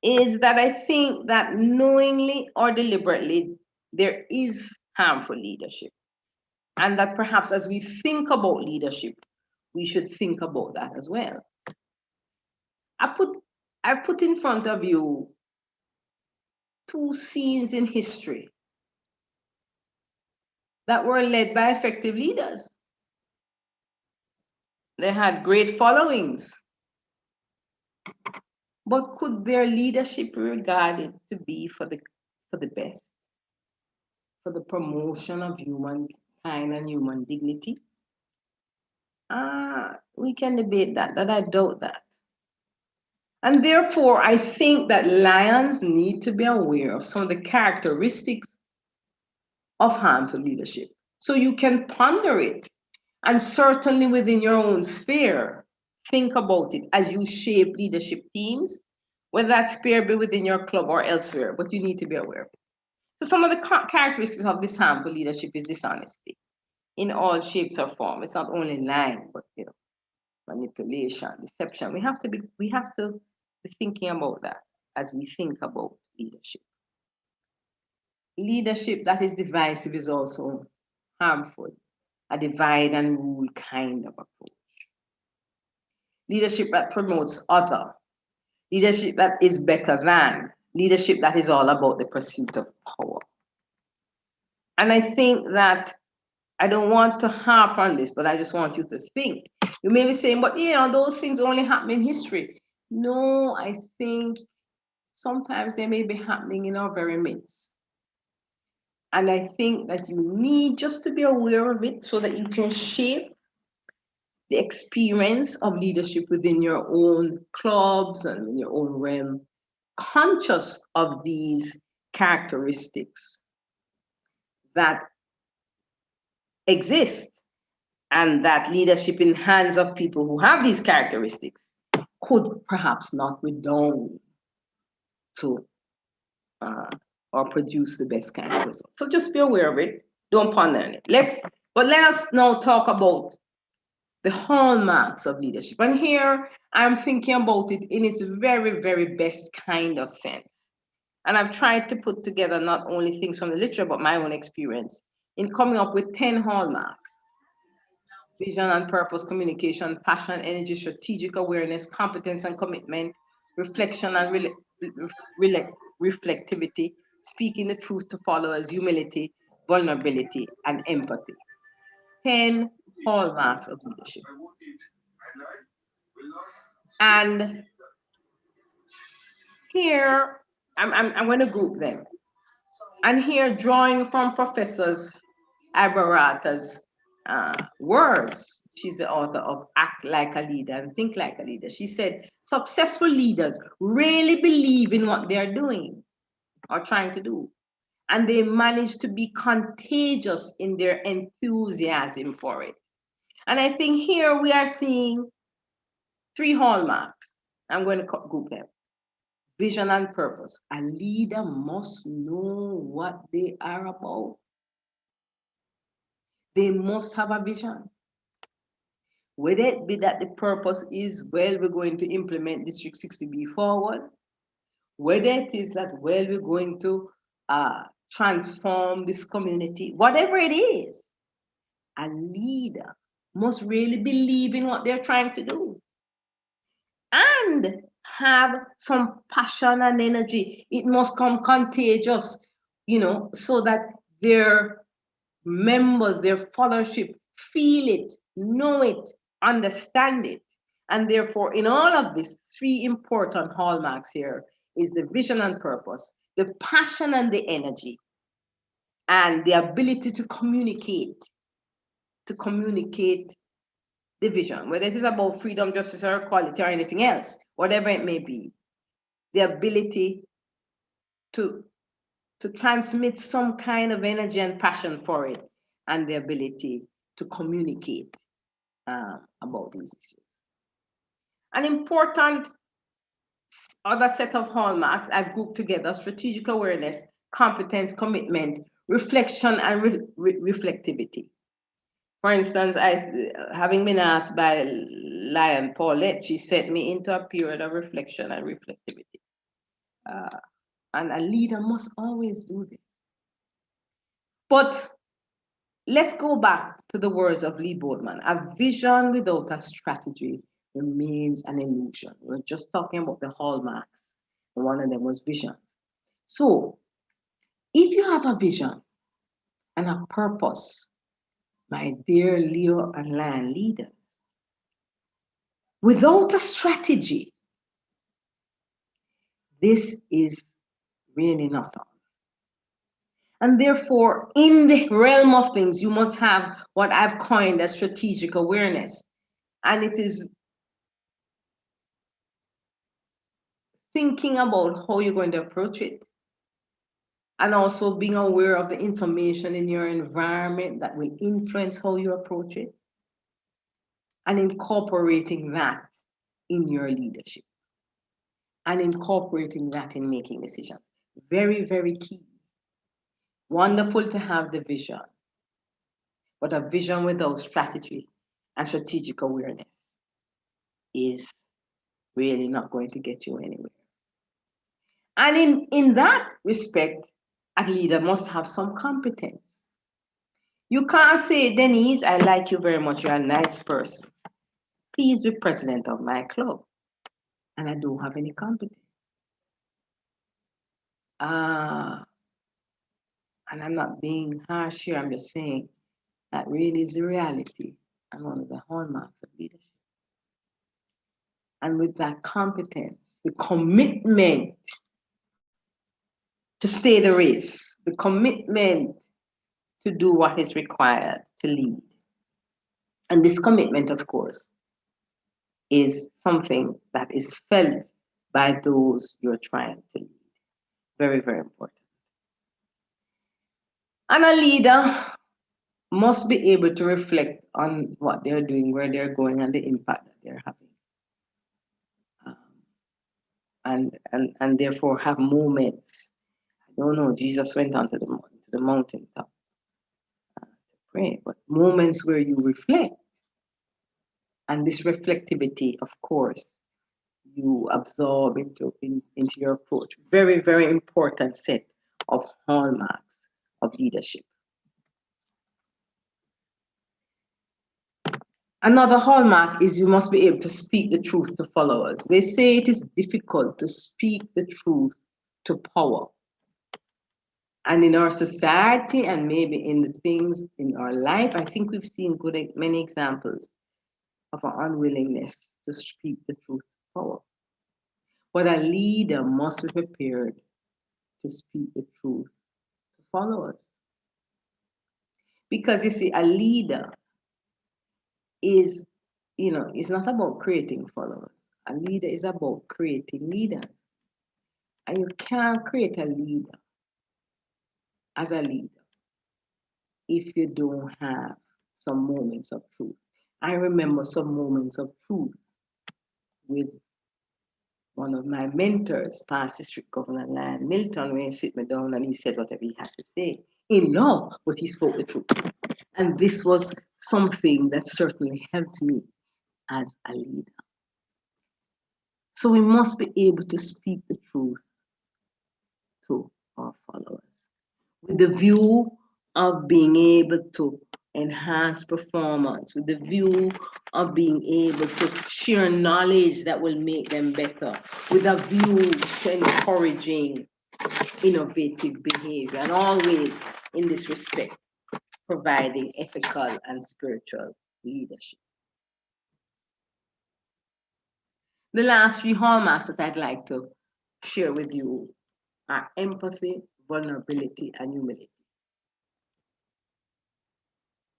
is that I think that knowingly or deliberately, there is harmful leadership. And that perhaps as we think about leadership, we should think about that as well. I put in front of you two scenes in history that were led by effective leaders. They had great followings. But could their leadership be regarded to be for the best, for the promotion of humankind and human dignity? We can debate that, but I doubt that. And therefore, I think that lions need to be aware of some of the characteristics of harmful leadership. So you can ponder it, and certainly within your own sphere, think about it as you shape leadership teams, whether that sphere be within your club or elsewhere, but you need to be aware of it. So some of the characteristics of this harmful leadership is dishonesty in all shapes or forms. It's not only lying, but manipulation, deception. We have to be thinking about that as we think about leadership. Leadership that is divisive is also harmful, a divide and rule kind of approach. Leadership that promotes other, leadership that is better than, leadership that is all about the pursuit of power. And I think that I don't want to harp on this, but I just want you to think. You may be saying, but those things only happen in history. No, I think sometimes they may be happening in our very midst. And I think that you need just to be aware of it so that you can shape the experience of leadership within your own clubs and in your own realm, conscious of these characteristics that exist, and that leadership in the hands of people who have these characteristics could perhaps not redound to or produce the best kind of results. So just be aware of it. Don't ponder on it. But let us now talk about the hallmarks of leadership. And here I'm thinking about it in its very, very best kind of sense. And I've tried to put together not only things from the literature, but my own experience in coming up with 10 hallmarks. Vision and purpose, communication, passion, energy, strategic awareness, competence and commitment, reflection and reflectivity, speaking the truth to followers, humility, vulnerability, and empathy. 10 hallmarks of leadership. And here, I'm going to group them. And here, drawing from Professor Abarata's words, she's the author of Act Like a Leader and Think Like a Leader. She said, successful leaders really believe in what they're doing or trying to do. And they manage to be contagious in their enthusiasm for it. And I think here we are seeing 3 hallmarks. I'm going to group them. Vision and purpose. A leader must know what they are about. They must have a vision. Whether it be that the purpose is, well, we're going to implement District 60B forward, whether it is that, well, we're going to transform this community, whatever it is, a leader must really believe in what they're trying to do and have some passion and energy. It must come contagious, so that their members, their followership, feel it, know it, understand it. And therefore, in all of this, 3 important hallmarks here is the vision and purpose, the passion and the energy, and the ability to communicate the vision, whether it is about freedom, justice, or equality, or anything else, whatever it may be, the ability to transmit some kind of energy and passion for it, and the ability to communicate about these issues. An important other set of hallmarks I've grouped together: strategic awareness, competence, commitment, reflection, and reflectivity. For instance, having been asked by Lion Paulette, she set me into a period of reflection and reflectivity. And a leader must always do this. But let's go back to the words of Lee Boardman. A vision without a strategy remains an illusion. We're just talking about the hallmarks. And one of them was vision. So if you have a vision and a purpose, my dear Leo and Lion leaders, without a strategy, this is really not on. And therefore, in the realm of things, you must have what I've coined as strategic awareness. And it is thinking about how you're going to approach it, and also being aware of the information in your environment that will influence how you approach it, and incorporating that in your leadership, and incorporating that in making decisions. Very, very key. Wonderful to have the vision, but a vision without strategy and strategic awareness is really not going to get you anywhere. And in that respect, a leader must have some competence. You can't say, Denise, I like you very much, you're a nice person. Please be president of my club. And I don't have any competence. And I'm not being harsh here, I'm just saying that really is the reality and one of the hallmarks of leadership. And with that competence, the commitment to stay the race, the commitment to do what is required to lead. And this commitment, of course, is something that is felt by those you're trying to lead. Very, very important. And a leader must be able to reflect on what they're doing, where they're going, and the impact that they're having. And therefore have moments. I don't know, Jesus went on to the mountaintop to pray, but moments where you reflect. And this reflectivity, of course, you absorb into your approach. Very, very important set of hallmarks of leadership. Another hallmark is you must be able to speak the truth to followers. They say it is difficult to speak the truth to power. And in our society, and maybe in the things in our life, I think we've seen many examples of our unwillingness to speak the truth to power. But a leader must be prepared to speak the truth to followers. Because you see, a leader is, it's not about creating followers. A leader is about creating leaders. And you can't create a leader as a leader if you don't have some moments of truth. I remember some moments of truth with one of my mentors, past District Governor Lion Milton, where he sit me down and he said whatever he had to say in love, but he spoke the truth. And this was something that certainly helped me as a leader. So we must be able to speak the truth to our followers with the view of being able to enhance performance, with the view of being able to share knowledge that will make them better, with a view to encouraging innovative behavior, and always in this respect, providing ethical and spiritual leadership. The last three hallmarks that I'd like to share with you are empathy, vulnerability, and humility.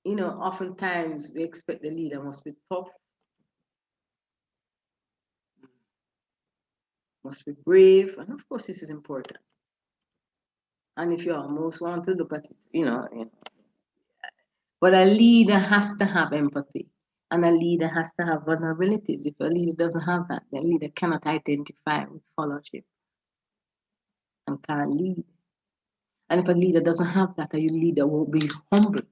you know, oftentimes we expect the leader must be tough, must be brave, and of course this is important. And if you almost want to look at it, you know, but a leader has to have empathy, and a leader has to have vulnerabilities. If a leader doesn't have that, then a leader cannot identify with followership and can't lead. And if a leader doesn't have that, a leader won't be humble.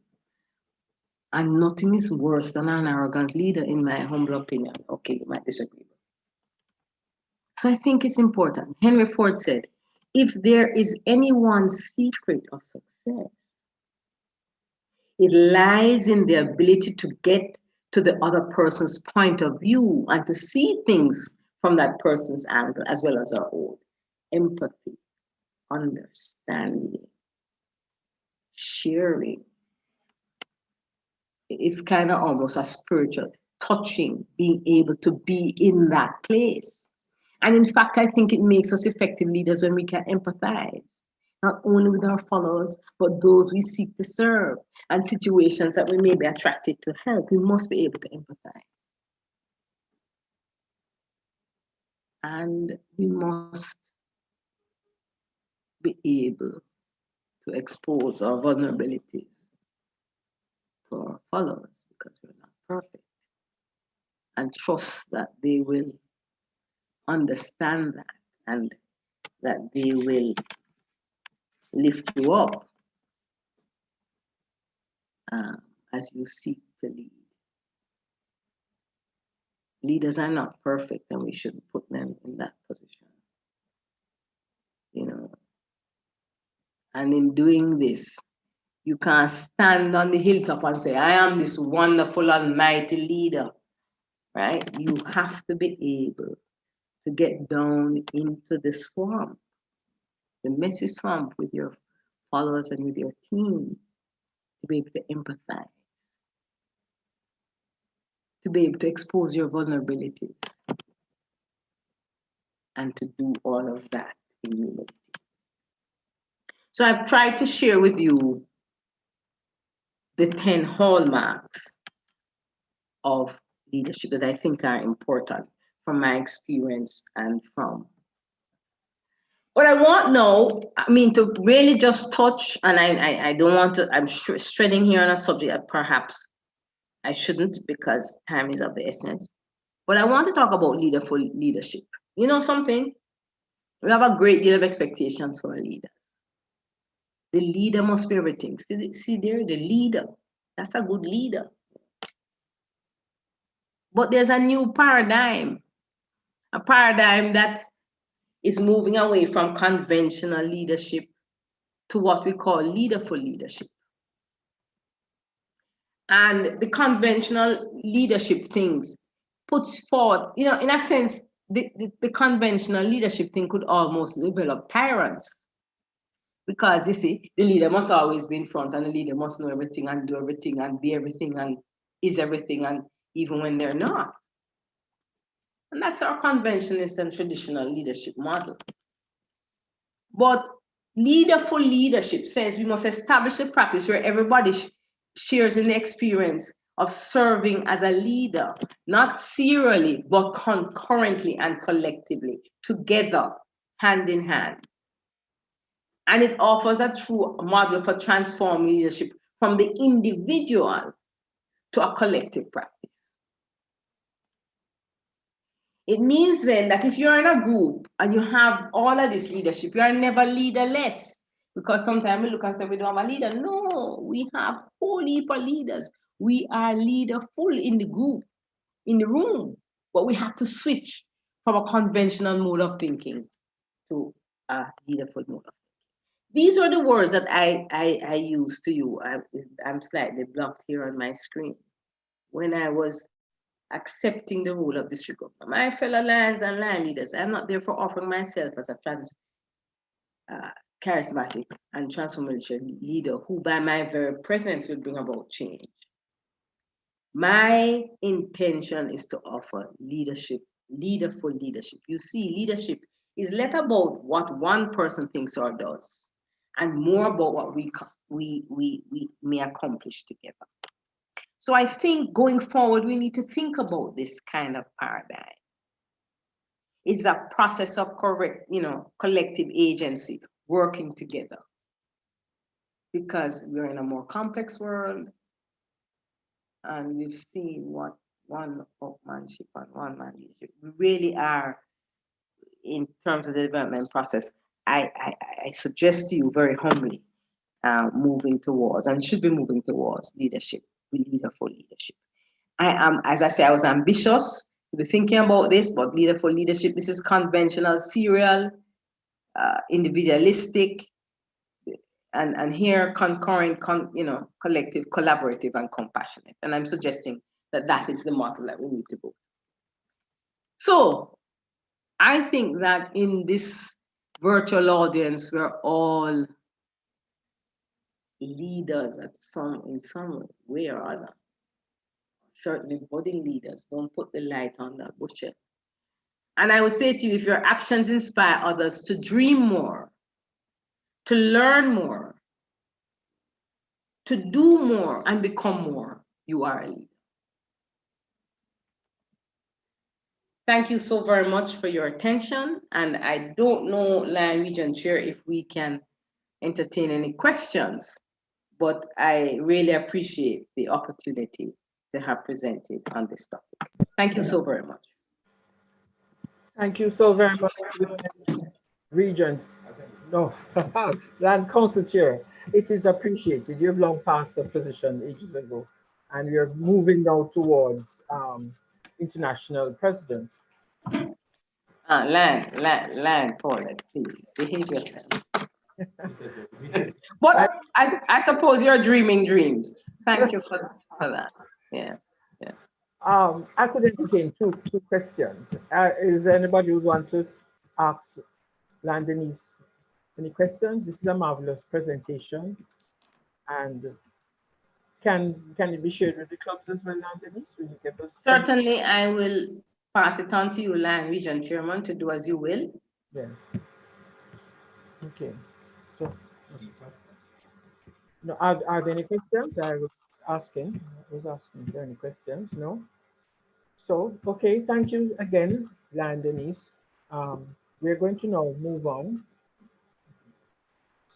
And nothing is worse than an arrogant leader, in my humble opinion. Okay, you might disagree. So I think it's important. Henry Ford said, if there is any one secret of success, it lies in the ability to get to the other person's point of view and to see things from that person's angle as well as our own. Empathy, understanding, sharing. It's kind of almost a spiritual touching, being able to be in that place. And in fact, I think it makes us effective leaders when we can empathize, not only with our followers, but those we seek to serve, and situations that we may be attracted to help. We must be able to empathize. And we must be able to expose our vulnerabilities to our followers, because we're not perfect, and trust that they will understand that and that they will lift you up as you seek to lead. Leaders are not perfect, and we shouldn't put them in that position, you know. And in doing this, you can't stand on the hilltop and say, I am this wonderful, almighty leader, right? You have to be able to get down into the swamp, the messy swamp with your followers and with your team, to be able to empathize, to be able to expose your vulnerabilities, and to do all of that in humility. So I've tried to share with you the 10 hallmarks of leadership that I think are important from my experience and from what I want now. I mean, to really just touch, and I don't want to, I'm treading here on a subject that perhaps I shouldn't, because time is of the essence. But I want to talk about leadership. You know something? We have a great deal of expectations for a leader. The leader must be everything. See there, the leader. That's a good leader. But there's a new paradigm, a paradigm that is moving away from conventional leadership to what we call leaderful leadership. And the conventional leadership things puts forth, you know, in a sense, the conventional leadership thing could almost develop tyrants. Because you see, the leader must always be in front, and the leader must know everything and do everything and be everything and is everything, and even when they're not. And that's our conventionalist and traditional leadership model. But leaderful leadership says we must establish a practice where everybody shares in the experience of serving as a leader, not serially, but concurrently and collectively, together, hand in hand. And it offers a true model for transforming leadership from the individual to a collective practice. It means then that if you're in a group and you have all of this leadership, you are never leaderless. Because sometimes we look and say we don't have a leader. No, we have a whole heap of leaders. We are leaderful in the group, in the room. But we have to switch from a conventional mode of thinking to a leaderful mode of thinking. These were the words that I used to you. I'm slightly blocked here on my screen. When I was accepting the role of district governor. My fellow lions and lion leaders, I'm not there for offering myself as a charismatic and transformational leader who by my very presence will bring about change. My intention is to offer leadership, leaderful leadership. You see, leadership is less about what one person thinks or does, and more about what we may accomplish together. So I think going forward, we need to think about this kind of paradigm. It's a process of collective agency working together, because we're in a more complex world, and we've seen what one-upmanship and one-man leadership really are in terms of the development process. I suggest to you very humbly, moving towards, and should be moving towards leadership, leader for leadership. I am, as I say, I was ambitious to be thinking about this, but leader for leadership, this is conventional, serial, individualistic, and here concurrent, collective, collaborative, and compassionate. And I'm suggesting that that is the model that we need to go. So I think that in this virtual audience, we're all leaders in some way or other. Certainly budding leaders. Don't put the light on that bushel. And I would say to you, if your actions inspire others to dream more, to learn more, to do more and become more, you are a leader. Thank you so very much for your attention. And I don't know, Lion Region Chair, if we can entertain any questions, but I really appreciate the opportunity to have presented on this topic. Thank you so very much.
Thank you so very much, Region. No, Land Council Chair. It is appreciated. You've long passed the position ages ago, and we are moving now towards international president.
Land, Paulette, please behave yourself. But I suppose you're dreaming dreams. Thank you for that. Yeah.
I could entertain two questions. Is there anybody who want to ask Land Denise any questions? This is a marvelous presentation, and can it be shared with the clubs as well, Land Denise? Will you give us
Certainly, I will pass it on to you, Land Region Chairman, to do as you will.
Yeah. Okay. So, no, are there any questions? I was asking. Is there any questions? No. So, okay, thank you again, Land Denise. We're going to now move on.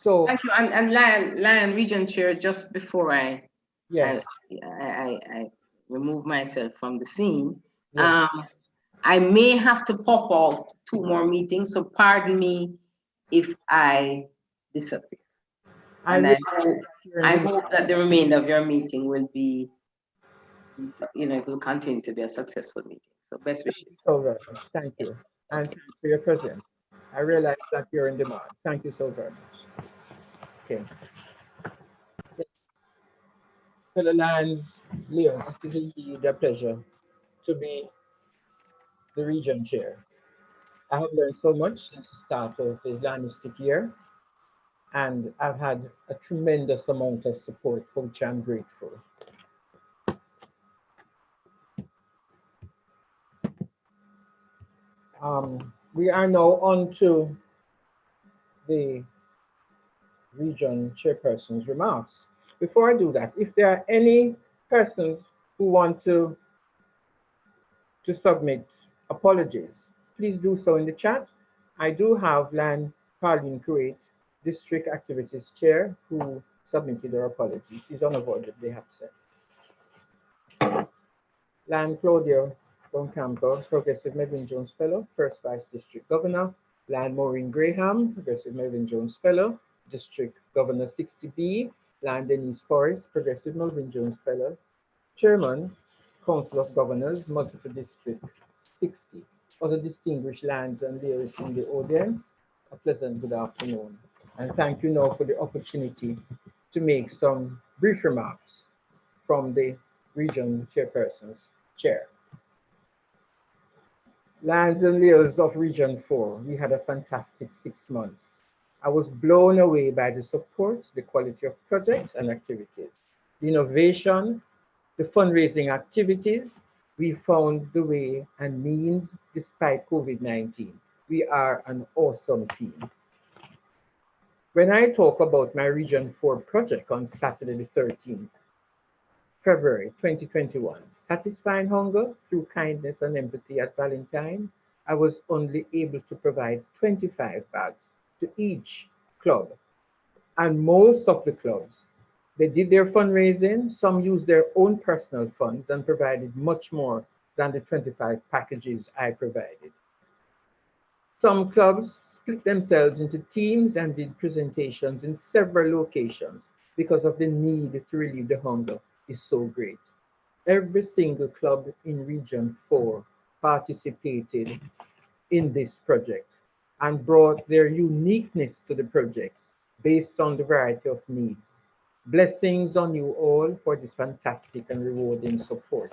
So
thank you, and Lion Region Chair, just before I remove myself from the scene, I may have to pop out 2 more meetings, so pardon me if I disappear. And I hope that the remainder of your meeting will be, it will continue to be a successful meeting. So best wishes.
So very much. Thank you. And thanks for your presence. I realize that you're in demand. Thank you so very much. Okay. Fellow Lands Leons, it is indeed a pleasure to be the region chair. I have learned so much since the start of the Landstic year, and I've had a tremendous amount of support, for which I'm grateful. We are now on to the region chairperson's remarks. Before I do that, if there are any persons who want to submit apologies, please do so in the chat. I do have Land Pauline Kuwait, District Activities Chair, who submitted her apologies. She's unavoidably absent. Land Claudia Boncampo, Progressive Melvin Jones Fellow, First Vice District Governor. Land Maureen Graham, Progressive Melvin Jones Fellow, District Governor 60B. Land Denise Forrest, Progressive Melvin Jones Fellow, Chairman, Council of Governors, Multiple District 60. Other distinguished lands and leaders in the audience, a pleasant good afternoon. And thank you now for the opportunity to make some brief remarks from the region chairperson's chair. Lands and leaders of Region 4, we had a fantastic 6 months. I was blown away by the support, the quality of projects and activities, the innovation, the fundraising activities. We found the way and means despite COVID-19. We are an awesome team. When I talk about my Region 4 project on Saturday the 13th, February 2021. Satisfying hunger through kindness and empathy at Valentine, I was only able to provide 25 bags to each club. And most of the clubs, they did their fundraising. Some used their own personal funds and provided much more than the 25 packages I provided. Some clubs split themselves into teams and did presentations in several locations because of the need to relieve the hunger is so great. Every single club in Region 4 participated in this project and brought their uniqueness to the projects based on the variety of needs. Blessings on you all for this fantastic and rewarding support.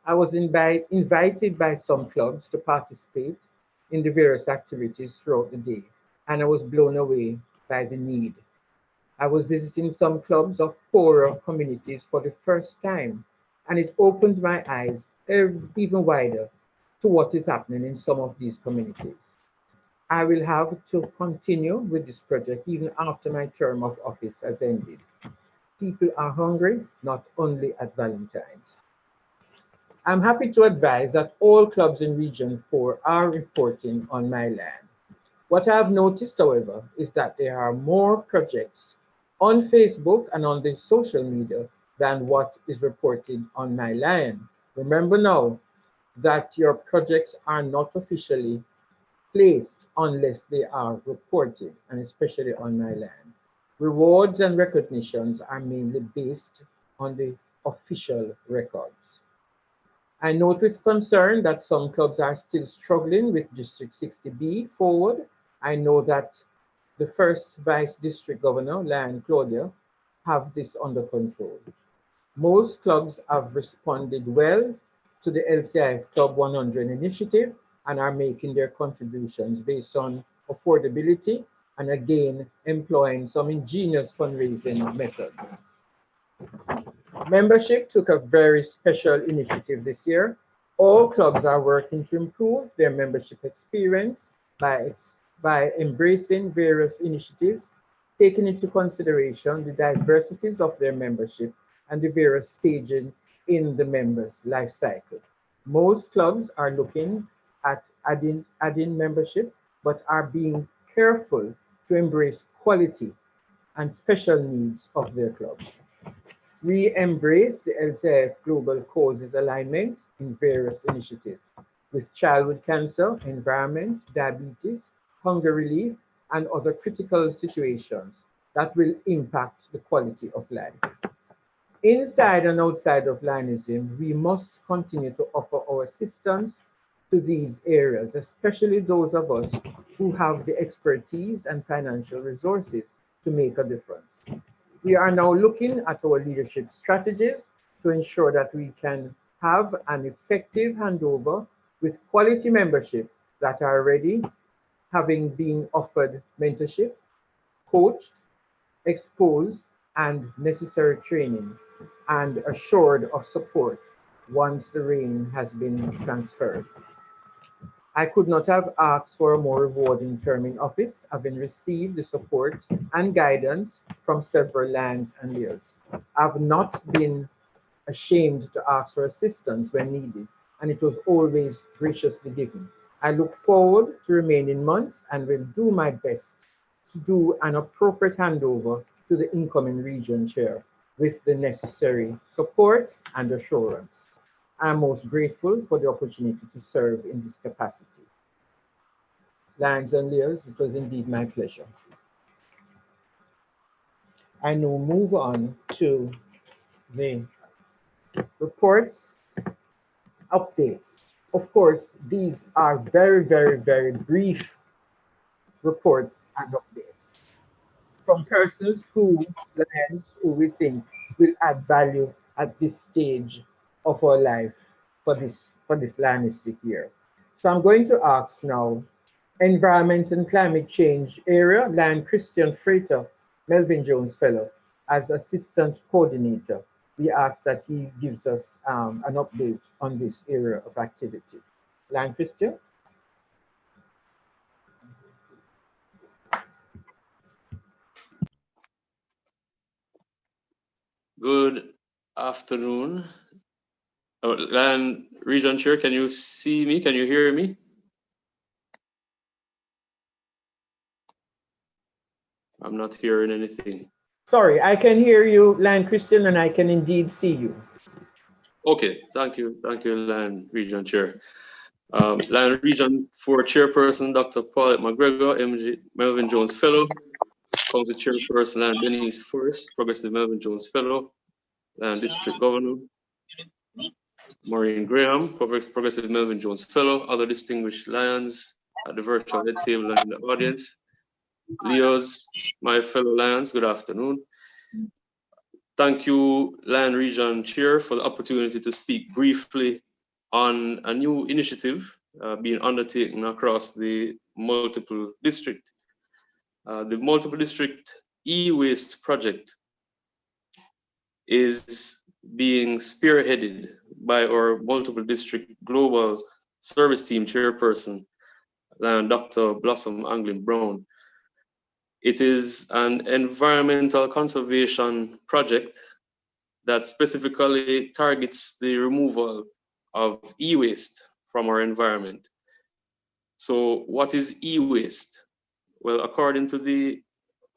I was invited by some clubs to participate in the various activities throughout the day, and I was blown away by the need. I was visiting some clubs of poorer communities for the first time, and it opened my eyes even wider to what is happening in some of these communities. I will have to continue with this project even after my term of office has ended. People are hungry, not only at Valentine's. I'm happy to advise that all clubs in Region 4 are reporting on my land. What I've noticed, however, is that there are more projects on Facebook and on the social media than what is reported on my land. Remember now that your projects are not officially placed unless they are reported, and especially on my land. Rewards and recognitions are mainly based on the official records. I note with concern that some clubs are still struggling with District 60B forward. I know that the first Vice District Governor, Liane Claudia, have this under control. Most clubs have responded well to the LCIF Club 100 initiative and are making their contributions based on affordability and again employing some ingenious fundraising methods. Membership took a very special initiative this year. All clubs are working to improve their membership experience by embracing various initiatives, taking into consideration the diversities of their membership and the various stages in the members' life cycle. Most clubs are looking at adding membership, but are being careful to embrace quality and special needs of their clubs. We embrace the LCIF Global Causes Alignment in various initiatives with childhood cancer, environment, diabetes, hunger relief, and other critical situations that will impact the quality of life. Inside and outside of Lionism, we must continue to offer our assistance to these areas, especially those of us who have the expertise and financial resources to make a difference. We are now looking at our leadership strategies to ensure that we can have an effective handover with quality membership that are ready, having been offered mentorship, coached, exposed, and necessary training, and assured of support once the reign has been transferred. I could not have asked for a more rewarding term in office, having received the support and guidance from several lands and leaders. I've not been ashamed to ask for assistance when needed, and it was always graciously given. I look forward to remaining months and will do my best to do an appropriate handover to the incoming region chair with the necessary support and assurance. I'm most grateful for the opportunity to serve in this capacity. Lions and Leos, it was indeed my pleasure. I now move on to the reports, updates. Of course, these are very, very, very brief reports and updates from persons who we think will add value at this stage of our life for this Lionistic year. So I'm going to ask now Environment and Climate Change Area, Lion Christian Freighter, Melvin Jones Fellow, as Assistant Coordinator. We ask that he gives us an update on this area of activity. Lion Christian?
Good afternoon. Oh, Land Region Chair, can you see me? Can you hear me? I'm not hearing anything.
Sorry, I can hear you, Land Christian, and I can indeed see you.
Okay, thank you, Land Region Chair. Land Region 4 Chairperson, Dr. Paulette McGregor, MG Melvin Jones Fellow, Council Chairperson, Land Denise Forrest, Progressive Melvin Jones Fellow, Land District Governor, Maureen Graham, Progressive Melvin Jones Fellow, other distinguished Lions at the virtual head table and in the audience. Leos, my fellow Lions, good afternoon. Thank you, Land Region Chair, for the opportunity to speak briefly on a new initiative being undertaken across the multiple district. The multiple district e-waste project is being spearheaded by our multiple district global service team chairperson, Dr. Blossom Anglin Brown. It is an environmental conservation project that specifically targets the removal of e-waste from our environment. So what is e-waste? Well, according to the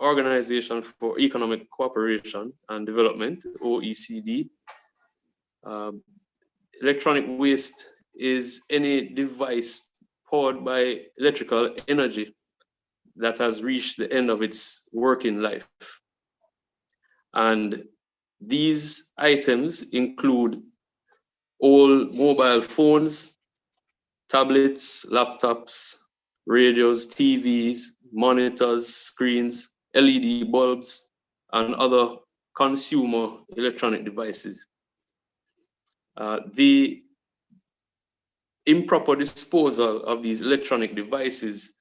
Organization for Economic Cooperation and Development, OECD, electronic waste is any device powered by electrical energy that has reached the end of its working life. And these items include all mobile phones, tablets, laptops, radios, TVs, monitors, screens, LED bulbs, and other consumer electronic devices. The improper disposal of these electronic devices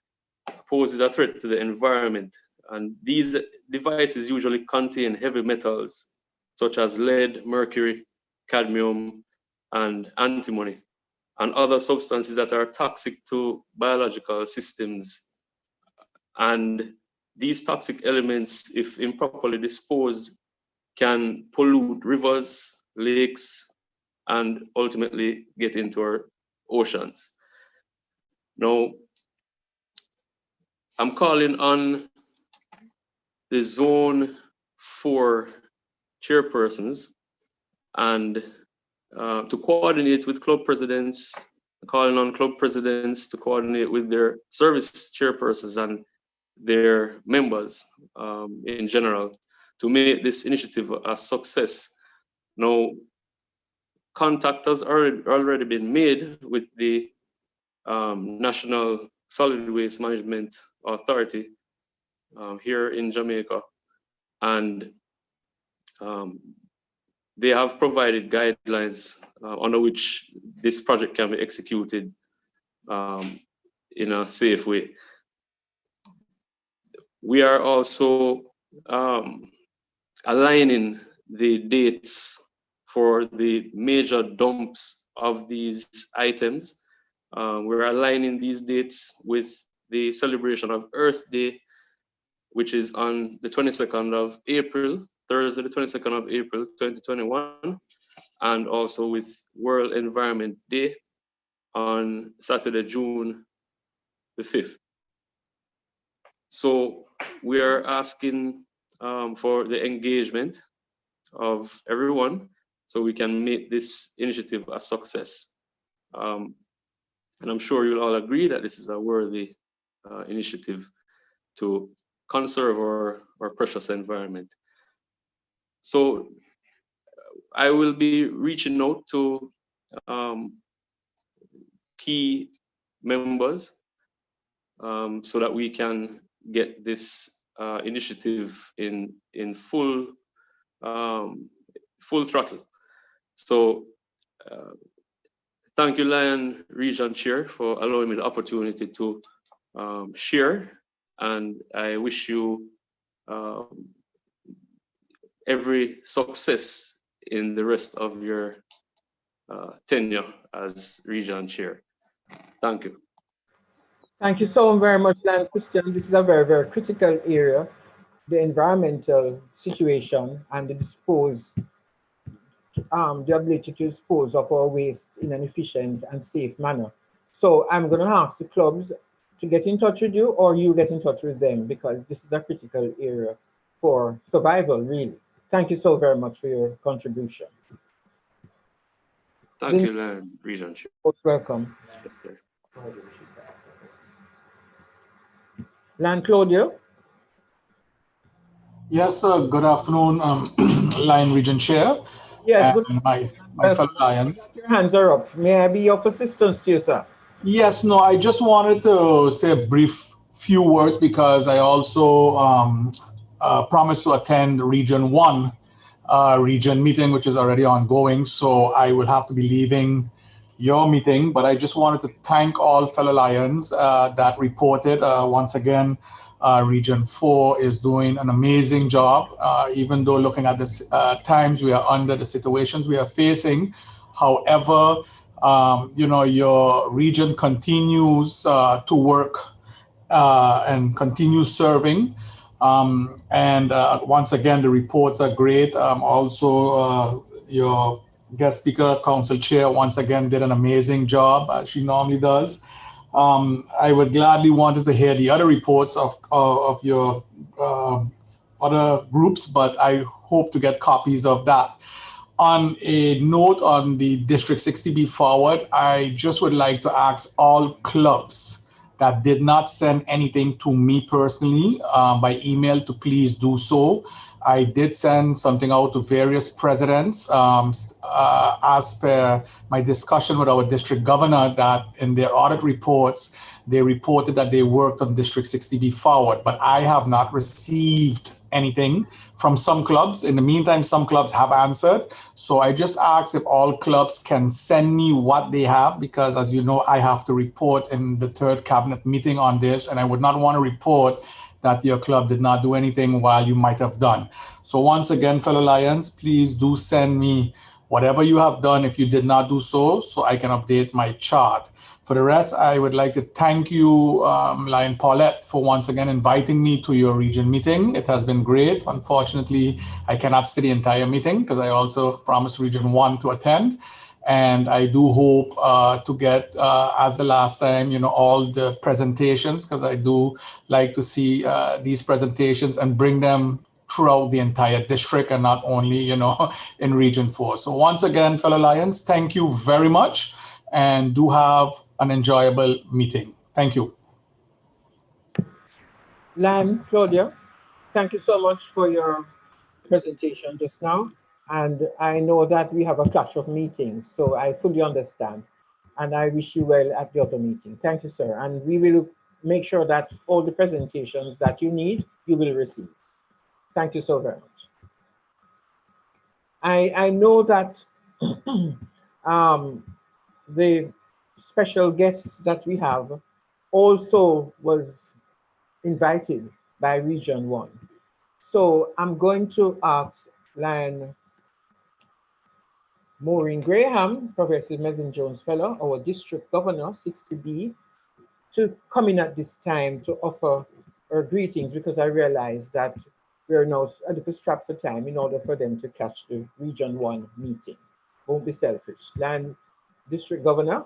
poses a threat to the environment. And these devices usually contain heavy metals such as lead, mercury, cadmium, and antimony, and other substances that are toxic to biological systems. And these toxic elements, if improperly disposed, can pollute rivers, lakes, and ultimately get into our oceans. Now, I'm calling on the Zone 4 chairpersons and to coordinate with club presidents, calling on club presidents to coordinate with their service chairpersons and their members in general to make this initiative a success. Now, contact has already been made with the National Solid Waste Management Authority here in Jamaica, and they have provided guidelines under which this project can be executed in a safe way. We are also aligning the dates for the major dumps of these items. We're aligning these dates with the celebration of Earth Day, which is on the 22nd of April, Thursday, the 22nd of April, 2021, and also with World Environment Day on Saturday, June the 5th. So we are asking for the engagement of everyone so we can make this initiative a success. And I'm sure you'll all agree that this is a worthy initiative to conserve our precious environment. So I will be reaching out to key members so that we can get this initiative in full throttle. So thank you, Lion Region Chair, for allowing me the opportunity to share, and I wish you every success in the rest of your tenure as Region Chair. Thank you.
Thank you so very much, Land Christian. This is a very, very critical area, the environmental situation and the the ability to dispose of our waste in an efficient and safe manner. So I'm going to ask the clubs to get in touch with you, or you get in touch with them, because this is a critical area for survival, really. Thank you so very much for your contribution.
Thank you, Lion Region Chair.
Most welcome. Lan Claudio?
Yes, sir. Good afternoon, Lion Region Chair.
Yes,
and my fellow Lions.
Your hands are up. May I be of assistance to you, sir?
Yes, no, I just wanted to say a brief few words because I also promised to attend Region 1 region meeting, which is already ongoing. So I will have to be leaving your meeting, but I just wanted to thank all fellow Lions that reported. Once again, Region 4 is doing an amazing job, even though looking at the times we are under, the situations we are facing. However, your region continues to work and continue serving. Once again, the reports are great. Also, your guest speaker, council chair, once again did an amazing job, as she normally does. I would gladly wanted to hear the other reports of your other groups, but I hope to get copies of that. On a note on the District 60B forward, I just would like to ask all clubs that did not send anything to me personally by email to please do so. I did send something out to various presidents as per my discussion with our district governor, that in their audit reports, they reported that they worked on District 60B forward, but I have not received anything from some clubs. In the meantime, some clubs have answered. So I just asked if all clubs can send me what they have, because as you know, I have to report in the third cabinet meeting on this, and I would not want to report that your club did not do anything while you might have done. So once again, fellow Lions, please do send me whatever you have done if you did not do so I can update my chart. For the rest, I would like to thank you, Lion Paulette, for once again inviting me to your region meeting. It has been great. Unfortunately, I cannot stay the entire meeting because I also promised Region 1 to attend. And I do hope to get, as the last time, all the presentations, because I do like to see these presentations and bring them throughout the entire district and not only, in Region 4. So once again, fellow Lions, thank you very much, and do have an enjoyable meeting. Thank you.
Lan, Claudia, thank you so much for your presentation just now. And I know that we have a clash of meetings, so I fully understand. And I wish you well at the other meeting. Thank you, sir. And we will make sure that all the presentations that you need, you will receive. Thank you so very much. I know that the special guests that we have also was invited by Region 1. So I'm going to ask Lion Maureen Graham, Progressive Melvin Jones Fellow, our District Governor, 60B, to come in at this time to offer her greetings, because I realize that we're now a little strapped for time in order for them to catch the Region 1 meeting. Won't be selfish. Lion District Governor,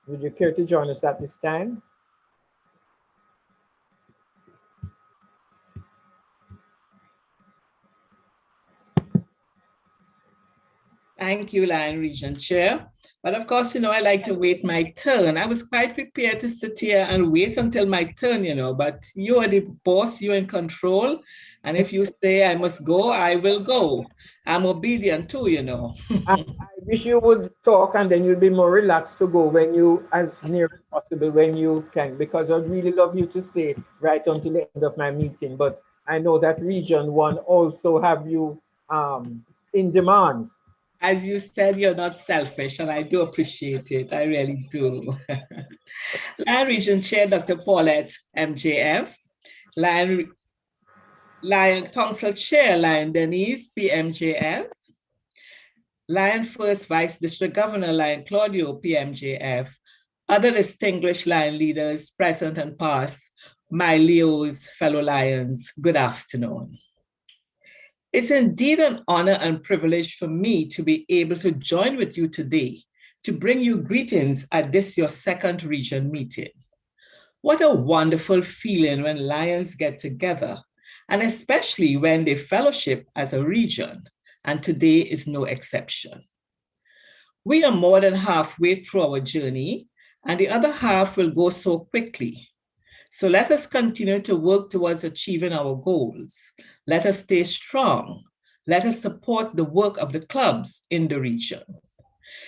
would you care to join us at this time?
Thank you, Lion Region Chair. But of course, I like to wait my turn. I was quite prepared to sit here and wait until my turn, but you are the boss, you're in control. And if you say I must go, I will go. I'm obedient too,
I wish you would talk, and then you'll be more relaxed to go when you, as near as possible, when you can, because I'd really love you to stay right until the end of my meeting. But I know that Region 1 also have you in demand.
As you said, you're not selfish, and I do appreciate it. I really do. Lion Region Chair, Dr. Paulette, MJF. Lion Council Chair, Lion Denise, PMJF. Lion First Vice District Governor, Lion Claudio, PMJF. Other distinguished Lion leaders present and past, my Leos, fellow Lions, good afternoon. It's indeed an honor and privilege for me to be able to join with you today to bring you greetings at this your second region meeting. What a wonderful feeling when Lions get together, and especially when they fellowship as a region, and today is no exception. We are more than halfway through our journey, and the other half will go so quickly. So let us continue to work towards achieving our goals. Let us stay strong. Let us support the work of the clubs in the region.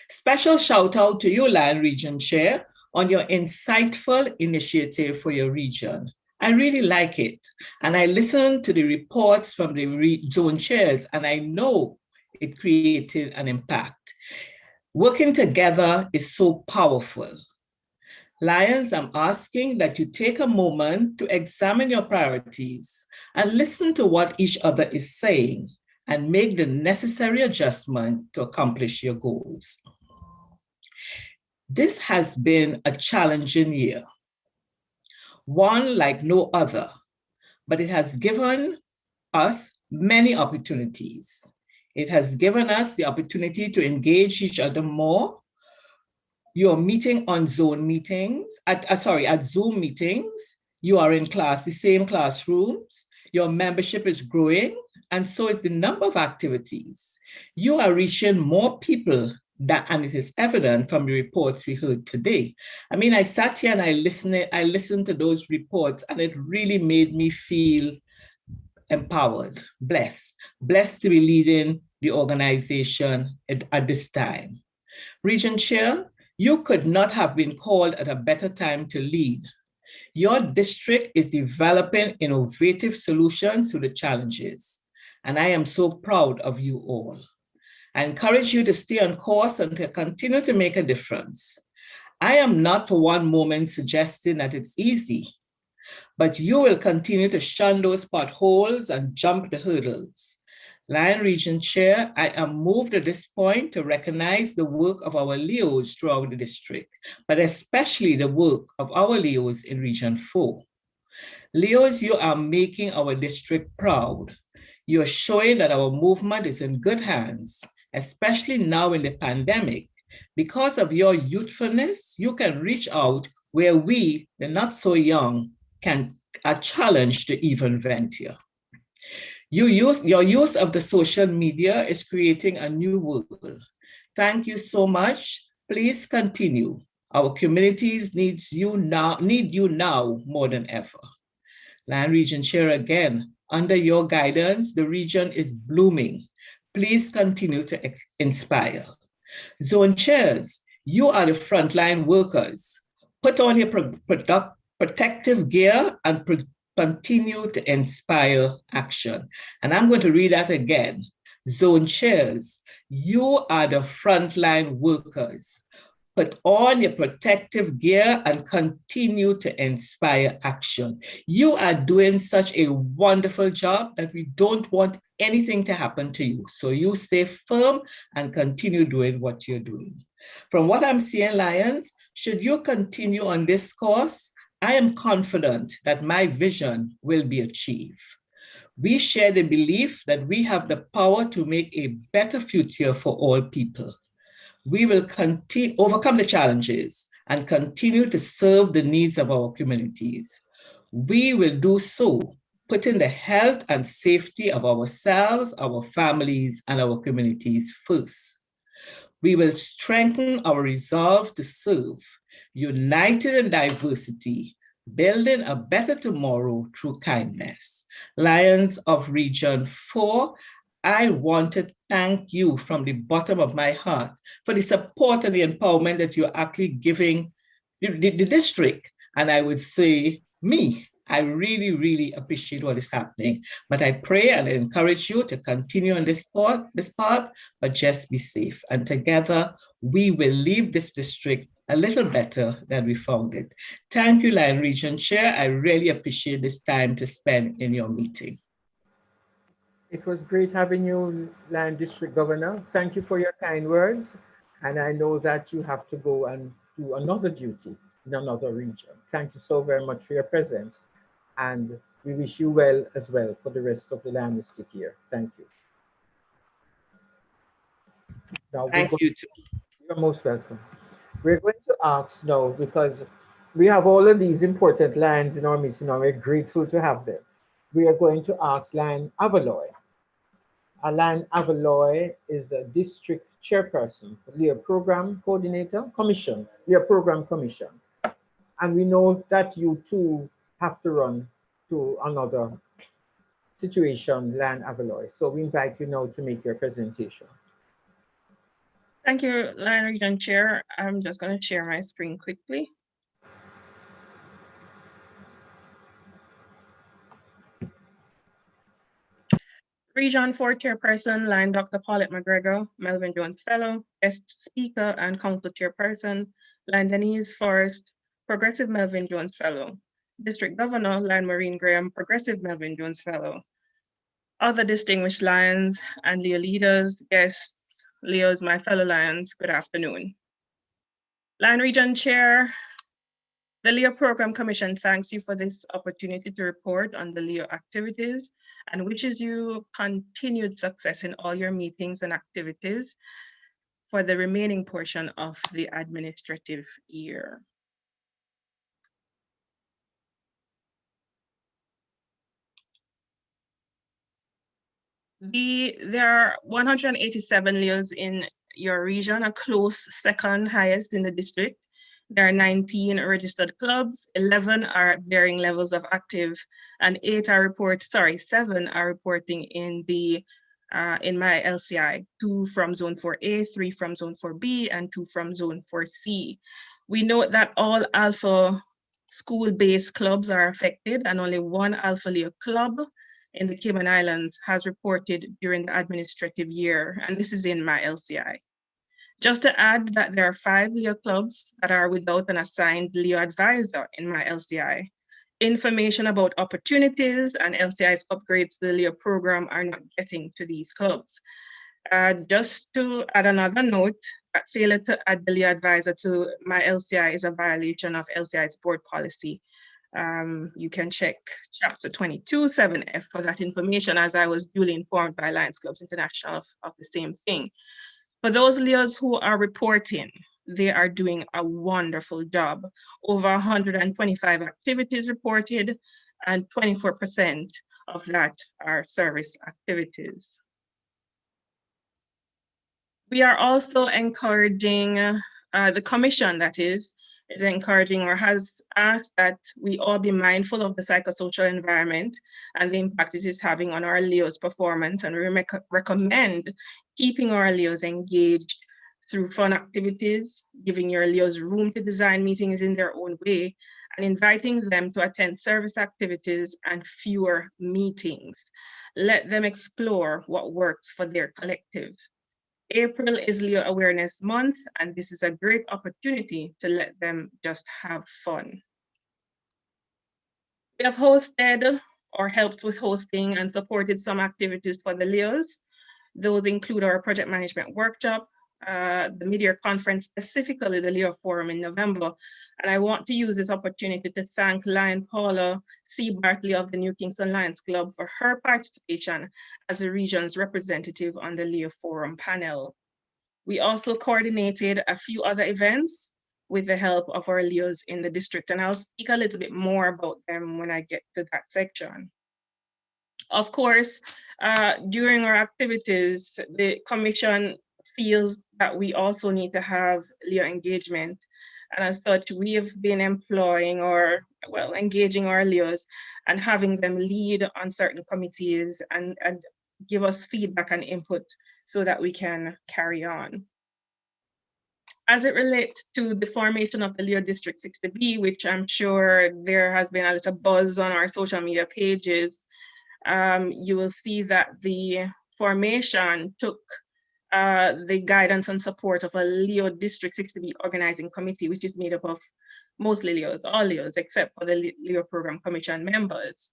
Special shout out to you, Lion Region Chair, on your insightful initiative for your region. I really like it. And I listened to the reports from the zone chairs, and I know it created an impact. Working together is so powerful. Lions, I'm asking that you take a moment to examine your priorities and listen to what each other is saying and make the necessary adjustment to accomplish your goals. This has been a challenging year, one like no other, but it has given us many opportunities. It has given us the opportunity to engage each other more. You're meeting on Zoom meetings, at Zoom meetings. You are in class, the same classrooms. Your membership is growing, and so is the number of activities. You are reaching more people, and it is evident from the reports we heard today. I mean, I sat here and I listened to those reports, and it really made me feel empowered, blessed to be leading the organization at this time. Region Chair, you could not have been called at a better time to lead. Your district is developing innovative solutions to the challenges, and I am so proud of you all. I encourage you to stay on course and to continue to make a difference. I am not for one moment suggesting that it's easy, but you will continue to shun those potholes and jump the hurdles. Lion Region Chair, I am moved at this point to recognize the work of our LEOs throughout the district, but especially the work of our LEOs in Region 4. LEOs, you are making our district proud. You are showing that our movement is in good hands, especially now in the pandemic. Because of your youthfulness, you can reach out where we, the not so young, are challenged to even venture. Your use of the social media is creating a new world. Thank you so much. Please continue. Our communities need you now more than ever. Lion Region Chair, again, under your guidance, the region is blooming. Please continue to inspire. Zone chairs, you are the frontline workers. Put on your protective gear and continue to inspire action. And I'm going to read that again. Zone chairs, you are the frontline workers. Put on your protective gear and continue to inspire action. You are doing such a wonderful job that we don't want anything to happen to you. So you stay firm and continue doing what you're doing. From what I'm seeing, Lions, should you continue on this course, I am confident that my vision will be achieved. We share the belief that we have the power to make a better future for all people. We will overcome the challenges and continue to serve the needs of our communities. We will do so, putting the health and safety of ourselves, our families, and our communities first. We will strengthen our resolve to serve, united in diversity, building a better tomorrow through kindness. Lions of Region 4, I want to thank you from the bottom of my heart for the support and the empowerment that you're actually giving the district. And I would say me, I really, really appreciate what is happening. But I pray and I encourage you to continue on this path, but just be safe. And together, we will leave this district a little better than we found it. Thank you, Lion Region Chair. I really appreciate this time to spend in your meeting.
It was great having you, Lion District Governor. Thank you for your kind words. And I know that you have to go and do another duty in another region. Thank you so very much for your presence. And We wish you well as well for the rest of the linguistic year. Thank you. Now,
Thank you.
you're most welcome. We're going to ask now, because we have all of these important lines in our mission and we're grateful to have them. We are going to ask Lion Avaloy. Lion Avaloy is a district chairperson for Leo Program Coordinator Commission, Leo Program Commission. And we know that you too have to run to another situation, Lion Avaloy. So we invite you now to make your presentation.
Thank you, Lion Region Chair. I'm just going to share my screen quickly. Region 4 Chairperson, Lion Dr. Paulette McGregor, Melvin Jones Fellow, Guest Speaker and Council Chairperson, Lion Denise Forrest, Progressive Melvin Jones Fellow, District Governor, Lion Maureen Graham, Progressive Melvin Jones Fellow, other distinguished Lions and Leo leaders, guests, Leos, my fellow Lions, good afternoon. Lion Region Chair, the Leo Program Commission thanks you for this opportunity to report on the Leo activities and wishes you continued success in all your meetings and activities for the remaining portion of the administrative year. There are 187 Leos in your region, a close second highest in the district. There are 19 registered clubs, 11 are bearing levels of active, and 7 are reporting in my LCI, 2 from Zone 4A, 3 from Zone 4B, and 2 from Zone 4C. We note that all Alpha school-based clubs are affected, and only 1 Alpha Leo club in the Cayman Islands has reported during the administrative year, and this is in my LCI. Just to add that there are 5 Leo clubs that are without an assigned Leo advisor in my LCI. Information about opportunities and LCI's upgrades to the Leo program are not getting to these clubs. Just to add another note, that failure to add the Leo advisor to my LCI is a violation of LCI's board policy. You can check chapter 22, 7F for that information, as I was duly informed by Lions Clubs International of the same thing. For those Leos who are reporting, they are doing a wonderful job. Over 125 activities reported, and 24% of that are service activities. We are also encouraging, the commission that is encouraging or has asked that we all be mindful of the psychosocial environment and the impact it is having on our Leos' performance, and we recommend keeping our Leos engaged through fun activities, giving your Leos room to design meetings in their own way, and inviting them to attend service activities and fewer meetings. Let them explore what works for their collective. April is Leo Awareness Month, and this is a great opportunity to let them just have fun. We have hosted or helped with hosting and supported some activities for the Leos. Those include our project management workshop, the mid-year conference, specifically the Leo Forum in November. And I want to use this opportunity to thank Lion Paula C. Bartley of the New Kingston Lions Club for her participation as the region's representative on the Leo Forum panel. We also coordinated a few other events with the help of our Leos in the district, and I'll speak a little bit more about them when I get to that section. Of course, during our activities, the commission feels that we also need to have Leo engagement. And as such, we have been employing engaging our Leos and having them lead on certain committees and give us feedback and input so that we can carry on. As it relates to the formation of the Leo District 60B, which I'm sure there has been a little buzz on our social media pages, you will see that the formation took the guidance and support of a Leo District 60B organizing committee, which is made up of mostly Leos, all Leos, except for the Leo Program Commission members.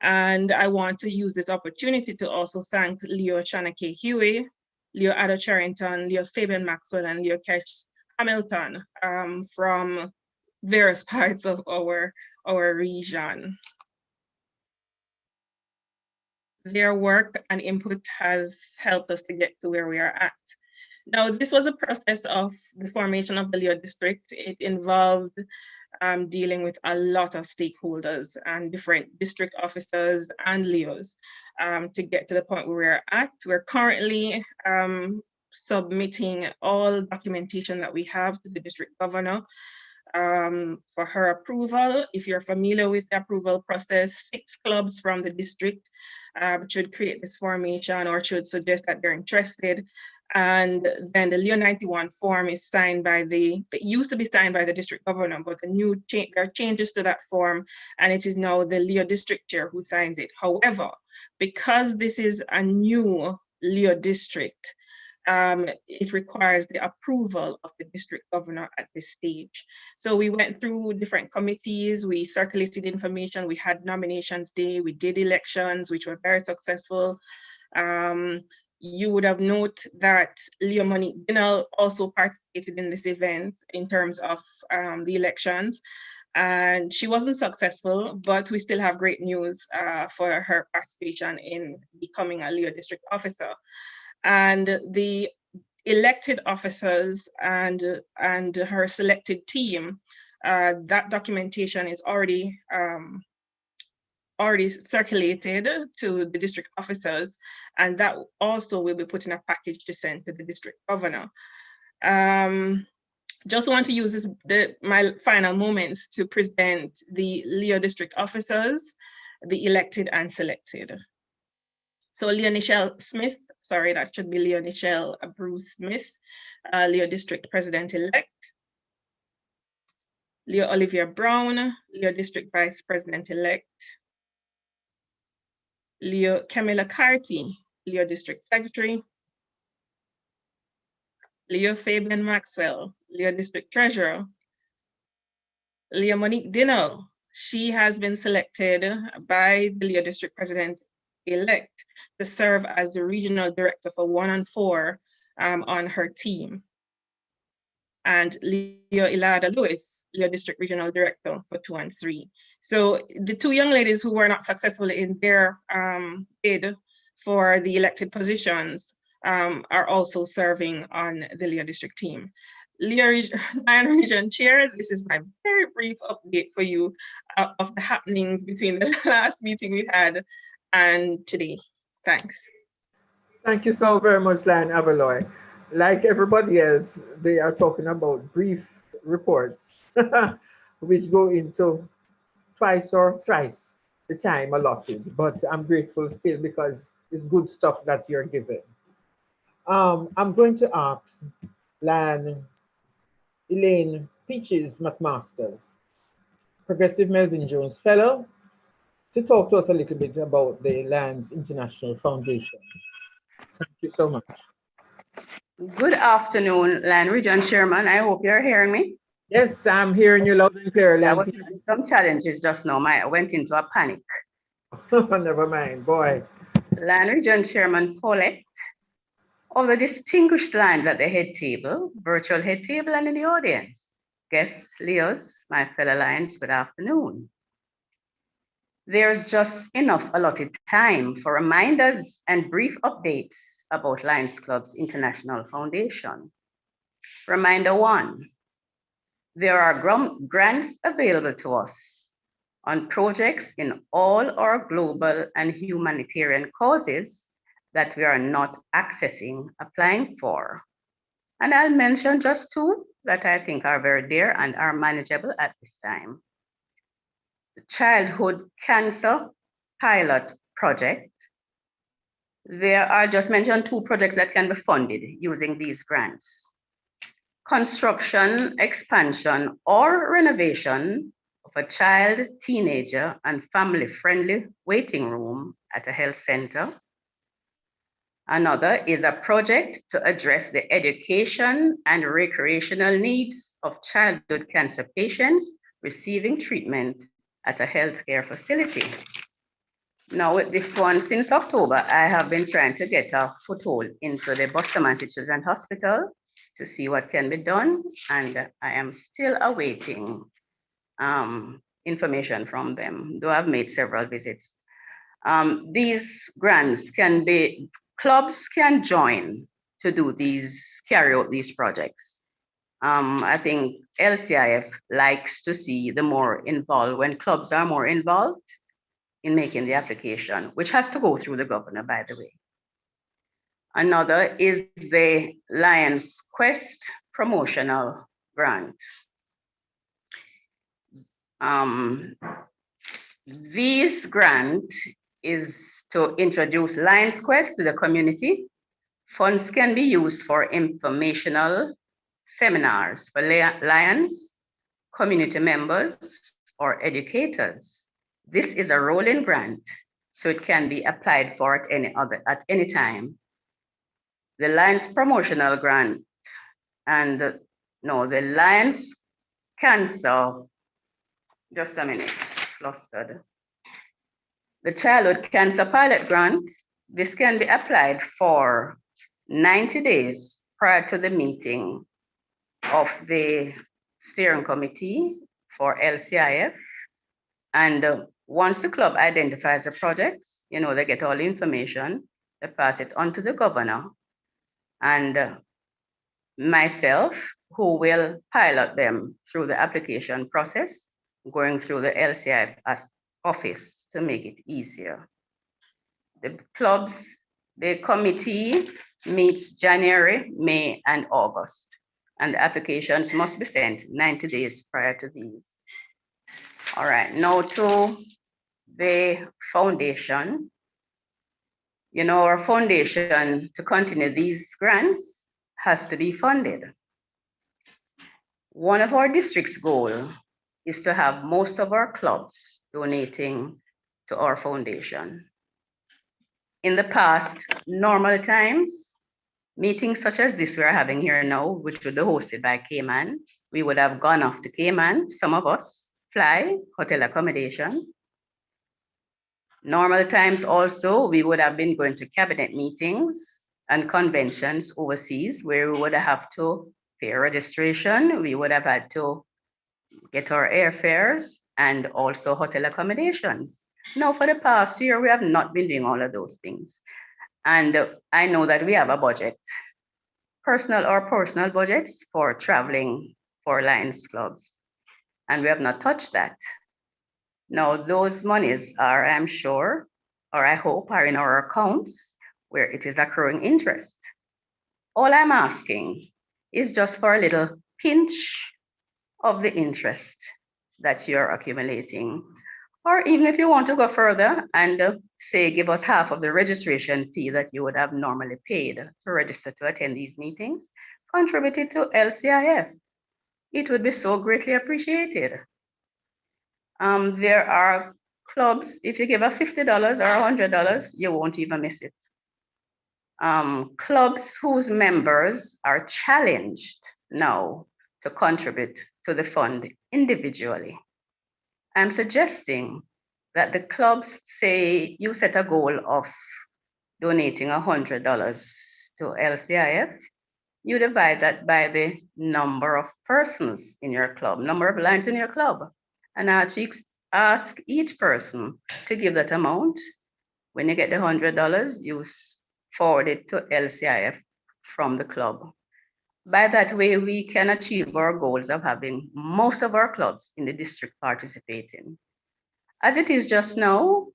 And I want to use this opportunity to also thank Leo Shanna K. Huey, Leo Ada Charrington, Leo Fabian Maxwell, and Leo Kesh Hamilton from various parts of our region. Their work and input has helped us to get to where we are at. Now, this was a process of the formation of the Leo district. It involved dealing with a lot of stakeholders and different district officers and Leos to get to the point where we're at. We're currently submitting all documentation that we have to the district governor for her approval. If you're familiar with the approval process, 6 clubs from the district should create this formation or should suggest that they're interested. And then the Leo 91 form is signed by it used to be signed by the district governor, but there are changes to that form, and it is now the Leo district chair who signs it. However, because this is a new Leo district, it requires the approval of the district governor at this stage. So we went through different committees, we circulated information, we had nominations day, we did elections, which were very successful. You would have noted that Leo Monique Dinal also participated in this event in terms of the elections. And she wasn't successful, but we still have great news for her participation in becoming a Leo district officer. And the elected officers and her selected team, that documentation is already circulated to the district officers, and that also will be put in a package to send to the district governor. Just want to use my final moments to present the Leo district officers, the elected and selected. So Leo Nichelle Smith, sorry, that should be Leo Nichelle Bruce Smith, Leo district president-elect. Leo Olivia Brown, Leo district vice president-elect. Leo Camilla Carty, Leo district secretary. Leo Fabian Maxwell, Leo district treasurer. Leo Monique Dinal, she has been selected by the Leo district president-elect to serve as the regional director for 1 and 4 on her team. And Leo Ilada Lewis, Leo district regional director for 2 and 3. So the 2 young ladies who were not successful in their bid for the elected positions are also serving on the Leo district team. Lion Region Chair, this is my very brief update for you of the happenings between the last meeting we had and today. Thanks.
Thank you so very much, Lion Avaloy. Like everybody else, they are talking about brief reports, which go into twice or thrice the time allotted. But I'm grateful still because it's good stuff that you're giving. I'm going to ask Elaine Peaches McMasters, Progressive Melvin Jones Fellow, to talk to us a little bit about the Lands International Foundation. Thank you so much.
Good afternoon, Land Region Chairman. I hope you're hearing me.
Yes, I'm hearing you loud and clear.
I was having some challenges just now. I went into a panic.
Never mind, boy.
Land Region Chairman Paulette, of the distinguished lines at the head table, virtual head table, and in the audience. Guests, Leos, my fellow Lions, good afternoon. There's just enough allotted time for reminders and brief updates about Lions Club's International Foundation. Reminder 1, there are grants available to us on projects in all our global and humanitarian causes that we are not accessing applying for. And I'll mention just 2 that I think are very dear and are manageable at this time. The Childhood Cancer Pilot Project. There are just mentioned 2 projects that can be funded using these grants. Construction, expansion, or renovation of a child, teenager, and family-friendly waiting room at a health center. Another is a project to address the education and recreational needs of childhood cancer patients receiving treatment at a healthcare facility. Now with this one, since October, I have been trying to get a foothold into the Bustamante Children's Hospital to see what can be done, and I am still awaiting information from them, though I've made several visits. These grants can be, clubs can join to do these, carry out these projects. I think LCIF likes to see the more involved, when clubs are more involved in making the application, which has to go through the governor, by the way. Another is the Lions Quest promotional grant. This grant is to introduce Lions Quest to the community. Funds can be used for informational seminars for Lions, community members, or educators. This is a rolling grant, so it can be applied for at any time. The Lions promotional grant and the Lions Cancer, just a minute, flustered. The Childhood Cancer Pilot Grant, this can be applied for 90 days prior to the meeting of the steering committee for LCIF. And once the club identifies the projects, they get all the information, they pass it on to the governor and myself, who will pilot them through the application process, going through the LCIF office to make it easier. The clubs, the committee meets January, May, and August, and the applications must be sent 90 days prior to these. All right, now to the foundation. Our foundation, to continue these grants, has to be funded. One of our district's goals is to have most of our clubs donating to our foundation. In the past, normal times, meetings such as this we're having here now, which would be hosted by Cayman, we would have gone off to Cayman, some of us fly, hotel accommodation. Normal times also, we would have been going to cabinet meetings and conventions overseas where we would have to pay registration. We would have had to get our airfares and also hotel accommodations. Now, for the past year, we have not been doing all of those things. And I know that we have a budget, personal budgets for traveling for Lions clubs, and we have not touched that. Now, those monies are, I'm sure, or I hope, are in our accounts where it is accruing interest. All I'm asking is just for a little pinch of the interest that you're accumulating. Or even if you want to go further and say, give us half of the registration fee that you would have normally paid to register to attend these meetings, contribute it to LCIF. It would be so greatly appreciated. There are clubs, if you give a $50 or $100, you won't even miss it. Clubs whose members are challenged now to contribute to the fund individually. I'm suggesting that the clubs, say you set a goal of donating $100 to LCIF, you divide that by the number of persons in your club, number of lines in your club, and ask each person to give that amount. When you get the $100, you forward it to LCIF from the club. By that way, we can achieve our goals of having most of our clubs in the district participating. As it is just now,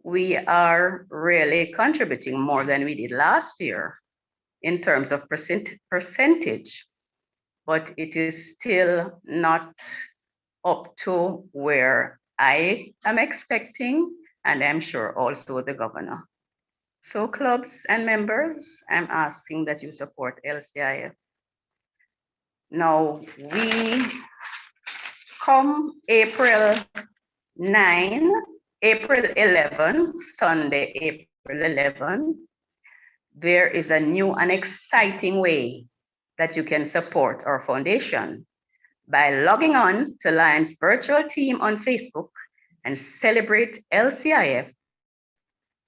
we are really contributing more than we did last year in terms of percentage, but it is still not up to where I am expecting, and I'm sure also the governor. So clubs and members, I'm asking that you support LCIF. Now, we come April 9, April 11, Sunday, April 11, there is a new and exciting way that you can support our foundation by logging on to Lions virtual team on Facebook and celebrate LCIF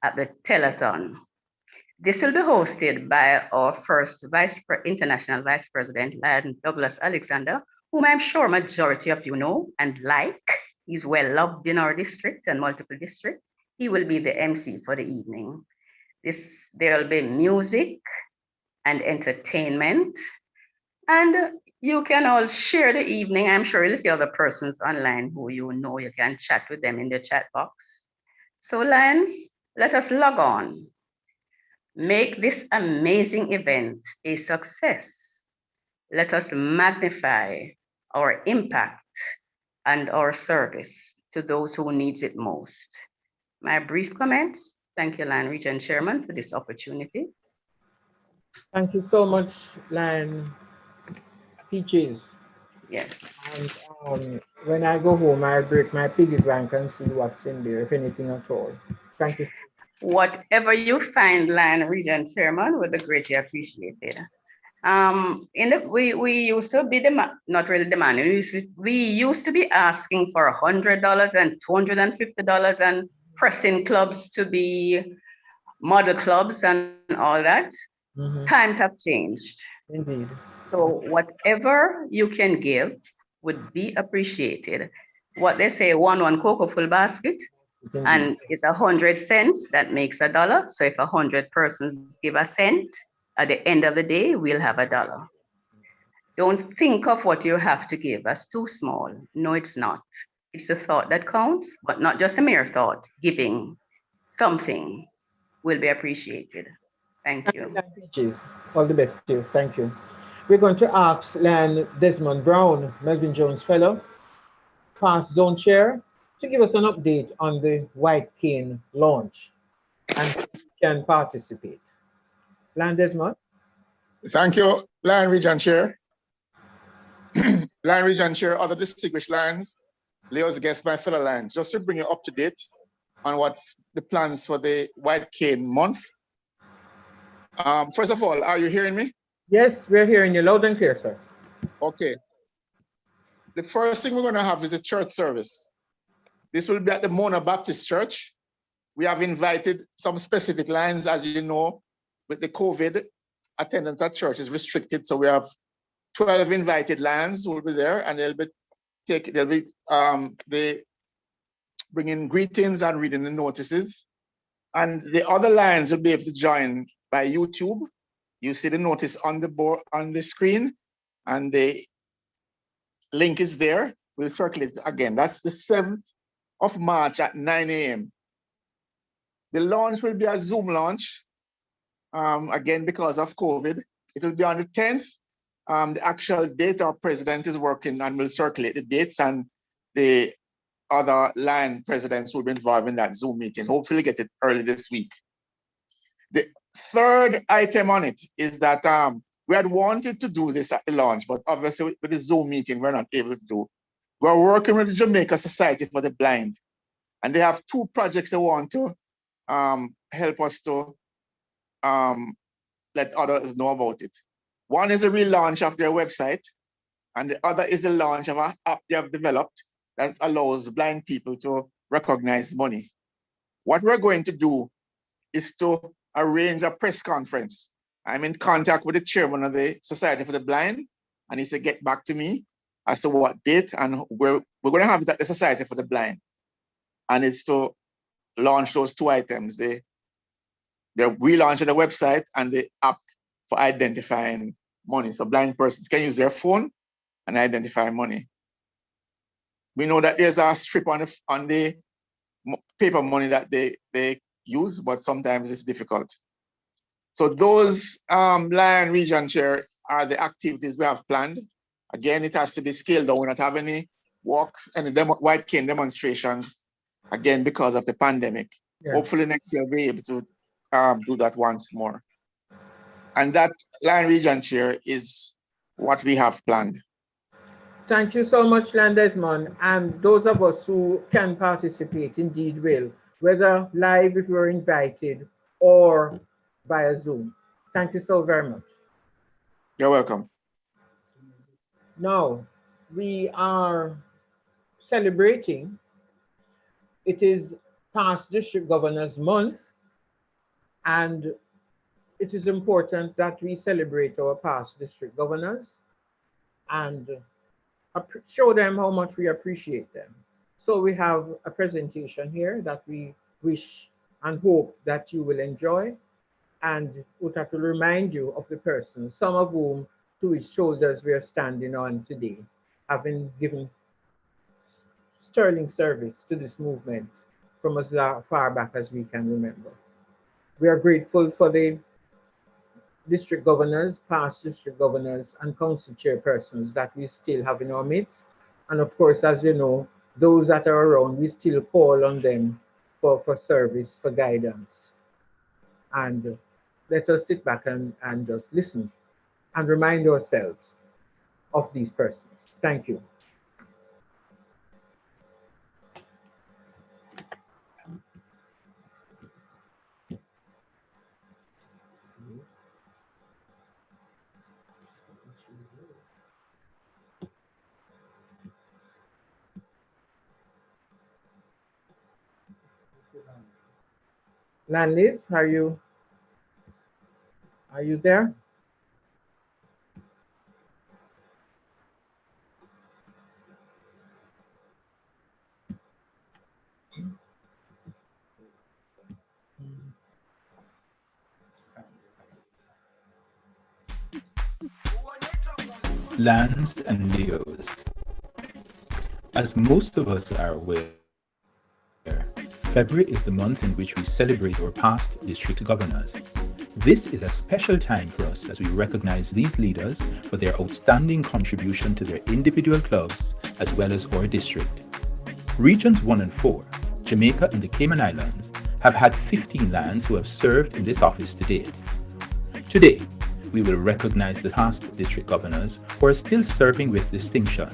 at the telethon. This will be hosted by our first International Vice President, Lion Douglas Alexander, whom I'm sure majority of you know and like. He's well loved in our district and multiple districts. He will be the MC for the evening. There will be music and entertainment, and you can all share the evening. I'm sure you'll see other persons online who you know you can chat with them in the chat box. So Lions, let us log on. Make this amazing event a success. Let us magnify our impact and our service to those who need it most. My brief comments. Thank you, Lion Region Chairman, for this opportunity.
Thank you so much, Lion Peaches.
Yes.
And when I go home, I break my piggy bank and see what's in there, if anything at all. Thank you.
Whatever you find, Lion Region Chairman, would be greatly appreciated. We used to be not really demanding. We used to be asking for $100 and $250 and pressing clubs to be model clubs and all that. Times have changed.
Indeed.
So whatever you can give would be appreciated. What they say, one cocoa full basket, and it's 100 cents, that makes $1. So if 100 persons give a cent, at the end of the day, we'll have $1. Don't think of what you have to give as too small. No, it's not. It's the thought that counts, but not just a mere thought. Giving something will be appreciated. Thank you.
All the best to you. Thank you. We're going to ask Lion Desmond Brown, Melvin Jones Fellow, past zone chair, to give us an update on the White Cane launch and can participate. Lion Desmond.
Thank you, Lion Region Chair. Lion Region Chair, other distinguished lions, Leo's guests, my fellow lions, just to bring you up to date on what's the plans for the White Cane month. First of all, are you hearing me?
Yes, we're hearing you loud and clear, sir.
Okay. The first thing we're going to have is a church service. This will be at the Mona Baptist Church. We have invited some specific lines, as you know, with the COVID, attendance at church is restricted. So we have 12 invited lions who will be there, and they'll be bringing greetings and reading the notices. And the other lions will be able to join by YouTube. You see the notice on the board, on the screen, and the link is there. We'll circulate again. That's the 7th of March at 9 a.m. The launch will be a Zoom launch. Again, because of COVID, it will be on the 10th. The actual date our president is working on will circulate the dates, and the other line presidents will be involved in that Zoom meeting. Hopefully get it early this week. The third item on it is that we had wanted to do this at the launch, but obviously with the Zoom meeting, we're not able to do. We're working with the Jamaica Society for the Blind, and they have 2 projects they want to help us to let others know about it. One is a relaunch of their website, and the other is the launch of an app they have developed that allows blind people to recognize money. What we're going to do is to arrange a press conference. I'm in contact with the chairman of the Society for the Blind, and he said, get back to me as to what date, and we're going to have it at the Society for the Blind. And it's to launch those 2 items. They're relaunching the website and the app for identifying money. So blind persons can use their phone and identify money. We know that there's a strip on the paper money that they use, but sometimes it's difficult. So those Lion Region Chair are the activities we have planned. Again, it has to be scaled down. We're not having any walks, any White Cane demonstrations, again, because of the pandemic. Yeah. Hopefully next year we'll be able to do that once more. And that Lion Region Chair is what we have planned.
Thank you so much, Lion Desmond. And those of us who can participate indeed will, whether live if we're invited or via Zoom. Thank you so very much.
You're welcome.
Now, we are celebrating. It is past District Governors Month, and it is important that we celebrate our past district governors and show them how much we appreciate them. So we have a presentation here that we wish and hope that you will enjoy, and would have to remind you of the persons, some of whom to whose shoulders we are standing on today, having given sterling service to this movement from as far back as we can remember. We are grateful for the district governors, past district governors, and council chairpersons that we still have in our midst. And of course, as you know, those that are around, we still call on them for service, for guidance. And let us sit back and just listen and remind ourselves of these persons. Thank you. Landis, are you there?
Lands and Leos. As most of us are aware, February is the month in which we celebrate our past district governors. This is a special time for us as we recognize these leaders for their outstanding contribution to their individual clubs as well as our district. Regions 1 and 4, Jamaica and the Cayman Islands, have had 15 lands who have served in this office to date. Today, we will recognize the past district governors who are still serving with distinction,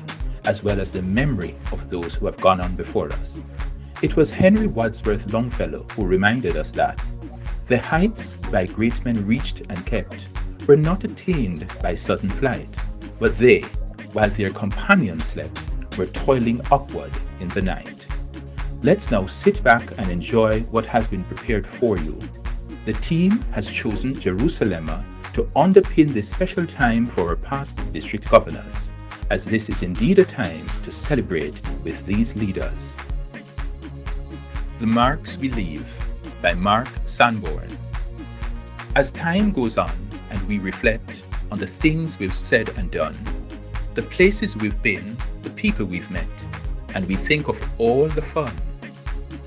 as well as the memory of those who have gone on before us. It was Henry Wadsworth Longfellow who reminded us that the heights by great men reached and kept were not attained by sudden flight, but they, while their companions slept, were toiling upward in the night. Let's now sit back and enjoy what has been prepared for you. The team has chosen Jerusalem to underpin this special time for our past district governors, as this is indeed a time to celebrate with these leaders. The Marks We Leave by Mark Sanborn. As time goes on and we reflect on the things we've said and done, the places we've been, the people we've met, and we think of all the fun,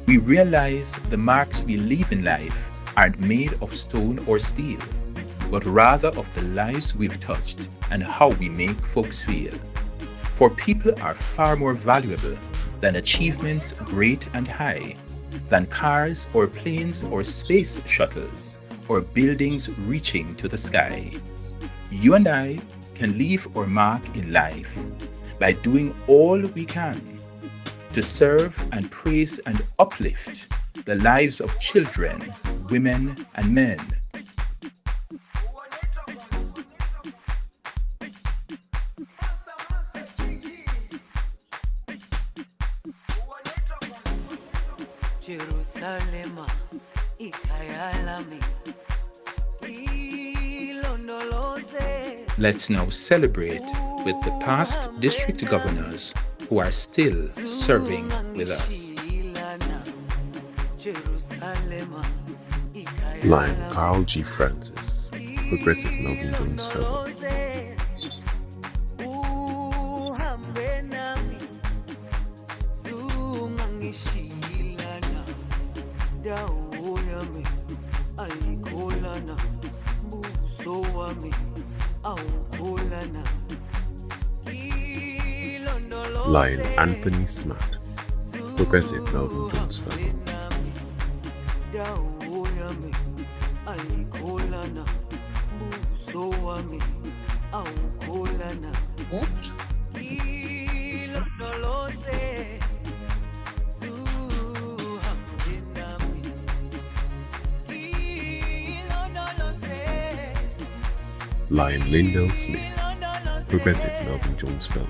we realize the marks we leave in life aren't made of stone or steel, but rather of the lives we've touched and how we make folks feel. For people are far more valuable than achievements great and high, than cars or planes or space shuttles or buildings reaching to the sky. You and I can leave our mark in life by doing all we can to serve and praise and uplift the lives of children, women, and men. Let's now celebrate with the past district governors who are still serving with us.
Lion Carl G. Francis, Progressive Melvin Jones Fellow. Lion Anthony Smart, Progressive Melvin Jones Fellow. Lion Lindell Smith, Progressive Melvin Jones Fellow.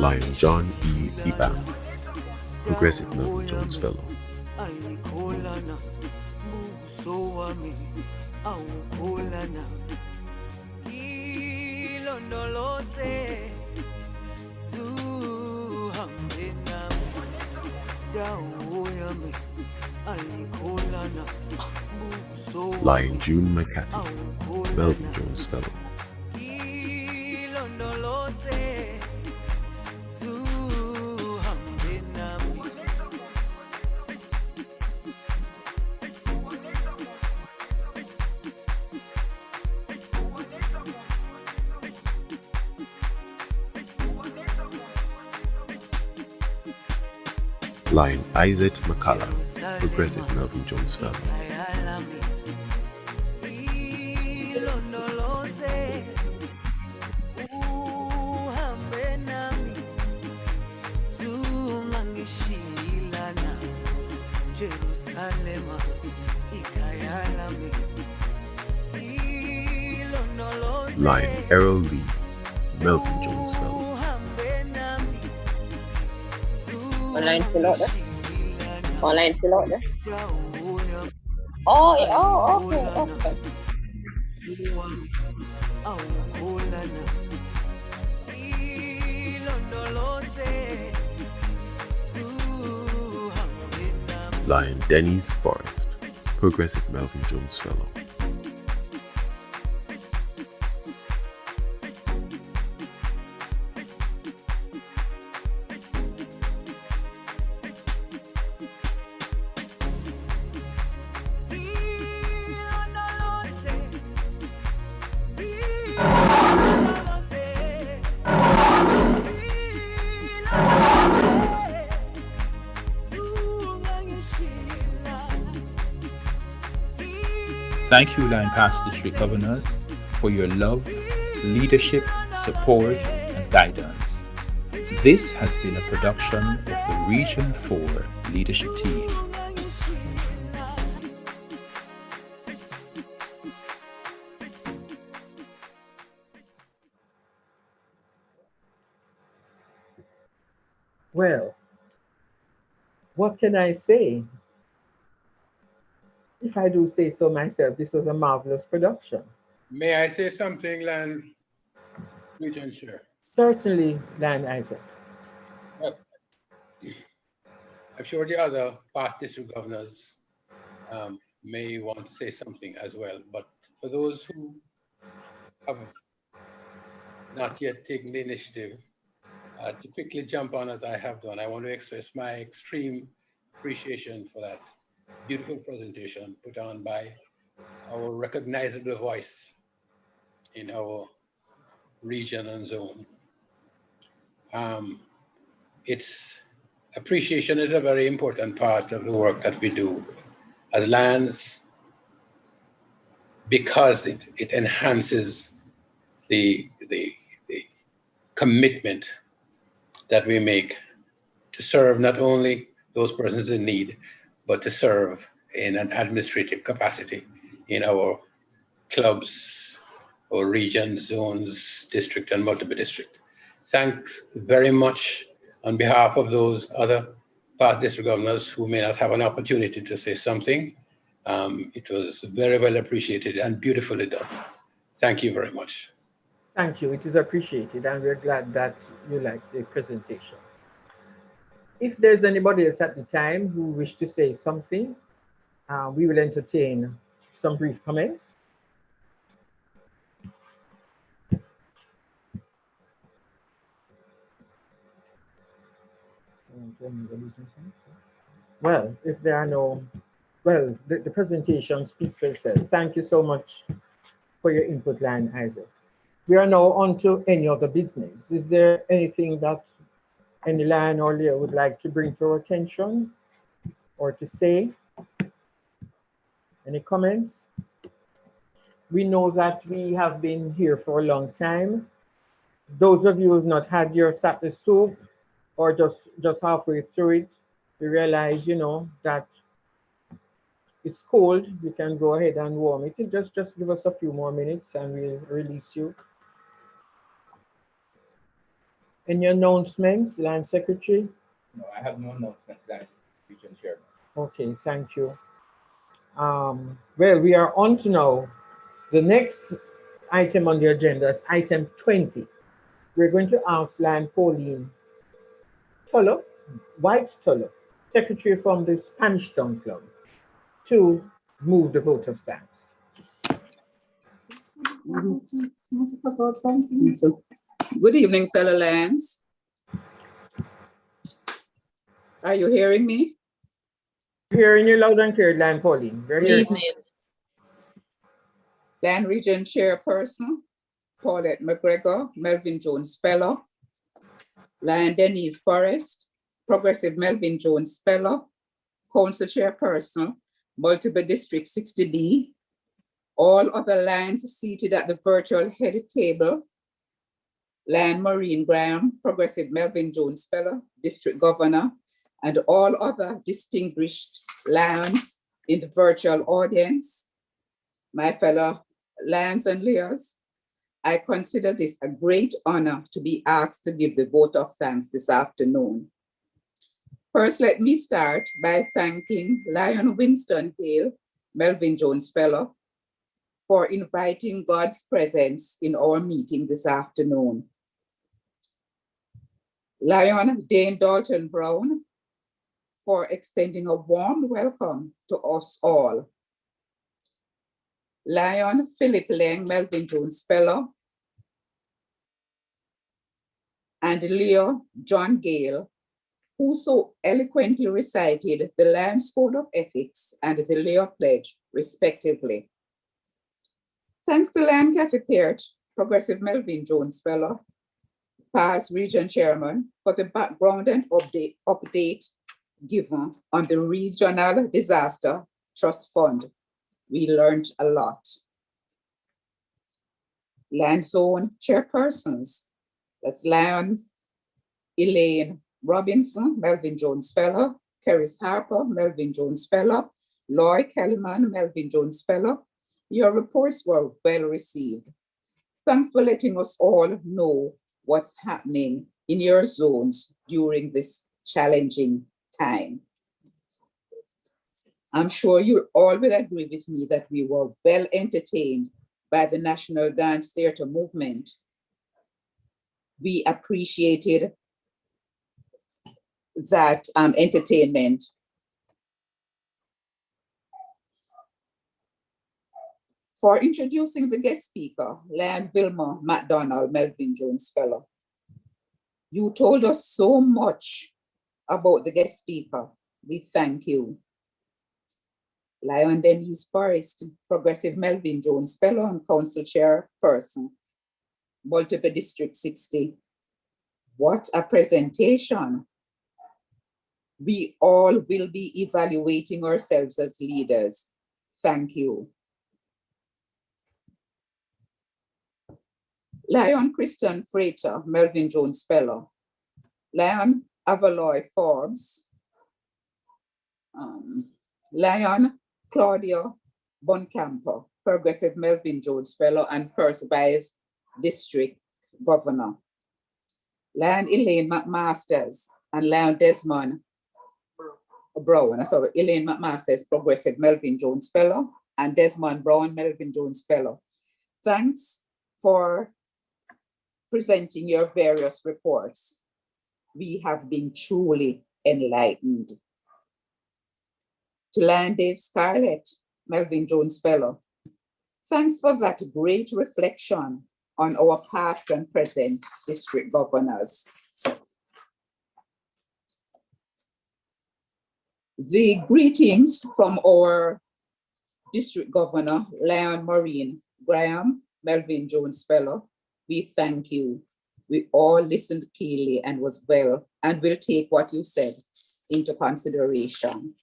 Lion John E. Ebanks, Progressive Melvin Jones Fellow. Lion June McCarthy, Melvin Jones Fellow. Lion Isaac McCullough, Progressive Melvin Jones Fellow. Lion Errol Lee, Melvin Jones Fellow.
Online fill out there. Online fill out there. Oh, yeah. Oh, okay.
Lion Dennis Forrest, Progressive Melvin Jones Fellow.
Thank you, Lion Pass District Governors, for your love, leadership, support, and guidance. This has been a production of the Region 4 Leadership Team.
Well, what can I say? If I do say so myself, this was a marvelous production.
May I say something, Lion Region Chair?
Certainly, Lion Isaac.
Well, I'm sure the other past district governors may want to say something as well, but for those who have not yet taken the initiative to quickly jump on as I have done, I want to express my extreme appreciation for that beautiful presentation put on by our recognizable voice in our region and zone. Appreciation is a very important part of the work that we do as lands, because it enhances the commitment that we make to serve not only those persons in need, but to serve in an administrative capacity in our clubs, or regions, zones, district, and multiple district. Thanks very much on behalf of those other past district governors who may not have an opportunity to say something. It was very well appreciated and beautifully done. Thank you very much.
Thank you. It is appreciated, and we're glad that you liked the presentation. If there's anybody else at the time who wish to say something, we will entertain some brief comments. Well, if there are no, well, the presentation speaks for itself. Thank you so much for your input, Lion Isaac. We are now on to any other business. Is there anything that any Lion or Leo would like to bring to our attention or to say? Any comments? We know that we have been here for a long time. Those of you who have not had your Saturday soup or just halfway through it, we realize, you know, that it's cold. You can go ahead and warm it. Just give us a few more minutes and we'll release you. Any announcements, Land Secretary?
No, I have no announcements, Land Region Chairman.
Okay, thank you. Well, we are on to now. The next item on the agenda is item 20. We're going to ask Land Pauline Tulloch, White Tulloch, Secretary from the Spanish Town Club, to move the vote of thanks.
Good evening, fellow lands. Are you hearing me?
Hearing you loud and clear, Land Pauline. We're
Good
hearing.
evening. Land Region Chairperson, Paulette McGregor, Melvin Jones Fellow, Lion Denise Forrest, Progressive Melvin Jones Fellow, Council Chairperson, Multiple District 60D, all other lands seated at the virtual head table, Lion Maureen Graham, Progressive Melvin Jones Fellow, District Governor, and all other distinguished lands in the virtual audience. My fellow lands and layers, I consider this a great honor to be asked to give the vote of thanks this afternoon. First, let me start by thanking Lion Winston Hale, Melvin Jones Fellow, for inviting God's presence in our meeting this afternoon. Lion Dane Dalton Brown, for extending a warm welcome to us all. Lion Philip Lang, Melvin Jones Fellow, and Leo John Gale, who so eloquently recited the Lions Code of Ethics and the Leo Pledge, respectively. Thanks to Lion Kathy Peart, Progressive Melvin Jones Fellow, past Region Chairman, for the background and update given on the Regional Disaster Trust Fund. We learned a lot. Land Zone Chairpersons, that's Lion Elaine Robinson, Melvin Jones Fellow, Keris Harper, Melvin Jones Fellow, Lloyd Kellyman, Melvin Jones Fellow. Your reports were well received. Thanks for letting us all know what's happening in your zones during this challenging time. I'm sure you all will agree with me that we were well entertained by the National Dance Theatre movement. We appreciated that entertainment. For introducing the guest speaker, Lion Vilma McDonald, Melvin Jones Fellow. You told us so much about the guest speaker. We thank you. Lion Denise Forrest, Progressive Melvin Jones Fellow and Council Chairperson, Multiple District 60. What a presentation. We all will be evaluating ourselves as leaders. Thank you. Lion Christian Freighter, Melvin Jones Fellow. Lion Avaloy Forbes. Lion Claudio Boncampo, Progressive Melvin Jones Fellow and First Vice District Governor. Lion Elaine McMasters and Lion Desmond Brown. Sorry, Elaine McMasters, Progressive Melvin Jones Fellow, and Desmond Brown, Melvin Jones Fellow. Thanks for presenting your various reports. We have been truly enlightened. To Lion Dave Scarlett, Melvin Jones Fellow, thanks for that great reflection on our past and present district governors. The greetings from our district governor, Lion Maureen Graham, Melvin Jones Fellow. We thank you. We all listened keenly and was well, and will take what you said into consideration.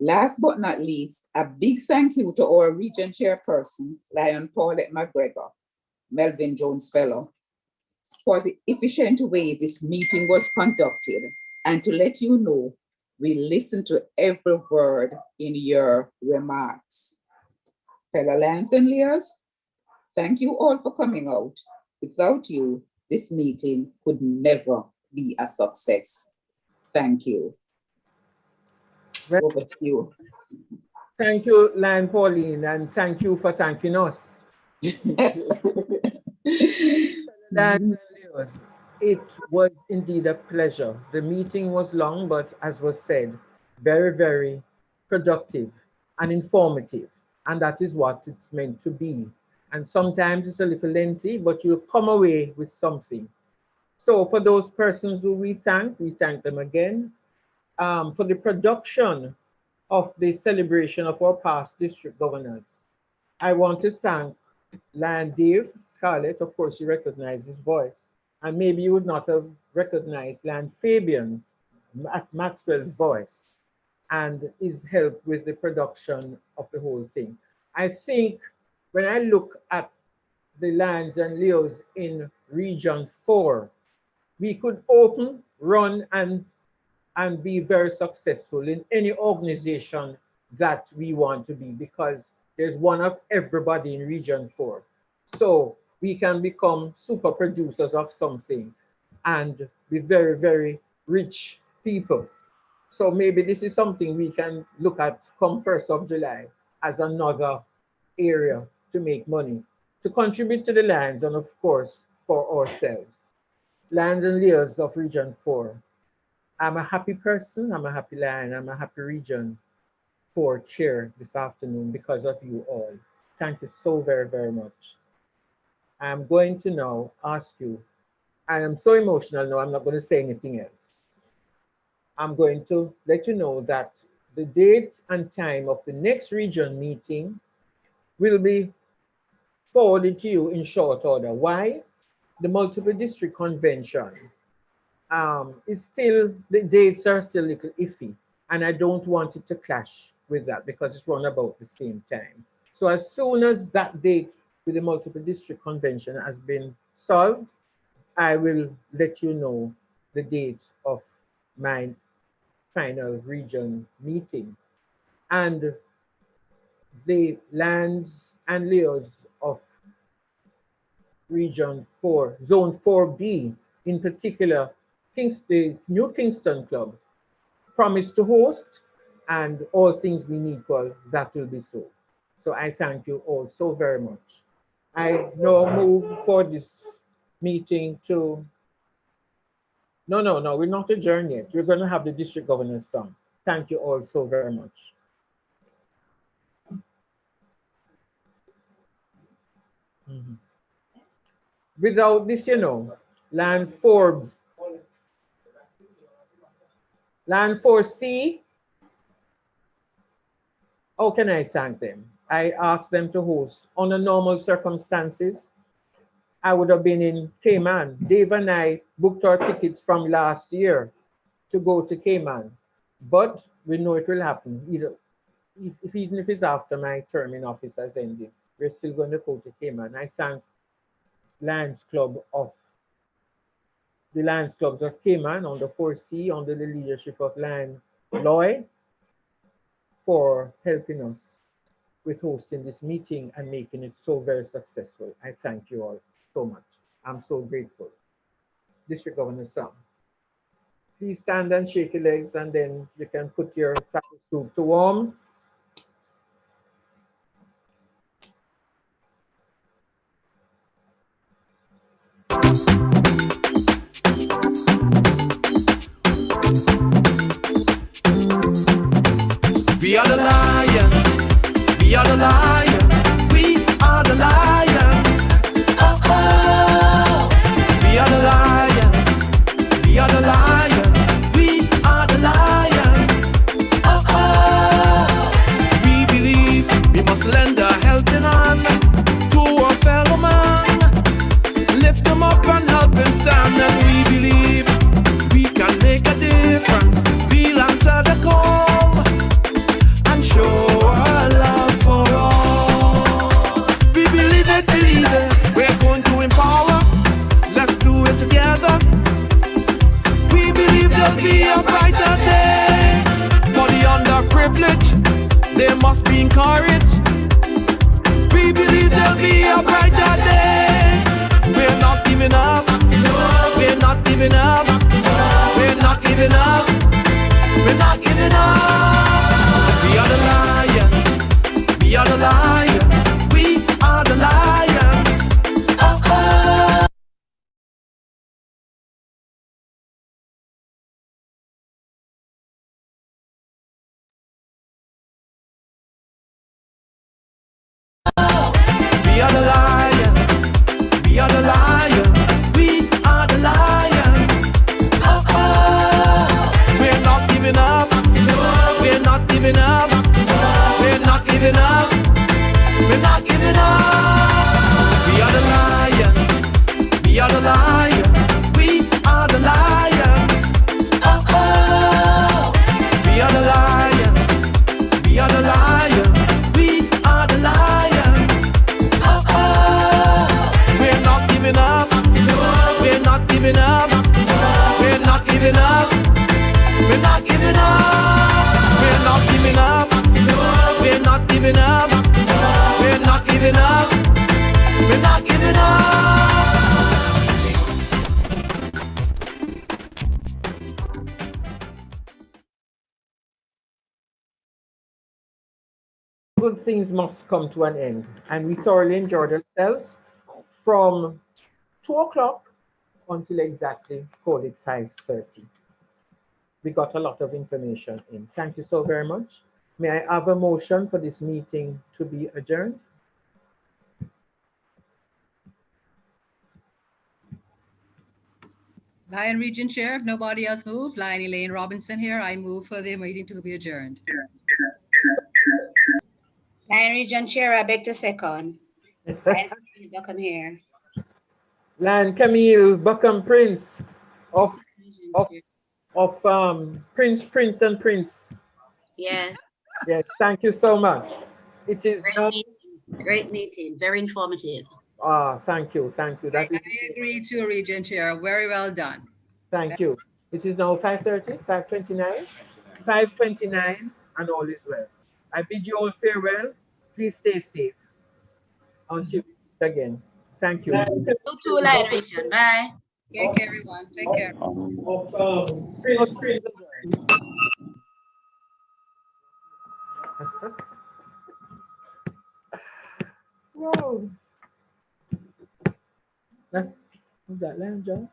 Last but not least, a big thank you to our region chairperson, Lion Paulette McGregor, Melvin Jones Fellow, for the efficient way this meeting was conducted, and to let you know, we listened to every word in your remarks. Fellow lands and layers, thank you all for coming out. Without you, this meeting could never be a success. Thank you. Over to you.
Thank you, Lion Pauline, and thank you for thanking us. It was indeed a pleasure. The meeting was long, but as was said, very, very productive and informative. And that is what it's meant to be. And sometimes it's a little lengthy, but you'll come away with something. So for those persons who we thank them again. For the production of the celebration of our past district governors, I want to thank Lion Dave Scarlett. Of course, you recognize his voice. And maybe you would not have recognized Lion Fabian Maxwell's voice and his help with the production of the whole thing. I think when I look at the Lions and Leos in Region 4, we could open, run, and be very successful in any organization that we want to be, because there's one of everybody in Region 4. So we can become super producers of something and be very, very rich people. So maybe this is something we can look at come 1st of July as another area to make money, to contribute to the Lions and of course for ourselves. Lions and Leos of Region 4. I'm a happy person, I'm a happy Lion, I'm a happy Region 4 chair this afternoon because of you all. Thank you so very, very much. I'm going to now ask you, I am so emotional now, I'm not going to say anything else. I'm going to let you know that the date and time of the next region meeting will be forwarded to you in short order. Why? The multiple district convention is still, the dates are still a little iffy, and I don't want it to clash with that because it's run about the same time. So as soon as that date with the multiple district convention has been solved, I will let you know the date of my final region meeting. And the Lions and Leos of Region 4, Zone 4B, in particular, the New Kingston Club, promised to host, and all things being equal, that will be so. So I thank you all so very much. I now move for this meeting to, no, we're not adjourned yet. We're going to have the district governor's song. Thank you all so very much. Without this, you know, Land 4C, how can I thank them? I asked them to host. Under normal circumstances, I would have been in Cayman. Dave and I booked our tickets from last year to go to Cayman, but we know it will happen. Even if it's after my term in office has ended, we're still going to go to Cayman. I thank the Lions Clubs of Cayman on the 4C under the leadership of Lion Lloyd for helping us with hosting this meeting and making it so very successful. I thank you all so much. I'm so grateful. District Governor Sam, please stand and shake your legs, and then you can put your saddle suit to warm.
We are the lions. We are the lions. We are the lions. Oh, oh. We are the lions. We are the lions. We are the lions. Oh, oh. We believe we must lend a helping hand to our fellow man. Lift them up and help them stand. And we believe we can make a difference. We'll answer the call. Show our love for all. We believe it, we're going to empower. Let's do it together. We believe there'll be a brighter day. For the underprivileged, they must be encouraged. We believe there'll be a brighter day. We're not giving up. giving up. We are the lions. We are the lions. We are the lions. Oh, oh. We are the lions. We are the lions. We are the lions. Oh, oh. We're not giving up. We're not giving up. We're not giving up. We're not giving up. We are the lions. We are the lions. We are the lions. Oh, oh. We are the lions. We are the lions. We are the lions. Oh, oh. We're not giving up. We're not giving up. We're not giving up. We're not giving up. We're not giving up. We're not giving up. We're not giving up. We're not giving up.
Good things must come to an end, and we thoroughly enjoyed ourselves from 2 o'clock until exactly, call it 5:30. We got a lot of information in. Thank you so very much. May I have a motion for this meeting to be adjourned?
Lion Region Chair, if nobody else moved, Lion Elaine Robinson here. I move for the meeting to be adjourned.
Lion Region Chair, I beg to second. Come here.
Lion Camille Buckham Prince of Prince and Prince.
Yeah.
Yes, thank you so much. It is
Great meeting, very informative.
Thank you.
I agree to Region Chair. Very well done.
Thank you. It is now 5:30, 5:29, 5:29, and all is well. I bid you all farewell. Please stay safe until we meet again. Thank you.
You too, Lion Region. Bye.
Take care, everyone. Take care.
Whoa. That's that Lion John.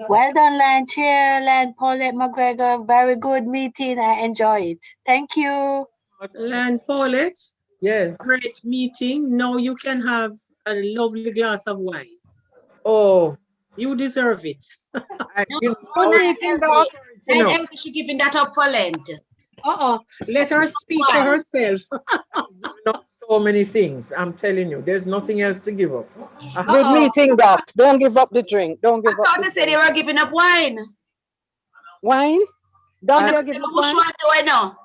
Well done, Lion Chair, Lion Paulette McGregor. Very good meeting. I enjoy it. Thank you.
Lion Paulette.
Yes.
Great meeting. Now you can have a lovely glass of wine.
Oh.
You deserve it.
She giving that up for Lent.
Let her speak for herself.
Not so many things. I'm telling you, there's nothing else to give up.
Good meeting, Doc. Don't give up the drink. Don't give up.
I thought they said they were giving up wine.
Wine? Don't you give up
Which
wine?
one do I know?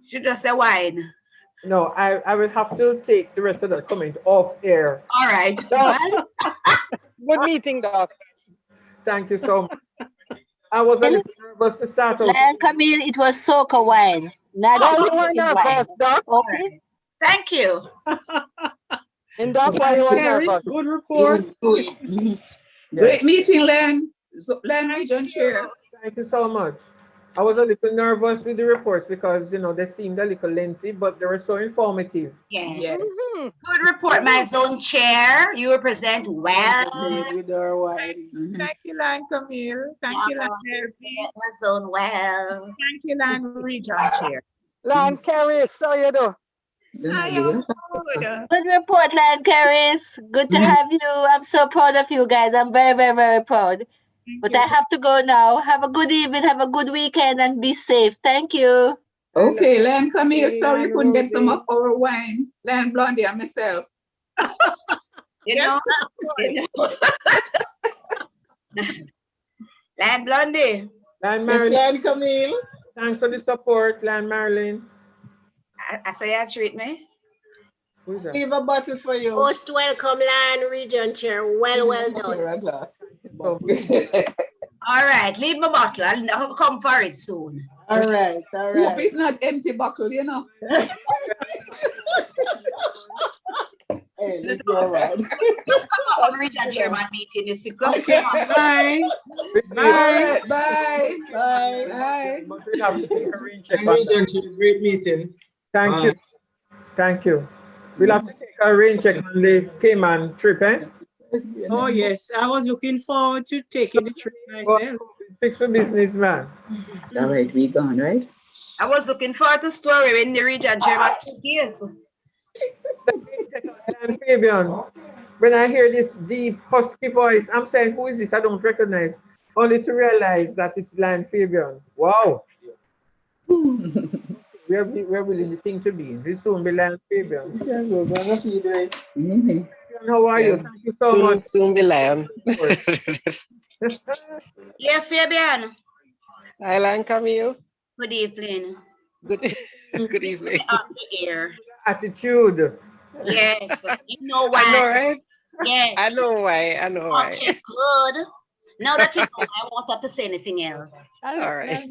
She just say wine.
No, I will have to take the rest of the comment off air.
All right.
Good meeting, Doc.
Thank you so much. I was a little nervous to start out.
Lion Camille, it was soca wine. Not wine.
Doc.
Okay.
Thank you.
And that's why you were nervous.
Good report.
Great meeting, Len. Len Region Chair.
Thank you so much. I was a little nervous with the reports because, you know, they seemed a little lengthy, but they were so informative.
Yes. Good report, my zone chair. You represent well.
Thank you, Lion Camille. Thank you, Lion
My zone well.
Thank you, Lion Region Chair.
Lion Carey, so you do.
I am good.
Good report, Lion Caris. Good to have you. I'm so proud of you guys. I'm very, very, very proud. But I have to go now. Have a good evening. Have a good weekend and be safe. Thank you.
Okay, Len Camille, sorry you couldn't get some of our wine. Len Blondie and myself.
You know, Land Blondie.
Land
Yes,
Marilyn.
Lion Camille.
Thanks for the support, Land Marilyn.
I say you treat me.
Who's that?
Leave a bottle for you.
Most welcome, Lion Region Chair. Well done.
All right, leave my bottle. I'll come for it soon.
All right.
Hope it's not empty bottle, you know.
Hey, look here, man.
Region Chairman meeting is
Okay, bye. Bye.
Bye. Bye.
Bye. But we have to take a rain check
And
on
Region
that.
Chair, great meeting.
Thank you. Thank you. We'll have to take a rain check on the Cayman trip, eh?
Oh, yes. I was looking forward to taking the trip myself.
Fix for business, man.
All right, we gone, right?
I was looking forward to story when the Region Chairman took years.
And Fabian, when I hear this deep, husky voice, I'm saying, who is this? I don't recognize. Only to realize that it's Lion Fabian. Wow. Where will the thing to be? This soon be Lion Fabian. How are you? Thank you so much.
Soon be Lion.
Yeah, Fabian.
Hi, Lion Camille.
Good evening.
Good evening.
Up the air.
Attitude.
Yes. You know why?
I know, right?
Yes.
I know why. I know why.
Okay, good. Now that you know, I won't have to say anything else.
All right.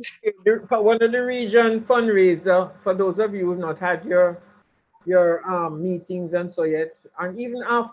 One of the region fundraiser, for those of you who've not had your meetings and so yet, and even after